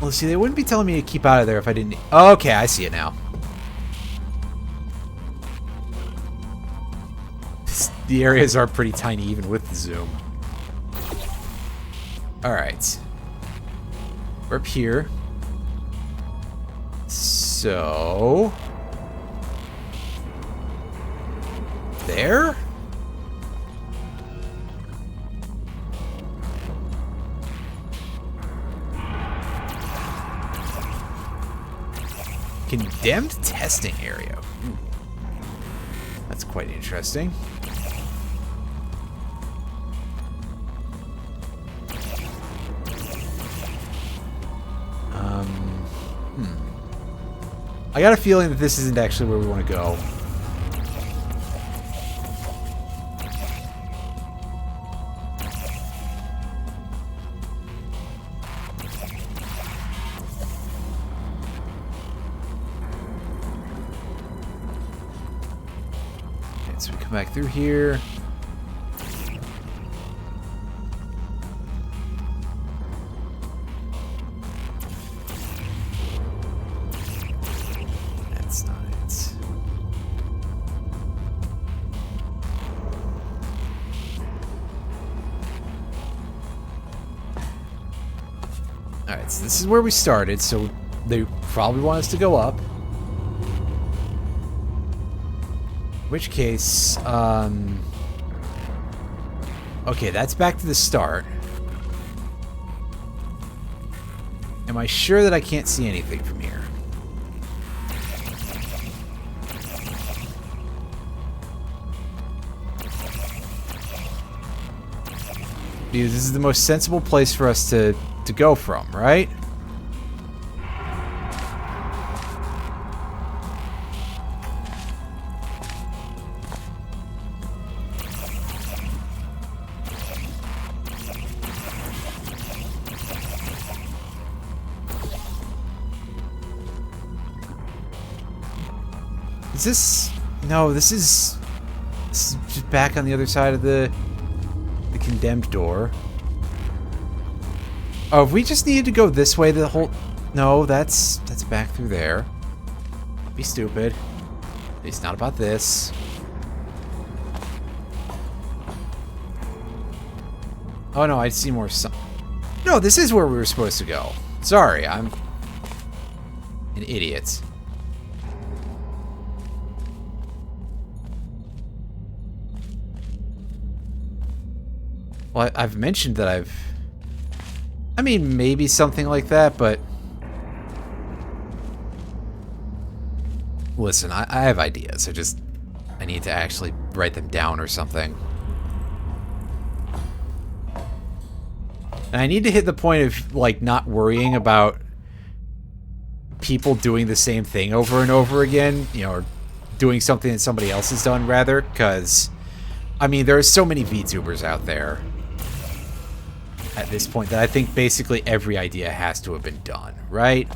Well, see, they wouldn't be telling me to keep out of there if I didn't... Oh, okay, I see it now. The areas are pretty tiny even with the zoom. Alright. We're up here. So... There? Condemned testing area. Ooh. That's quite interesting. I got a feeling that this isn't actually where we want to go. Okay, so we come back through here. Alright, so this is where we started, so they probably want us to go up. In which case, okay, that's back to the start. Am I sure that I can't see anything from here? Because this is the most sensible place for us to go from, right? Is this... No, this is just back on the other side of the condemned door. Oh, if we just needed to go this way the whole... No, that's back through there. Be stupid. It's not about this. Oh no, I see more sun. No, this is where we were supposed to go. Sorry, I'm an idiot. Well, I've mentioned that I mean, maybe something like that, but... Listen, I have ideas. I need to actually write them down or something. And I need to hit the point of, like, not worrying about people doing the same thing over and over again, you know, or doing something that somebody else has done, rather, because, I mean, there are so many VTubers out there at this point that I think basically every idea has to have been done, right?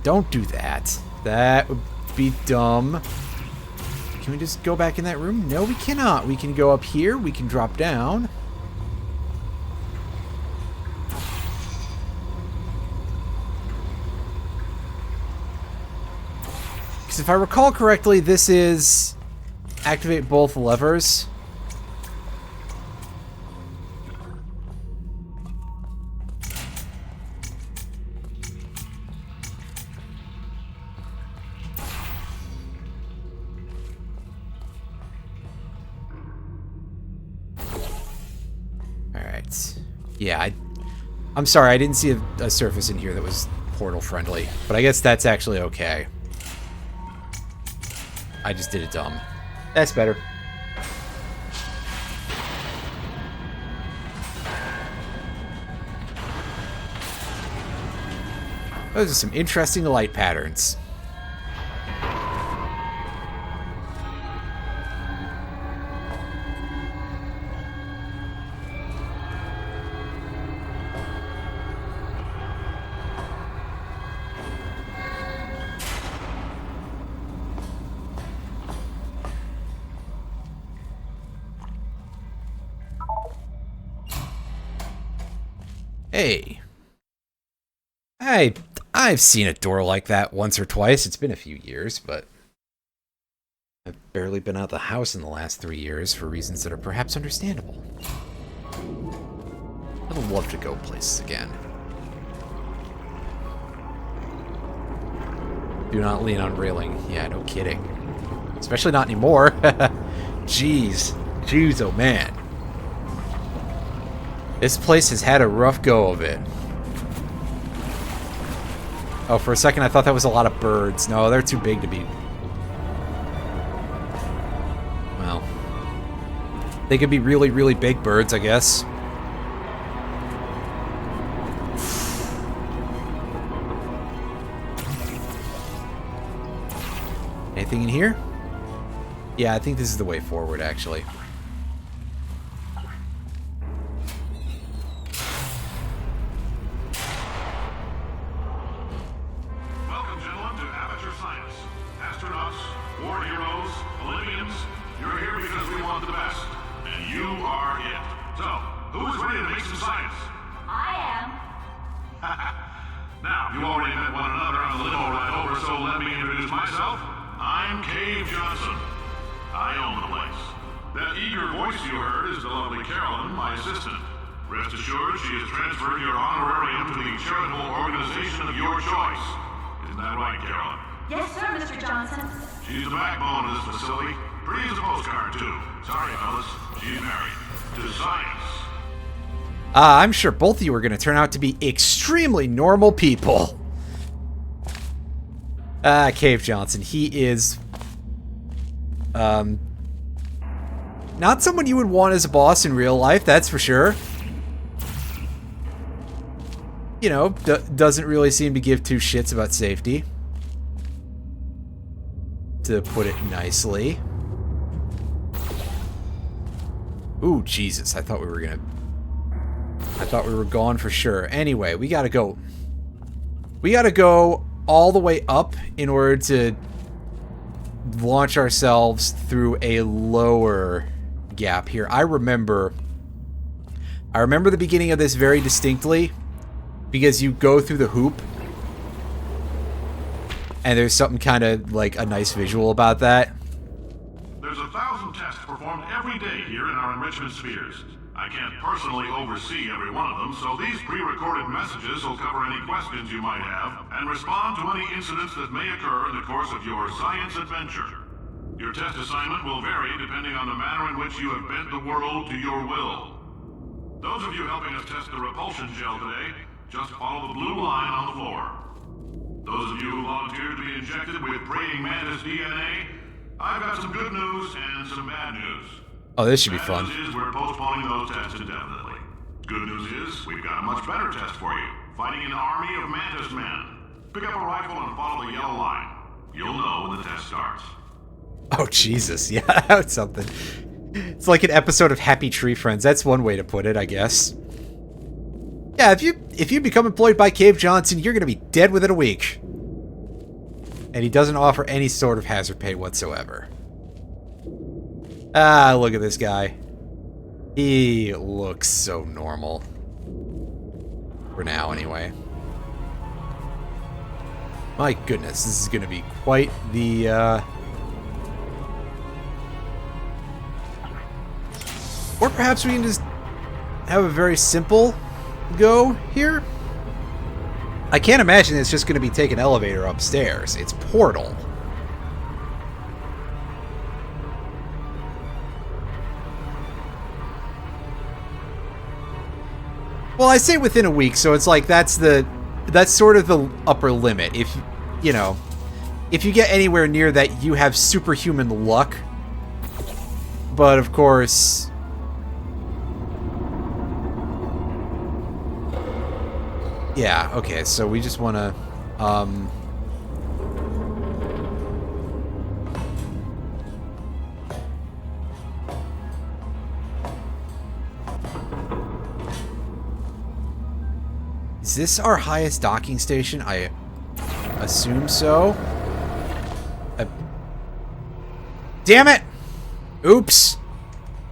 Don't do that. That would be dumb. Can we just go back in that room? No, we cannot. We can go up here. We can drop down. Because if I recall correctly, this is activate both levers. Yeah, I'm sorry, I didn't see a surface in here that was portal friendly, but I guess that's actually okay. I just did it dumb. That's better. Those are some interesting light patterns. Hey. I've seen a door like that once or twice. It's been a few years, but I've barely been out of the house in the last 3 years for reasons that are perhaps understandable. I would love to go places again. Do not lean on railing. Yeah, no kidding. Especially not anymore. Jeez. Jeez, oh man. This place has had a rough go of it. Oh, for a second I thought that was a lot of birds. No, they're too big to be... Well. They could be really, really big birds, I guess. Anything in here? Yeah, I think this is the way forward, actually. Welcome, gentlemen, to Amateur Science. Astronauts, war heroes, Olympians, you're here because we want the best. And you are it. So, who is ready to make some science? I am. Now, you already met one another on the limo ride over, so let me introduce myself. I'm Cave Johnson. I own the place. That eager voice you heard is the lovely Carolyn, my assistant. Rest assured, she has transferred your honorarium to the charitable organization of your choice. Isn't that right, Carolyn? Yes, sir, Mr. Johnson. She's the backbone of this facility. Pretty as a postcard, too. Sorry, fellas. She's married. To science. I'm sure both of you are going to turn out to be extremely normal people. Cave Johnson. He is... not someone you would want as a boss in real life, that's for sure. You know, doesn't really seem to give two shits about safety. To put it nicely. Ooh, Jesus, I thought we were gone for sure. Anyway, we gotta go. We gotta go all the way up in order to launch ourselves through a lower gap here. I remember the beginning of this very distinctly because you go through the hoop and there's something kind of like a nice visual about that. There's 1,000 tests performed every day here in our enrichment spheres. I can't personally oversee every one of them, so these pre-recorded messages will cover any questions you might have and respond to any incidents that may occur in the course of your science adventure. Your test assignment will vary depending on the manner in which you have bent the world to your will. Those of you helping us test the repulsion gel today, just follow the blue line on the floor. Those of you who volunteered to be injected with praying mantis DNA, I've got some good news and some bad news. Oh, this should be fun. Bad news is we're postponing those tests indefinitely. Good news is we've got a much better test for you. Fighting an army of mantis men. Pick up a rifle and follow the yellow line. You'll know when the test starts. Oh, Jesus. Yeah, that's something. It's like an episode of Happy Tree Friends. That's one way to put it, I guess. Yeah, if you become employed by Cave Johnson, you're going to be dead within a week. And he doesn't offer any sort of hazard pay whatsoever. Ah, look at this guy. He looks so normal. For now, anyway. My goodness, this is going to be quite the, Or perhaps we can just have a very simple go here. I can't imagine it's just going to be take an elevator upstairs. It's Portal. Well, I say within a week, so it's like that's sort of the upper limit. If you know, if you get anywhere near that, you have superhuman luck. But of course, yeah, okay, so we just want to is this our highest docking station? I assume so. Damn it! Oops.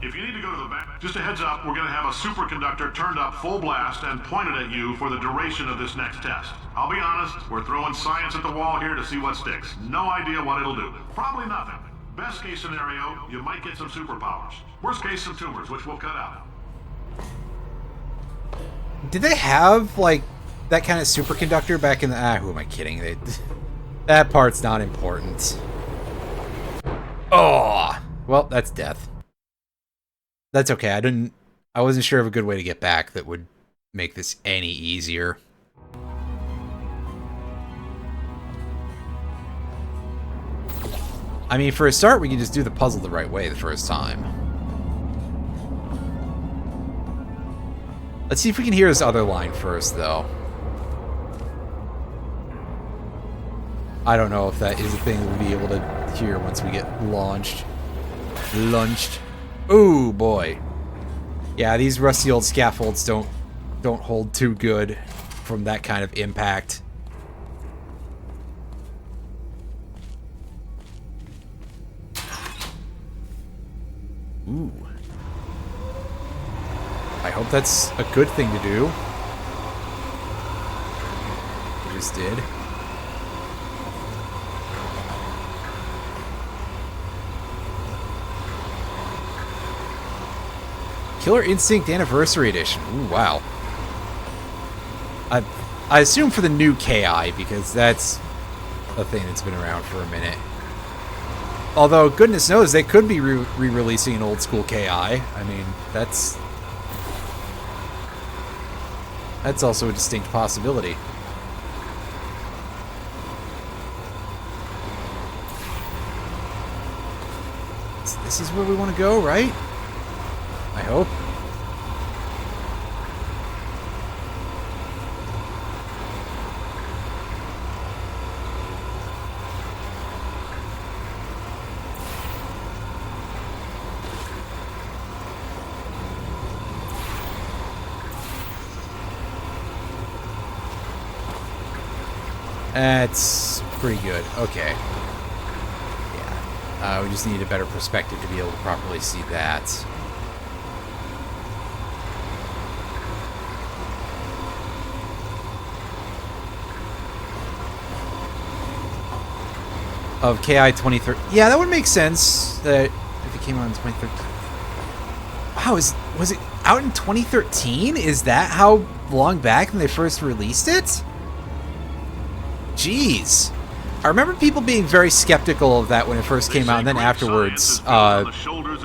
If you need to go to the back, just a heads up, we're going to have a superconductor turned up full blast and pointed at you for the duration of this next test. I'll be honest, we're throwing science at the wall here to see what sticks. No idea what it'll do. Probably nothing. Best case scenario, you might get some superpowers. Worst case, some tumors, which we'll cut out. Did they have, like, that kind of superconductor back in the... who am I kidding? That part's not important. Oh, well, that's death. That's okay. I wasn't sure of a good way to get back that would make this any easier. I mean, for a start, we can just do the puzzle the right way the first time. Let's see if we can hear this other line first, though. I don't know if that is a thing we'll be able to hear once we get launched. Ooh, boy. Yeah, these rusty old scaffolds don't hold too good from that kind of impact. Ooh. I hope that's a good thing to do. We just did. Killer Instinct Anniversary Edition. Ooh, wow. I assume for the new KI, because that's a thing that's been around for a minute. Although, goodness knows, they could be re-releasing an old school KI. I mean, that's also a distinct possibility. This is where we want to go, right? I hope. That's pretty good. Okay. Yeah. We just need a better perspective to be able to properly see that. Of KI 2013. Yeah, that would make sense that if it came out in 2013. Wow, was it out in 2013? Is that how long back when they first released it? Jeez. I remember people being very skeptical of that when it first came out, and then afterwards,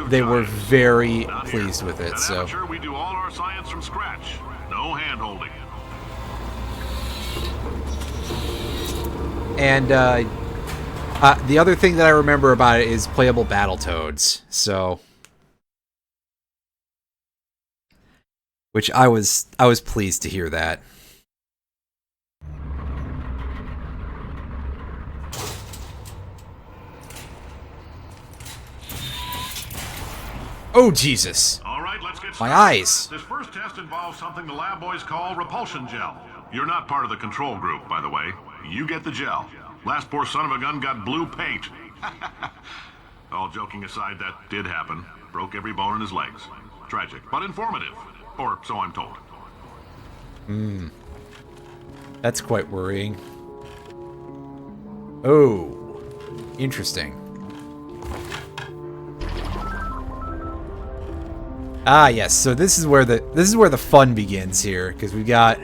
they were very pleased with it. So we do all our science from scratch. No hand-holding. And the other thing that I remember about it is playable Battletoads. So, which I was pleased to hear that. Oh, Jesus. All right, let's get My started. eyes. This first test involves something the lab boys call repulsion gel. You're not part of the control group, by the way. You get the gel. Last poor son of a gun got blue paint. All joking aside, that did happen. Broke every bone in his legs. Tragic, but informative. Or so I'm told. That's quite worrying. Oh, interesting. Ah, yes. So this is where the fun begins here, because we've got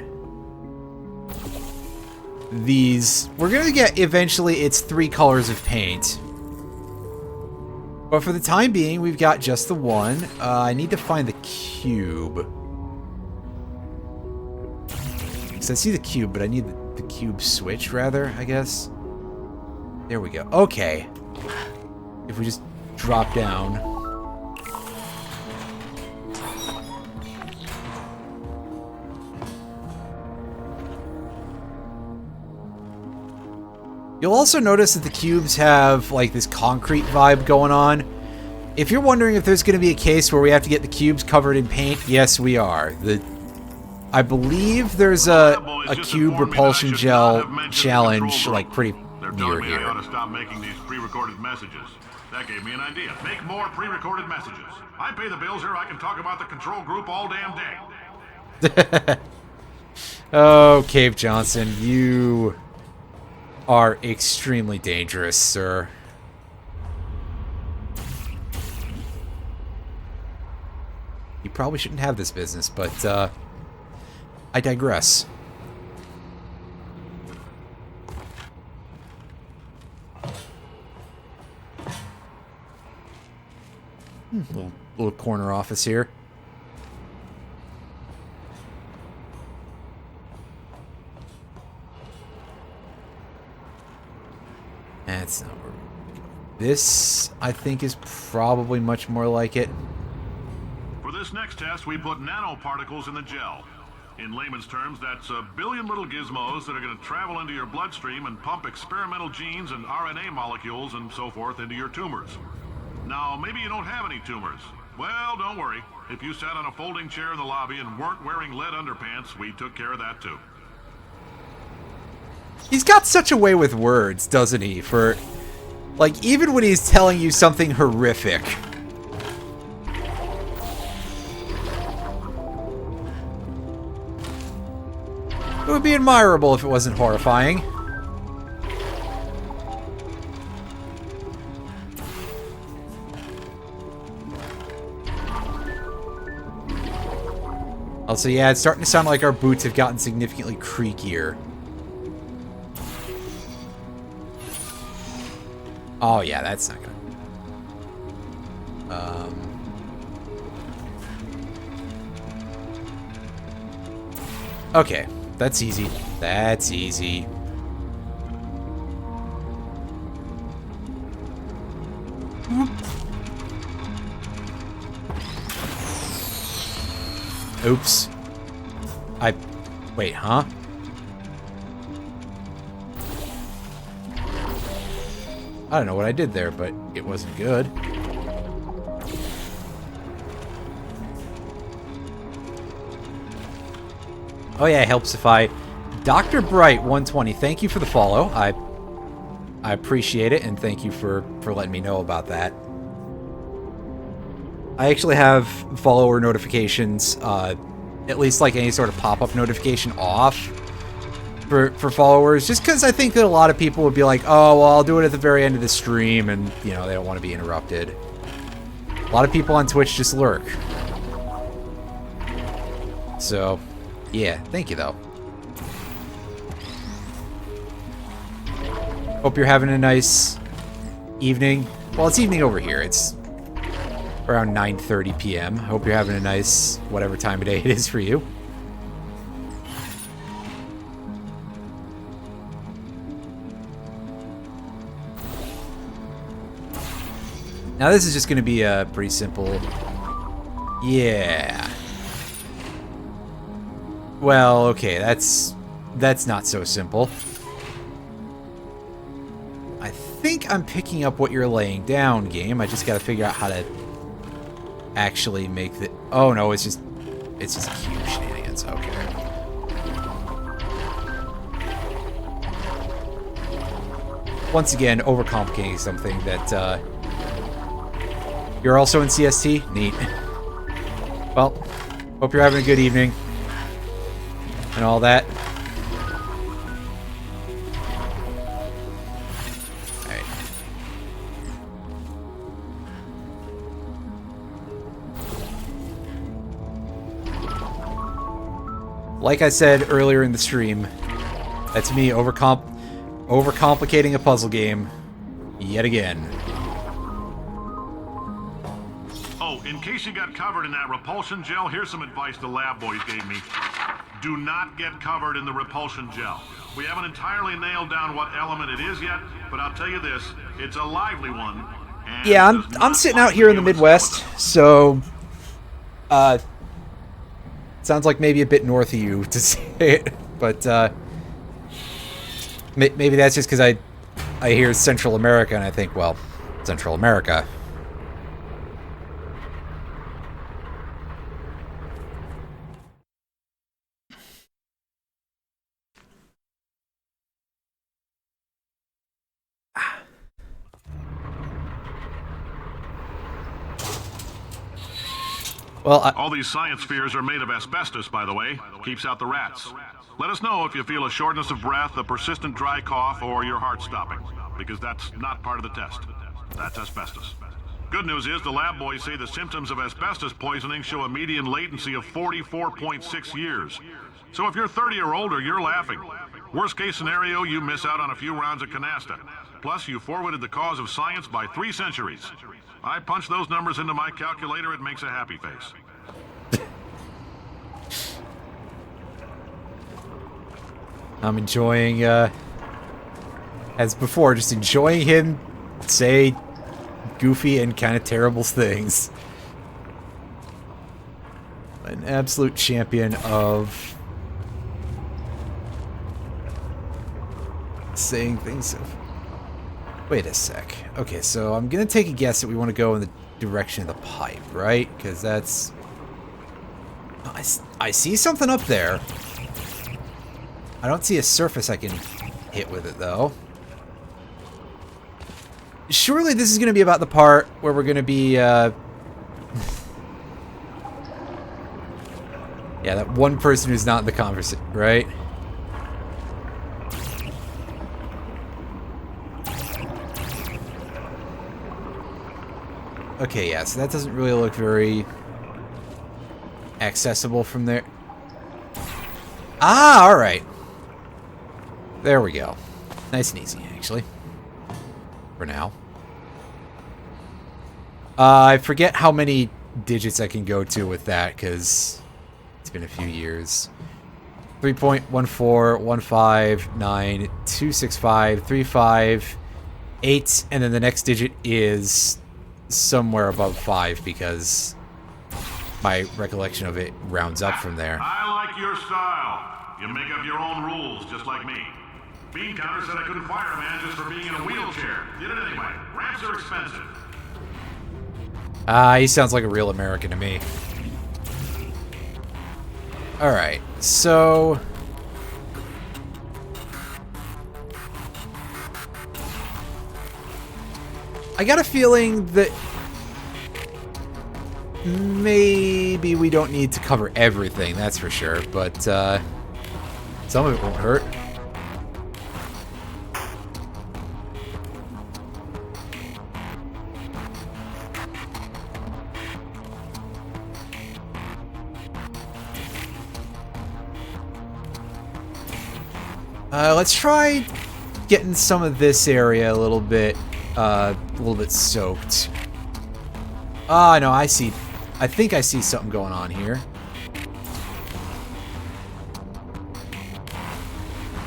these. We're gonna get eventually. It's 3 colors of paint, but for the time being, we've got just the one. I need to find the cube. Because I see the cube, but I need the cube switch rather. I guess. There we go. Okay. If we just drop down. You'll also notice that the cubes have, like, this concrete vibe going on. If you're wondering if there's going to be a case where we have to get the cubes covered in paint, yes, we are. I believe there's a cube repulsion gel challenge, like, pretty near I here. ought to stop making these pre-recorded messages. That gave me an idea. Make more pre-recorded messages. I pay the bills here. I can talk about the control group all damn day. Oh, Cave Johnson, you are extremely dangerous, sir. You probably shouldn't have this business, but I digress. Little corner office here. That's not where we go. This, I think, is probably much more like it. For this next test, we put nanoparticles in the gel. In layman's terms, that's a billion little gizmos that are going to travel into your bloodstream and pump experimental genes and RNA molecules and so forth into your tumors. Now, maybe you don't have any tumors. Well, don't worry. If you sat on a folding chair in the lobby and weren't wearing lead underpants, we took care of that too. He's got such a way with words, doesn't he? For, like, even when he's telling you something horrific. It would be admirable if it wasn't horrifying. Also, yeah, it's starting to sound like our boots have gotten significantly creakier. Oh, yeah, that's not gonna... Okay, that's easy. That's easy. Oops. Wait, huh? I don't know what I did there, but it wasn't good. Oh yeah, it helps if I... Dr. Bright 120, thank you for the follow. I appreciate it, and thank you for letting me know about that. I actually have follower notifications, at least like any sort of pop-up notification off for followers, just because I think that a lot of people would be like, oh, well, I'll do it at the very end of the stream, and, you know, they don't want to be interrupted. A lot of people on Twitch just lurk. So, yeah, thank you, though. Hope you're having a nice evening. Well, it's evening over here. It's around 9:30 p.m. Hope you're having a nice whatever time of day it is for you. Now this is just going to be a pretty simple... Yeah. Well, okay, that's not so simple. I think I'm picking up what you're laying down, game. I just got to figure out how to actually make the... Oh no, it's just cube shenanigans. Okay. Once again, overcomplicating something that you're also in CST? Neat. Well, hope you're having a good evening and all that. Alright. Like I said earlier in the stream, that's me overcomplicating a puzzle game yet again. Oh, in case you got covered in that repulsion gel, here's some advice the lab boys gave me. Do not get covered in the repulsion gel. We haven't entirely nailed down what element it is yet, but I'll tell you this, it's a lively one. And yeah, I'm sitting out here in the Midwest, so sounds like maybe a bit north of you to say it, but maybe that's just because I hear Central America and I think, well, Central America. Well, all these science spheres are made of asbestos, by the way. Keeps out the rats. Let us know if you feel a shortness of breath, a persistent dry cough, or your heart stopping, because that's not part of the test. That's asbestos. Good news is the lab boys say the symptoms of asbestos poisoning show a median latency of 44.6 years. So if you're 30 or older, you're laughing. Worst case scenario, you miss out on a few rounds of canasta. Plus, you forwarded the cause of science by 3 centuries. I punch those numbers into my calculator, it makes a happy face. I'm enjoying, as before, just enjoying him say goofy and kind of terrible things. An absolute champion of saying things of... Wait a sec. Okay, so I'm gonna take a guess that we want to go in the direction of the pipe, right? Because that's... I see something up there. I don't see a surface I can hit with it, though. Surely this is going to be about the part where we're going to be, yeah, that one person who's not in the conversation, right? Okay, yeah, so that doesn't really look very accessible from there. Ah, alright. There we go. Nice and easy, actually. For now. I forget how many digits I can go to with that, because it's been a few years. 3.14159265358, and then the next digit is somewhere above 5, because my recollection of it rounds up from there. I like your style. You make up your own rules, just like me. Bean Counter said I couldn't fire a man just for being in a wheelchair. Did it anyway. Ramps are expensive. He sounds like a real American to me. Alright, so... I got a feeling that maybe we don't need to cover everything, that's for sure, but some of it won't hurt. Let's try getting some of this area a little bit soaked. Ah, no, I see. I think I see something going on here.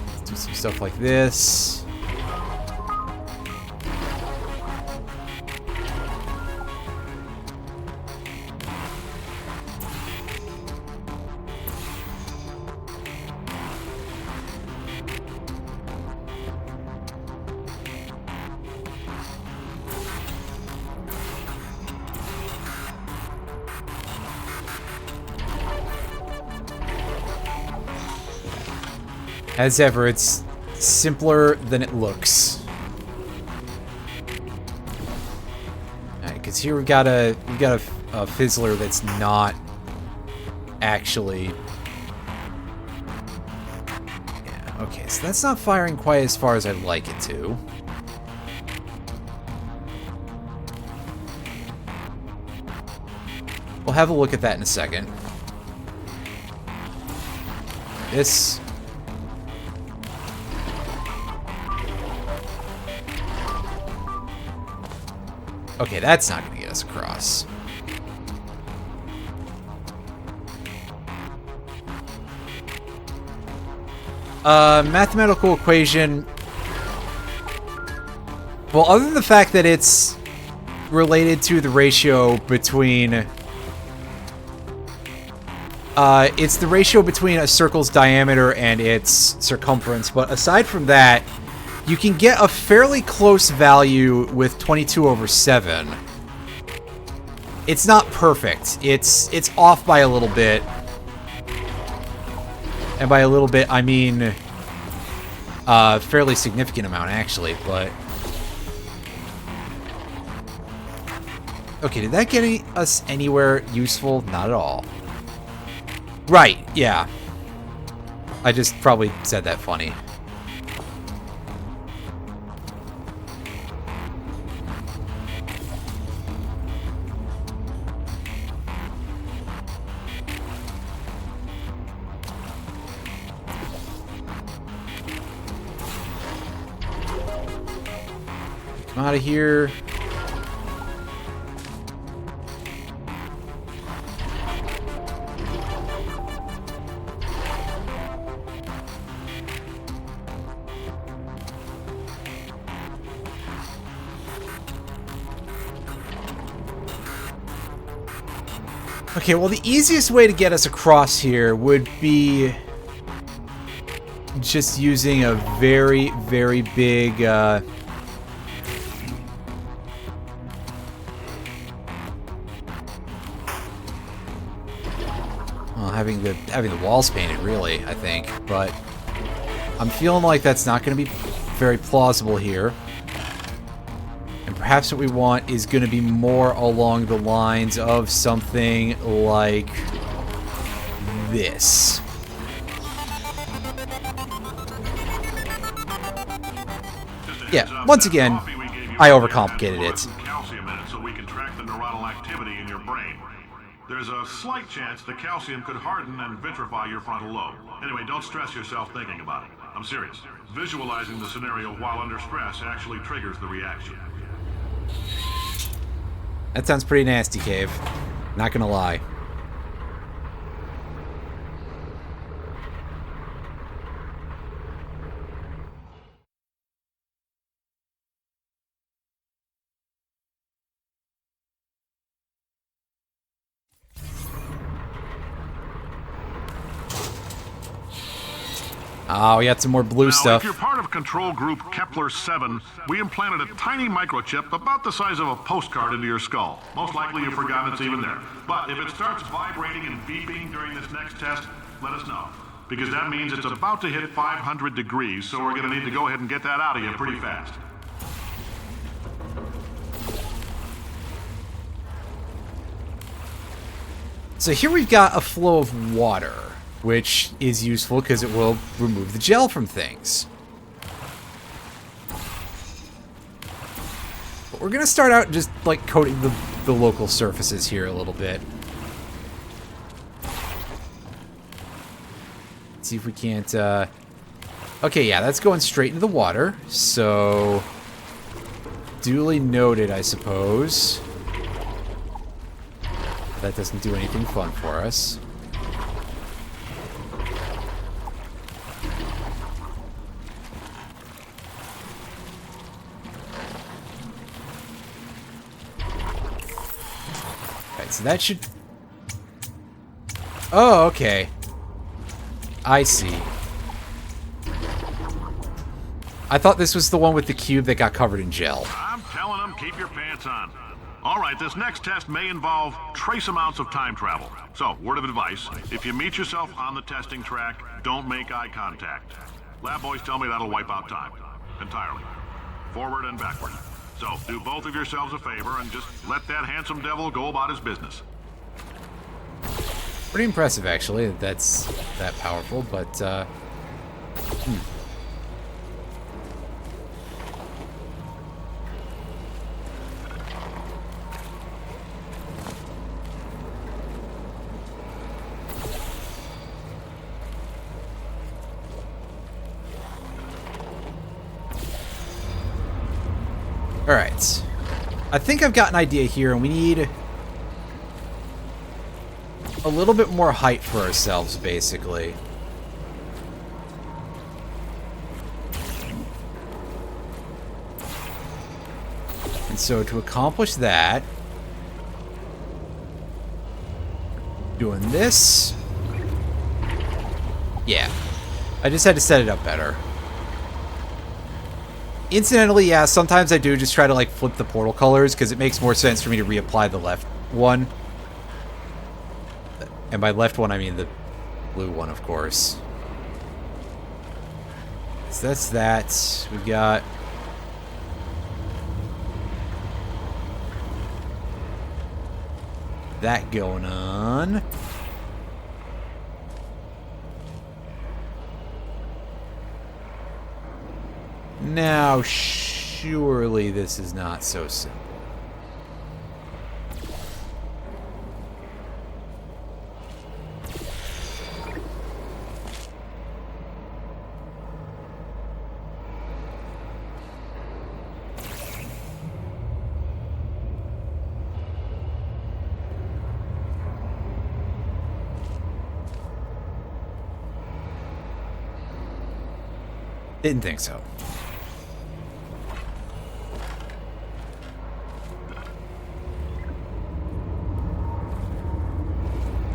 Let's do some stuff like this. As ever, it's simpler than it looks. Alright, because here we've got a fizzler that's not actually... Yeah, okay, so that's not firing quite as far as I'd like it to. We'll have a look at that in a second. This... Okay, that's not going to get us across. Mathematical equation... Well, other than the fact that it's related to the ratio between... it's the ratio between a circle's diameter and its circumference, but aside from that... You can get a fairly close value with 22/7. It's not perfect. It's off by a little bit. And by a little bit, I mean a fairly significant amount, actually, but... Okay, did that get us anywhere useful? Not at all. Right, yeah. I just probably said that funny. I'm out of here. Okay, well, the easiest way to get us across here would be just using a very, very big, well, having the walls painted, really, I think. But I'm feeling like that's not going to be very plausible here. And perhaps what we want is going to be more along the lines of something like this. Yeah, once again, I overcomplicated it. Calcium in it so we can track the neuronal activity in your brain. There's a slight chance the calcium could harden and vitrify your frontal lobe. Anyway, don't stress yourself thinking about it. I'm serious. Visualizing the scenario while under stress actually triggers the reaction. That sounds pretty nasty, Cave. Not gonna lie. Oh, we got some more blue stuff. If you're part of Control Group Kepler-7, we implanted a tiny microchip about the size of a postcard into your skull. Most likely you've forgotten it's even there. But if it starts vibrating and beeping during this next test, let us know. Because that means it's about to hit 500 degrees, so we're going to need to go ahead and get that out of you pretty fast. So here we've got a flow of water, which is useful because it will remove the gel from things. But we're going to start out just like coating the local surfaces here a little bit. See if we can't... Okay, yeah, that's going straight into the water. So, duly noted, I suppose. That doesn't do anything fun for us. Alright, so that should... Oh, okay. I see. I thought this was the one with the cube that got covered in gel. I'm telling them, keep your pants on. All right, this next test may involve trace amounts of time travel. So, word of advice, if you meet yourself on the testing track, don't make eye contact. Lab boys tell me that'll wipe out time. Entirely. Forward and backward. So, do both of yourselves a favor and just let that handsome devil go about his business. Pretty impressive, actually, that that's that powerful, but, Alright. I think I've got an idea here, and we need a little bit more height for ourselves, basically. And so to accomplish that, doing this. Yeah. I just had to set it up better. Incidentally, yeah, sometimes I do just try to like flip the portal colors because it makes more sense for me to reapply the left one. And by left one, I mean the blue one, of course. So that's that. We've got... that going on. Now, surely this is not so simple. Didn't think so.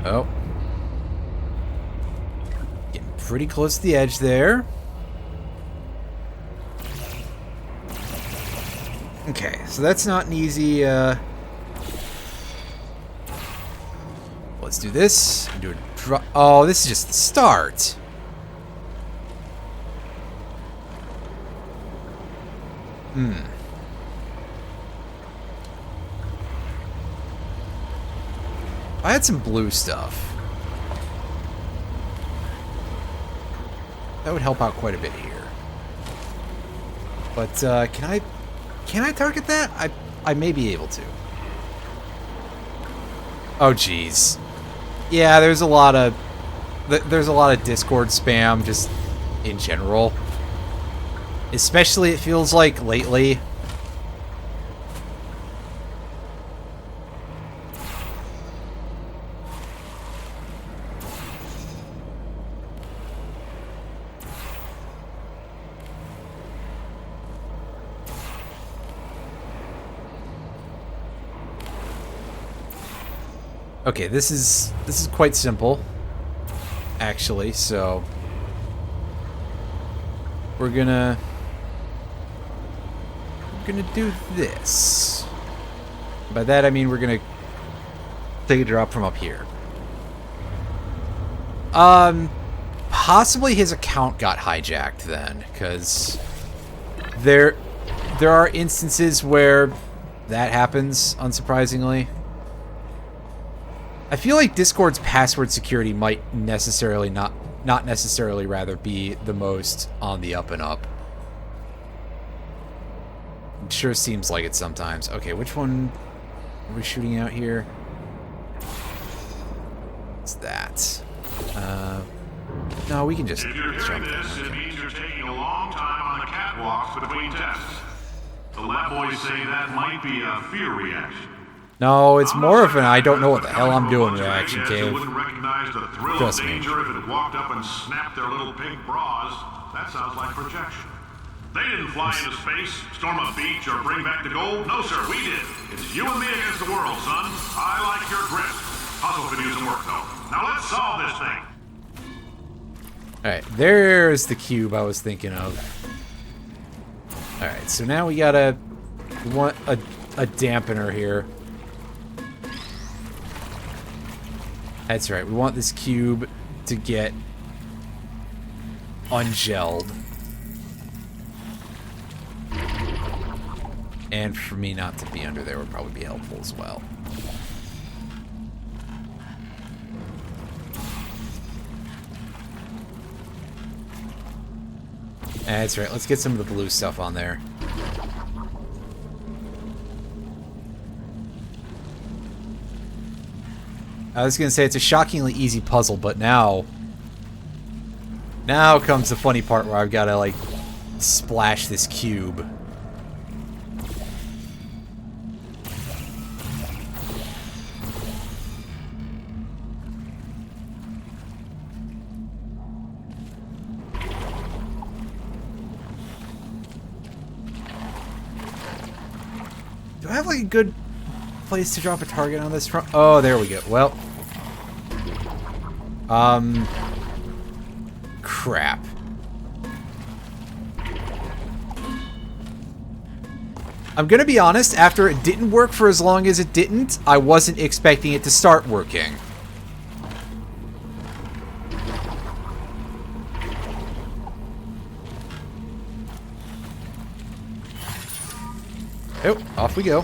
Oh. Getting pretty close to the edge there. Okay, so that's not an easy, let's do this. Do a drop. Oh, this is just the start. I had some blue stuff. That would help out quite a bit here. But can I target that? I may be able to. Oh geez. Yeah, there's a lot of Discord spam just in general. Especially it feels like lately. Okay, this is quite simple, actually. So we're gonna do this. By that I mean we're gonna take a drop from up here. Possibly his account got hijacked then, because there are instances where that happens, unsurprisingly. I feel like Discord's password security might necessarily not necessarily rather be the most on the up and up. It sure seems like it sometimes. Okay, which one are we shooting out here? What's that? No, we can just If you're hearing this, it means you're taking a long time on the catwalks between tests. The lab boys say that might be a fear reaction. No, it's more of an I don't know what the hell I'm doing reaction, Cave. Wouldn't recognize the thrill Trust of me. danger if it walked up and snapped their little pink bras. That sounds like projection. They didn't fly into space, storm a beach, or bring back the gold. No, sir, we did. It's you and me against the world, son. I like your grit. Hustle could use some work, though. Now let's solve this thing. Alright, there's the cube I was thinking of. Alright, so now we want a dampener here. That's right, we want this cube to get ungelled. And for me not to be under there would probably be helpful as well. That's right, let's get some of the blue stuff on there. I was gonna say it's a shockingly easy puzzle, but now comes the funny part where I've gotta, like, splash this cube. Do I have, like, a good place to drop a target on this front? Oh, there we go. Well. Crap. I'm gonna be honest, after it didn't work for as long as it didn't, I wasn't expecting it to start working. Oh, off we go.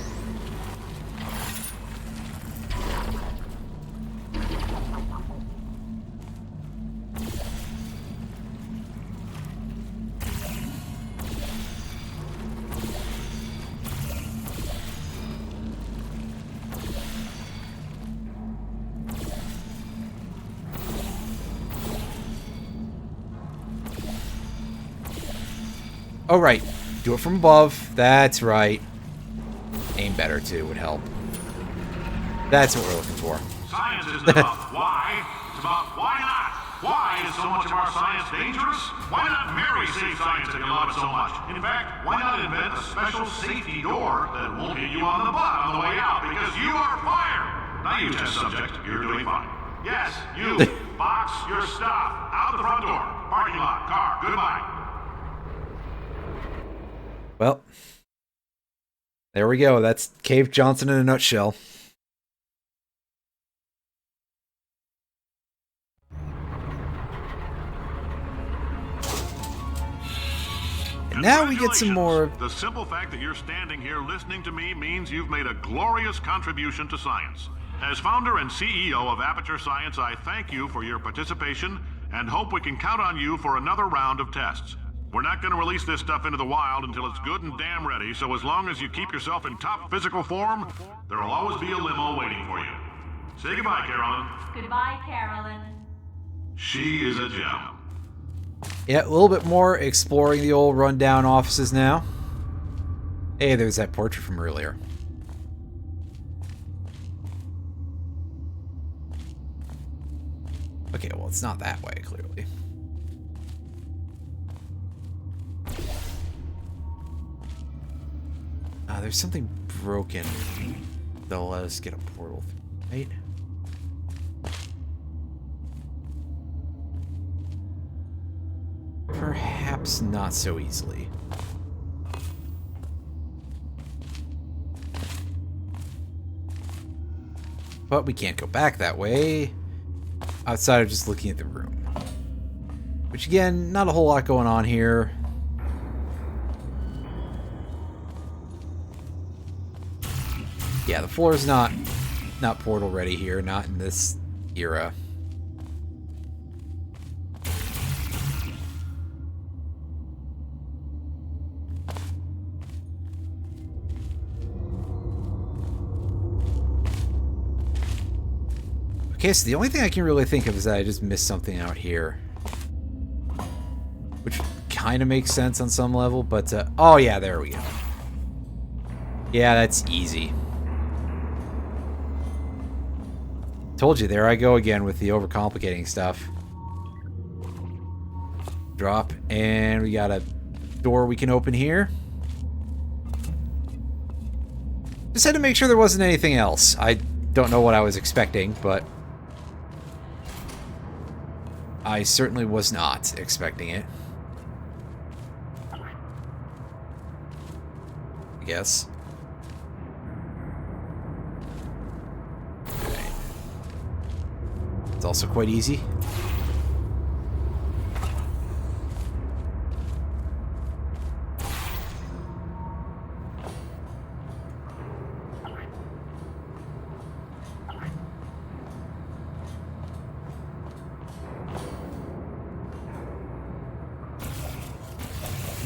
Oh, right. Do it from above. That's right. Aim better, too, would help. That's what we're looking for. Science isn't about why, it's about why not. Why is so much of our science dangerous? Why not marry safe science if you love it so much? In fact, why not invent a special safety door that won't hit you on the butt on the way out because you are fired? Now you test subject, you're doing fine. Yes, you. Box your stuff. Out the front door. Parking lot. Car. Goodbye. Well, there we go. That's Cave Johnson in a nutshell. And now we get some more. The simple fact that you're standing here listening to me means you've made a glorious contribution to science. As founder and CEO of Aperture Science, I thank you for your participation and hope we can count on you for another round of tests. We're not going to release this stuff into the wild until it's good and damn ready, so as long as you keep yourself in top physical form, there'll always be a limo waiting for you. Say goodbye, Carolyn. Goodbye, Carolyn. She is a gem. Yeah, a little bit more exploring the old rundown offices now. Hey, there's that portrait from earlier. Okay, well, it's not that way, clearly. There's something broken that'll let us get a portal through, right? Perhaps not so easily. But we can't go back that way outside of just looking at the room. Which again, not a whole lot going on here. Yeah, the floor is not portal ready here, not in this era. Okay, so the only thing I can really think of is that I just missed something out here. Which kind of makes sense on some level, but, oh yeah, there we go. Yeah, that's easy. Told you, there I go again with the overcomplicating stuff. Drop, and we got a door we can open here. Just had to make sure there wasn't anything else. I don't know what I was expecting, but I certainly was not expecting it. I guess. Okay. It's also quite easy.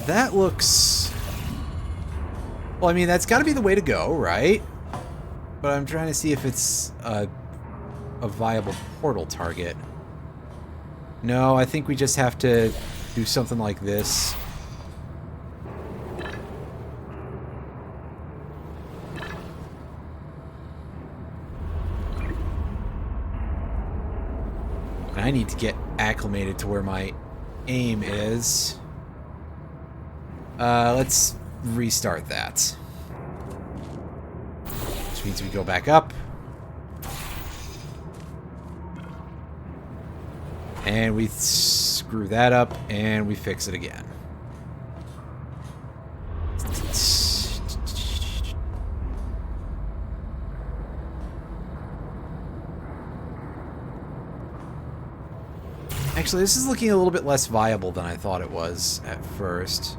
That looks... Well, I mean, that's got to be the way to go, right? But I'm trying to see if it's a viable portal target. No, I think we just have to do something like this. And I need to get acclimated to where my aim is. Let's restart that. Which means we go back up. And we screw that up, and we fix it again. Actually, this is looking a little bit less viable than I thought it was at first.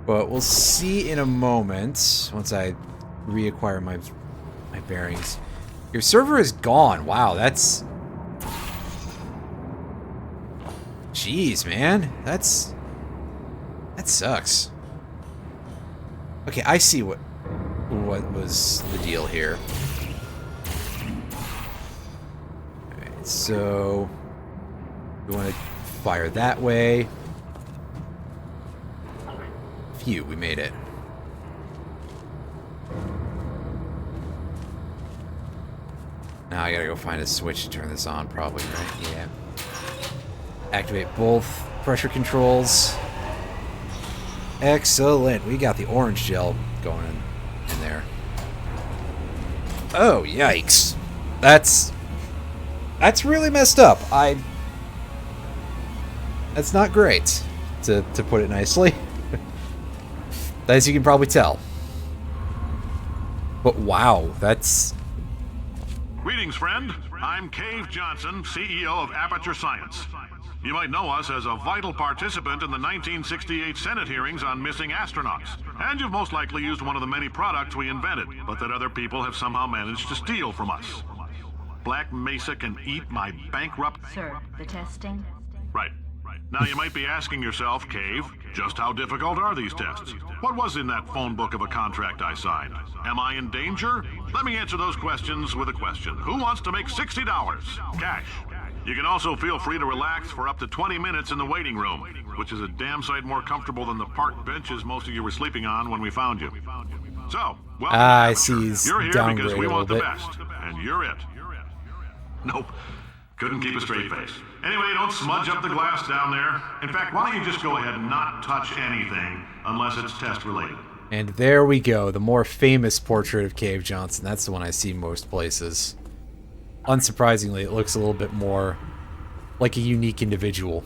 But we'll see in a moment, once I reacquire my bearings. Your server is gone. Wow, that's... Jeez, man. That sucks. Okay, I see what was the deal here. Alright, so... we want to fire that way. Phew, we made it. Now I gotta go find a switch to turn this on, probably, right? Yeah. Activate both pressure controls. Excellent. We got the orange gel going in there. Oh, yikes. That's really messed up. That's not great, to put it nicely. As you can probably tell. But wow, that's... Greetings, friend. I'm Cave Johnson, CEO of Aperture Science. You might know us as a vital participant in the 1968 Senate hearings on missing astronauts. And you've most likely used one of the many products we invented, but that other people have somehow managed to steal from us. Black Mesa can eat my bankrupt... Sir, the testing? Right. Now you might be asking yourself, Cave, just how difficult are these tests? What was in that phone book of a contract I signed? Am I in danger? Let me answer those questions with a question. Who wants to make $60? Cash. You can also feel free to relax for up to 20 minutes in the waiting room, which is a damn sight more comfortable than the park benches most of you were sleeping on when we found you. So, welcome. I see. You're here Downgrade because we a want the little bit. best, and you're it. Nope. Couldn't keep a straight face. Anyway, don't smudge up the glass down there. In fact, why don't you just go ahead and not touch anything unless it's test related. And there we go, the more famous portrait of Cave Johnson. That's the one I see most places. Unsurprisingly, it looks a little bit more like a unique individual.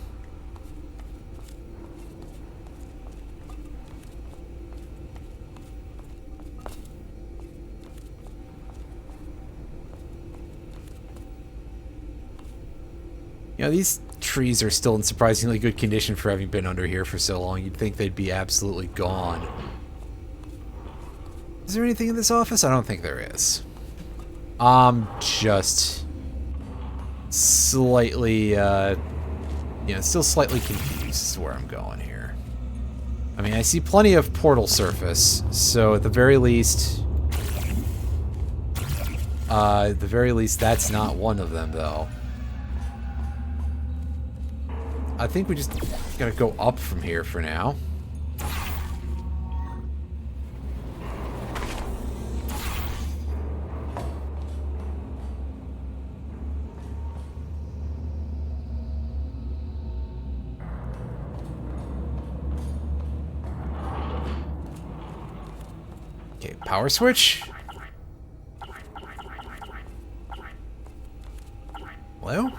You know, these trees are still in surprisingly good condition for having been under here for so long. You'd think they'd be absolutely gone. Is there anything in this office? I don't think there is. I'm just slightly, still slightly confused as to where I'm going here. I mean, I see plenty of portal surface, so at the very least, that's not one of them, though. I think we just gotta go up from here for now. Okay, power switch. Hello?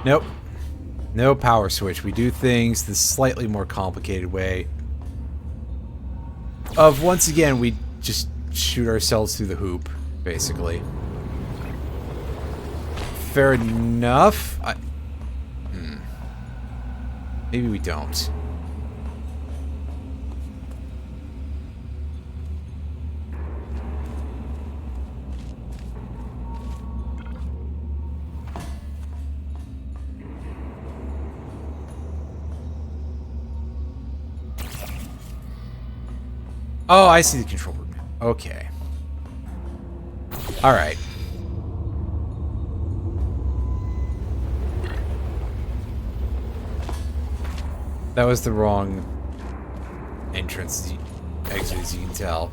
Nope. No power switch. We do things the slightly more complicated way. Of, once again, we just shoot ourselves through the hoop, basically. Fair enough. Maybe we don't. Oh, I see the control room. Okay. Alright. That was the wrong entrance, exit, as you can tell.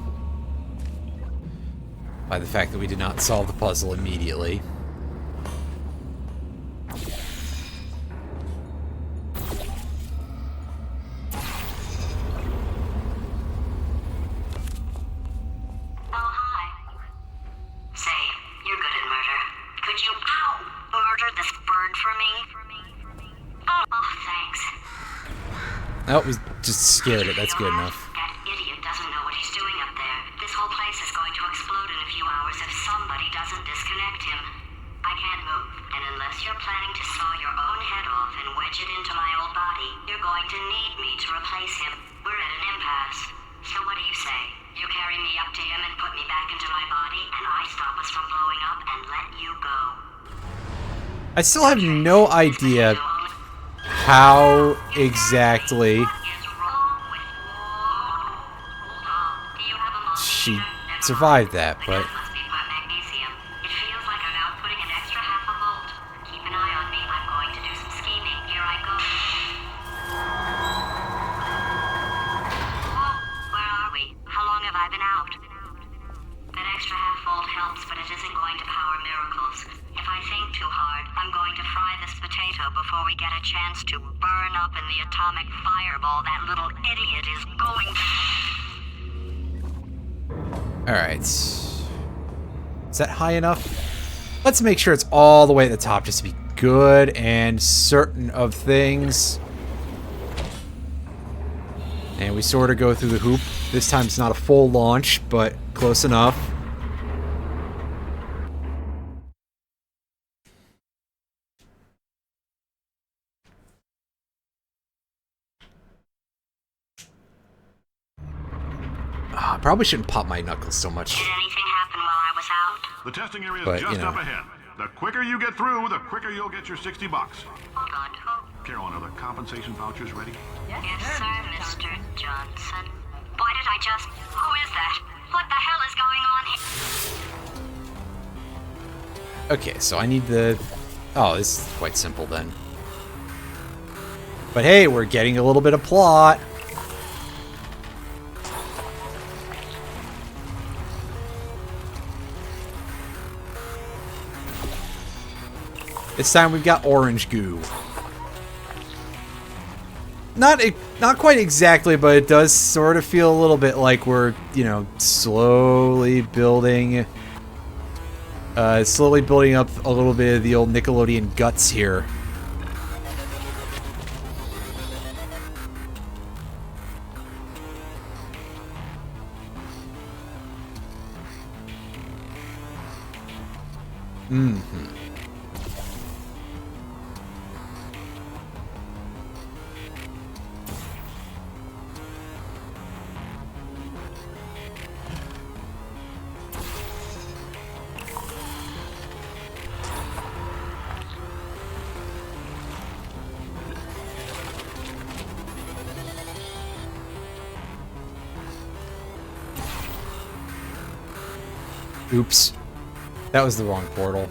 By the fact that we did not solve the puzzle immediately. Oh, we just scared it. That's good enough. That idiot doesn't know what he's doing up there. This whole place is going to explode in a few hours if somebody doesn't disconnect him. I can't move, and unless you're planning to saw your own head off and wedge it into my old body, you're going to need me to replace him. We're at an impasse. So what do you say? You carry me up to him and put me back into my body, and I stop us from blowing up and let you go. I still have no idea how exactly she survived that, but... It feels like I'm out putting an extra half a volt. Keep an eye on me. I'm going to do some scheming. Here I go. Oh, where it isn't going to power miracles. If I think too hard, I'm going to fry this potato before we get a chance to burn up in the atomic fireball that little idiot is going to... Alright. Is that high enough? Let's make sure it's all the way at the top just to be good and certain of things. And we sort of go through the hoop. This time it's not a full launch, but close enough. Probably shouldn't pop my knuckles so much. Did anything happen while I was out? The testing area is But, just you know. up ahead. The quicker you get through, the quicker you'll get your $60. Hold on. Carolyn, are the compensation vouchers ready? Yes, sir, Mr. Johnson. Why did I just... Who is that? What the hell is going on here? Okay, so I need the... Oh, this is quite simple then. But hey, we're getting a little bit of plot. This time we've got orange goo. Not quite exactly, but it does sort of feel a little bit like we're, you know, slowly building up a little bit of the old Nickelodeon guts here. Oops. That was the wrong portal.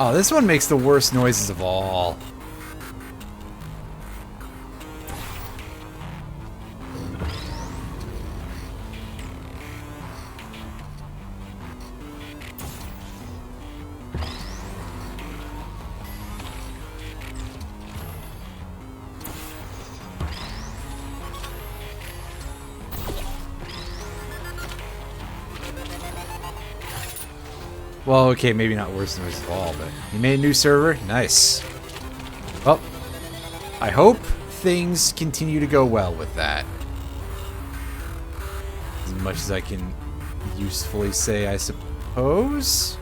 Oh, this one makes the worst noises of all. Well, okay, maybe not worst noise of all, but you made a new server? Nice. Well, I hope things continue to go well with that. As much as I can usefully say, I suppose?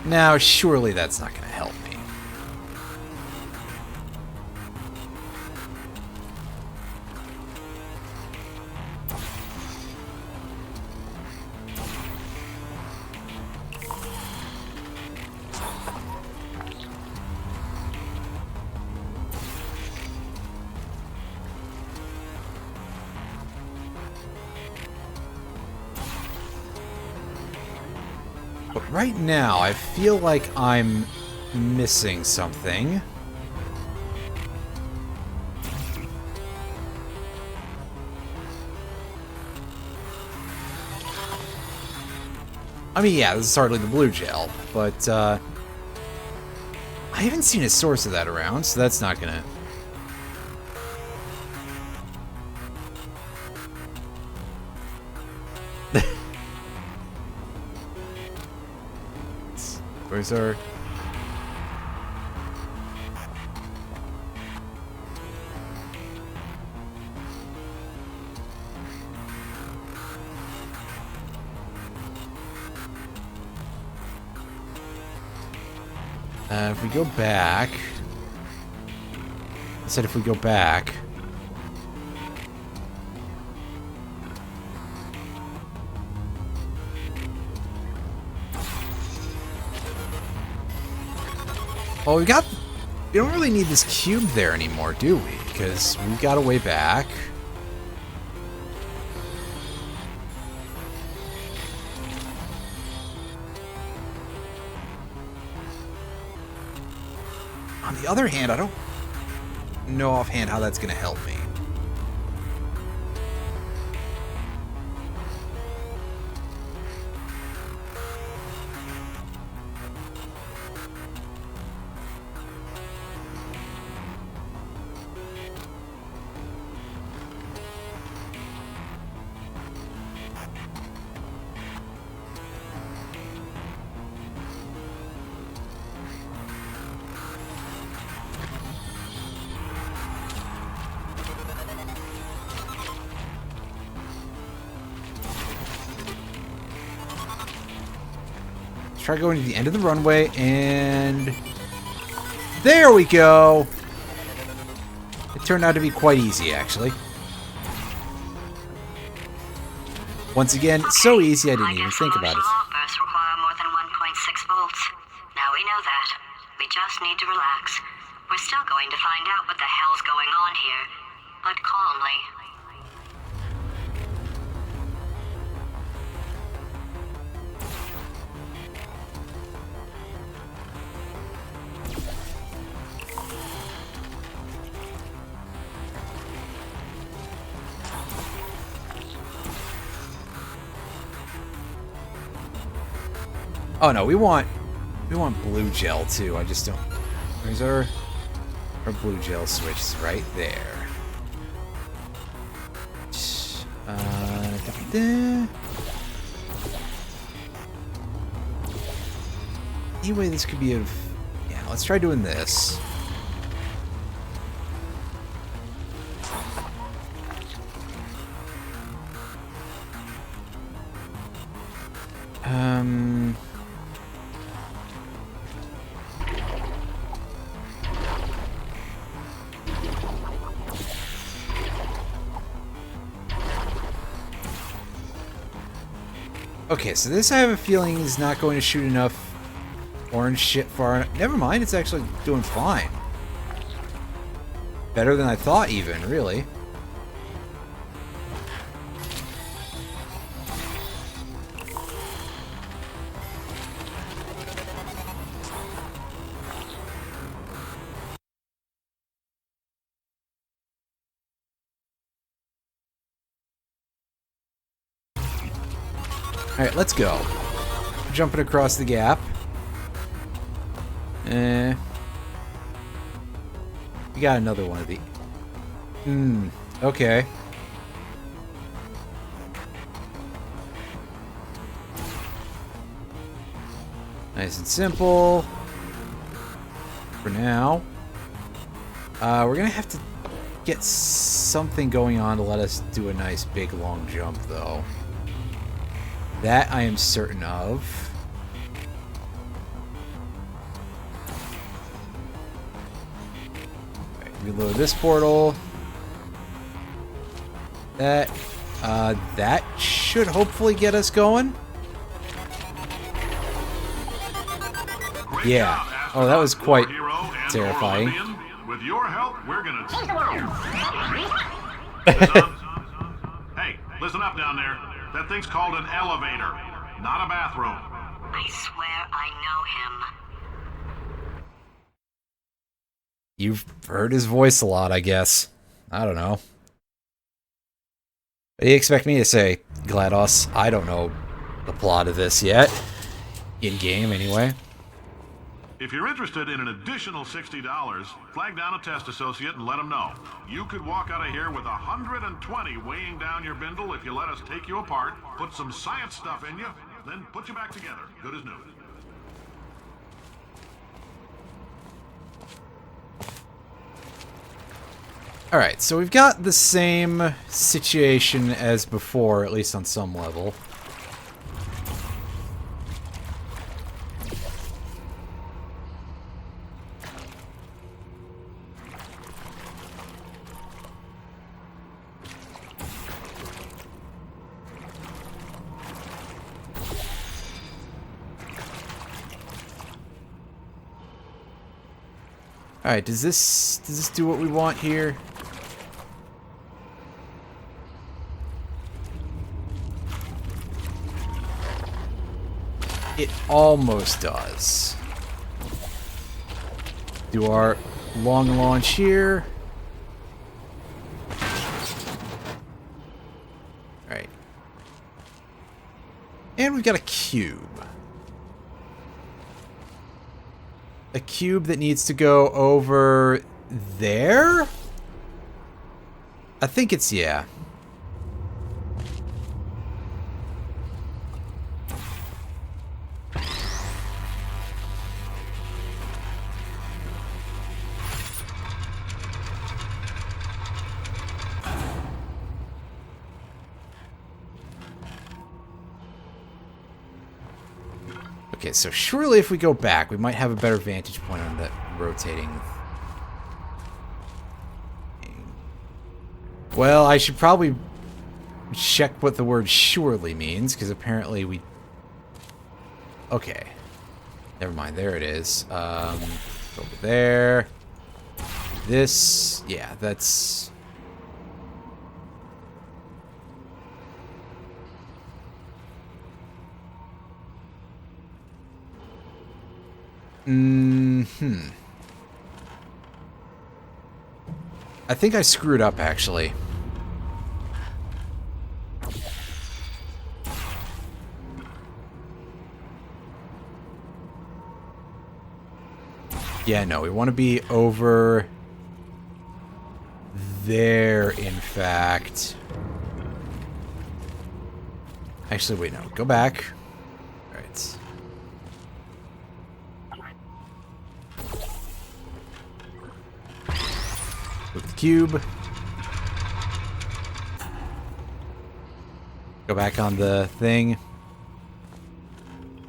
Now, surely that's not going to help me. But right now, I feel like I'm missing something. I mean, yeah, this is hardly the blue gel, but I haven't seen a source of that around, so that's not gonna... Where's our... If we go back... I said if we go back... Well, we got... We don't really need this cube there anymore, do we? Because we got a way back. On the other hand, I don't know offhand how that's going to help me. Try going to the end of the runway, and there we go. It turned out to be quite easy, actually. Once again, so easy I didn't even think about it. Bursts require more than 1.6 volts. Now we know that. We just need to relax. We're still going to find out what the hell's going on here, but calmly. Oh no, we want blue gel too. I just don't. Where's our blue gel switch? It's right there. Da-da-da. Anyway, this could be of. Yeah, let's try doing this. Okay, so this I have a feeling is not going to shoot enough orange shit far enough. Never mind, it's actually doing fine. Better than I thought even, really. Alright, let's go. Jumping across the gap. We got another one of these. Okay. Nice and simple. For now. We're gonna have to get something going on to let us do a nice big long jump, though. That I am certain of. Right, reload this portal. That should hopefully get us going. Yeah. Oh, that was quite terrifying. With your help, we're gonna change the world. Hey, listen up down there. That thing's called an elevator, not a bathroom. I swear I know him. You've heard his voice a lot, I guess. I don't know. What do you expect me to say, GLaDOS? I don't know the plot of this yet. In-game, anyway. If you're interested in an additional $60, flag down a test associate and let them know. You could walk out of here with 120 weighing down your bindle if you let us take you apart, put some science stuff in you, then put you back together. Good as new. Alright, so we've got the same situation as before, at least on some level. Alright, does this do what we want here? It almost does. Do our long launch here. Alright. And we've got a cube. A cube that needs to go over there? I think it's, yeah. Okay, so surely if we go back, we might have a better vantage point on that rotating. Well, I should probably check what the word surely means, because apparently we... Okay. Never mind, there it is. Over there. This... Yeah, that's... I think I screwed up, actually. Yeah, no, we want to be over there, in fact. Actually, wait, no. Go back. All right. With the cube. Go back on the thing.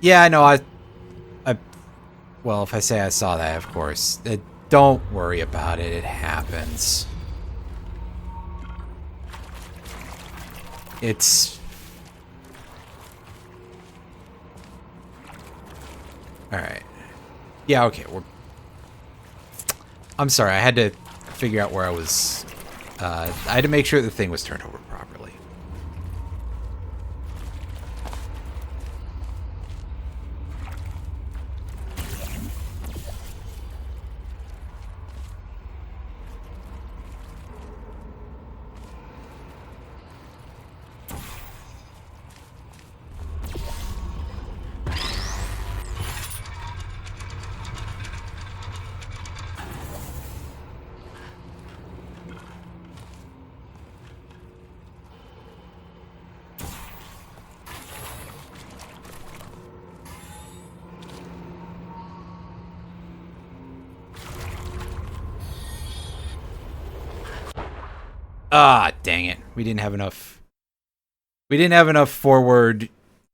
Yeah, I know, well, if I say I saw that, of course. Don't worry about it. It happens. It's... Alright. Yeah, okay, I'm sorry, I had to figure out where I was... I had to make sure the thing was turned over properly. Ah, dang it. We didn't have enough. We didn't have enough forward,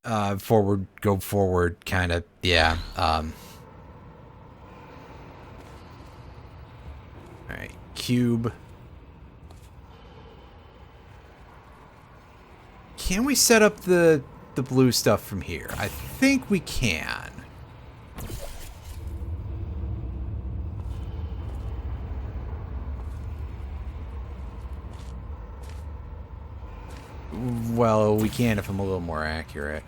go forward kind of, yeah. Alright, cube. Can we set up the blue stuff from here? I think we can. Well, we can if I'm a little more accurate.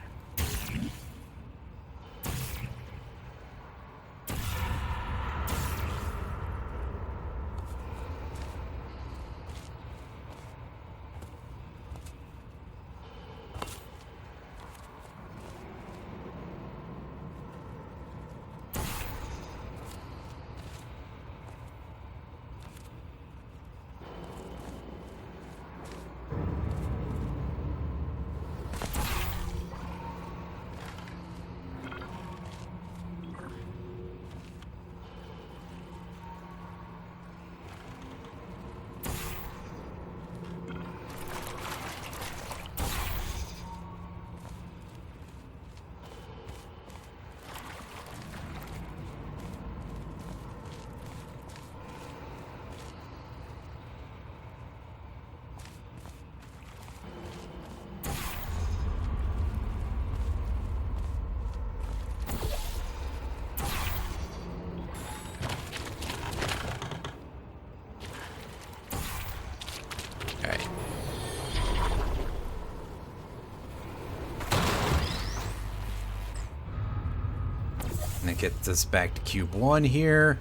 Gets us back to cube 1 here.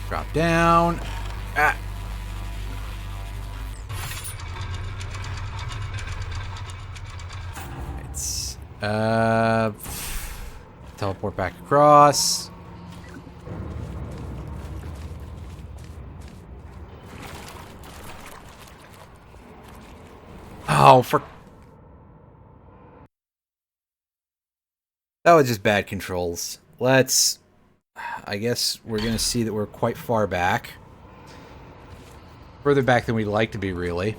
Drop down. Ah. It's teleport back across. Oh, that was just bad controls. I guess we're gonna see that we're quite far back. Further back than we'd like to be, really.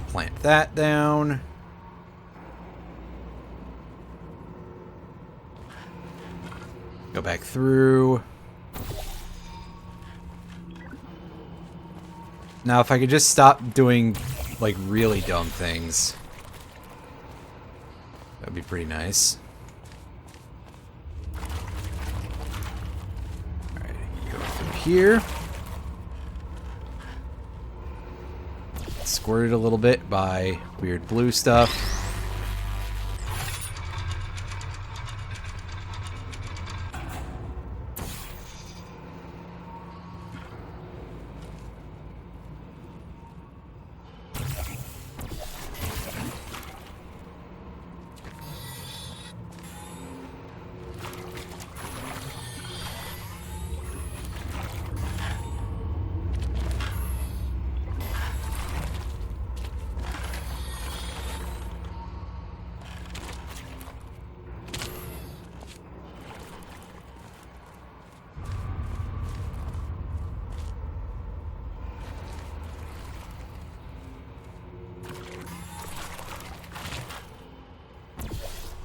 Plant that down. Go back through. Now, if I could just stop doing, like, really dumb things, that'd be pretty nice. Alright, go through here. Squirted a little bit by weird blue stuff.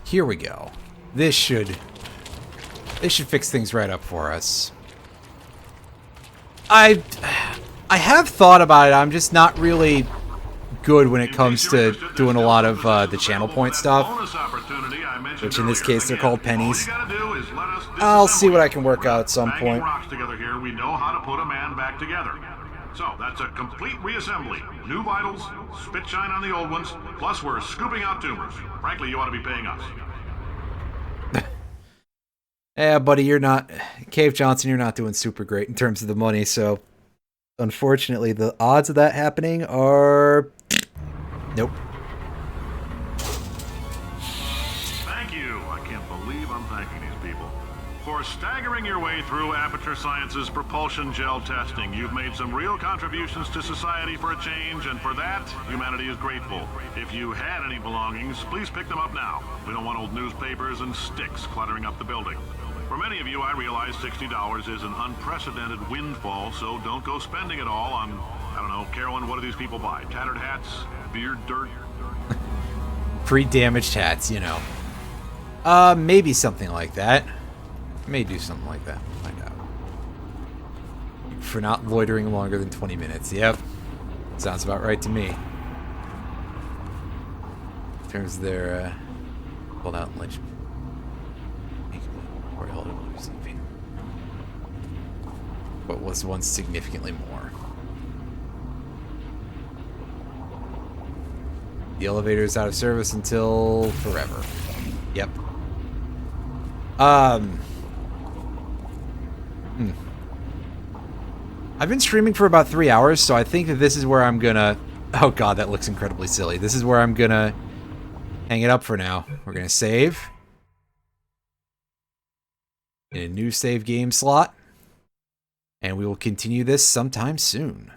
Here we go. This should fix things right up for us. I have thought about it. I'm just not really good when it comes to doing a lot of the channel point stuff, which in this case they're called pennies. I'll see what I can work out at some point. We know how to put a man back together. So that's a complete reassembly. New vitals, spit shine on the old ones, plus we're scooping out tumors. Frankly, you ought to be paying us. Yeah, buddy, you're not... Cave Johnson, you're not doing super great in terms of the money, so... Unfortunately, the odds of that happening are... Nope. Thank you. I can't believe I'm thanking these people. For staggering your way through Aperture Science's propulsion gel testing, you've made some real contributions to society for a change, and for that, humanity is grateful. If you had any belongings, please pick them up now. We don't want old newspapers and sticks cluttering up the building. For many of you, I realize $60 is an unprecedented windfall, so don't go spending it all on, I don't know, Carolyn, what do these people buy? Tattered hats? Beard dirt? Pre-damaged hats, you know. Maybe something like that. May do something like that. We'll find out. For not loitering longer than 20 minutes. Yep. Sounds about right to me. In terms of their, pulled out and lynch. Or held it while sleeping. But was once significantly more. The elevator is out of service until forever. Yep. I've been streaming for about 3 hours, so I think that this is where I'm gonna... Oh god, that looks incredibly silly. This is where I'm gonna hang it up for now. We're gonna save. In a new save game slot. And we will continue this sometime soon.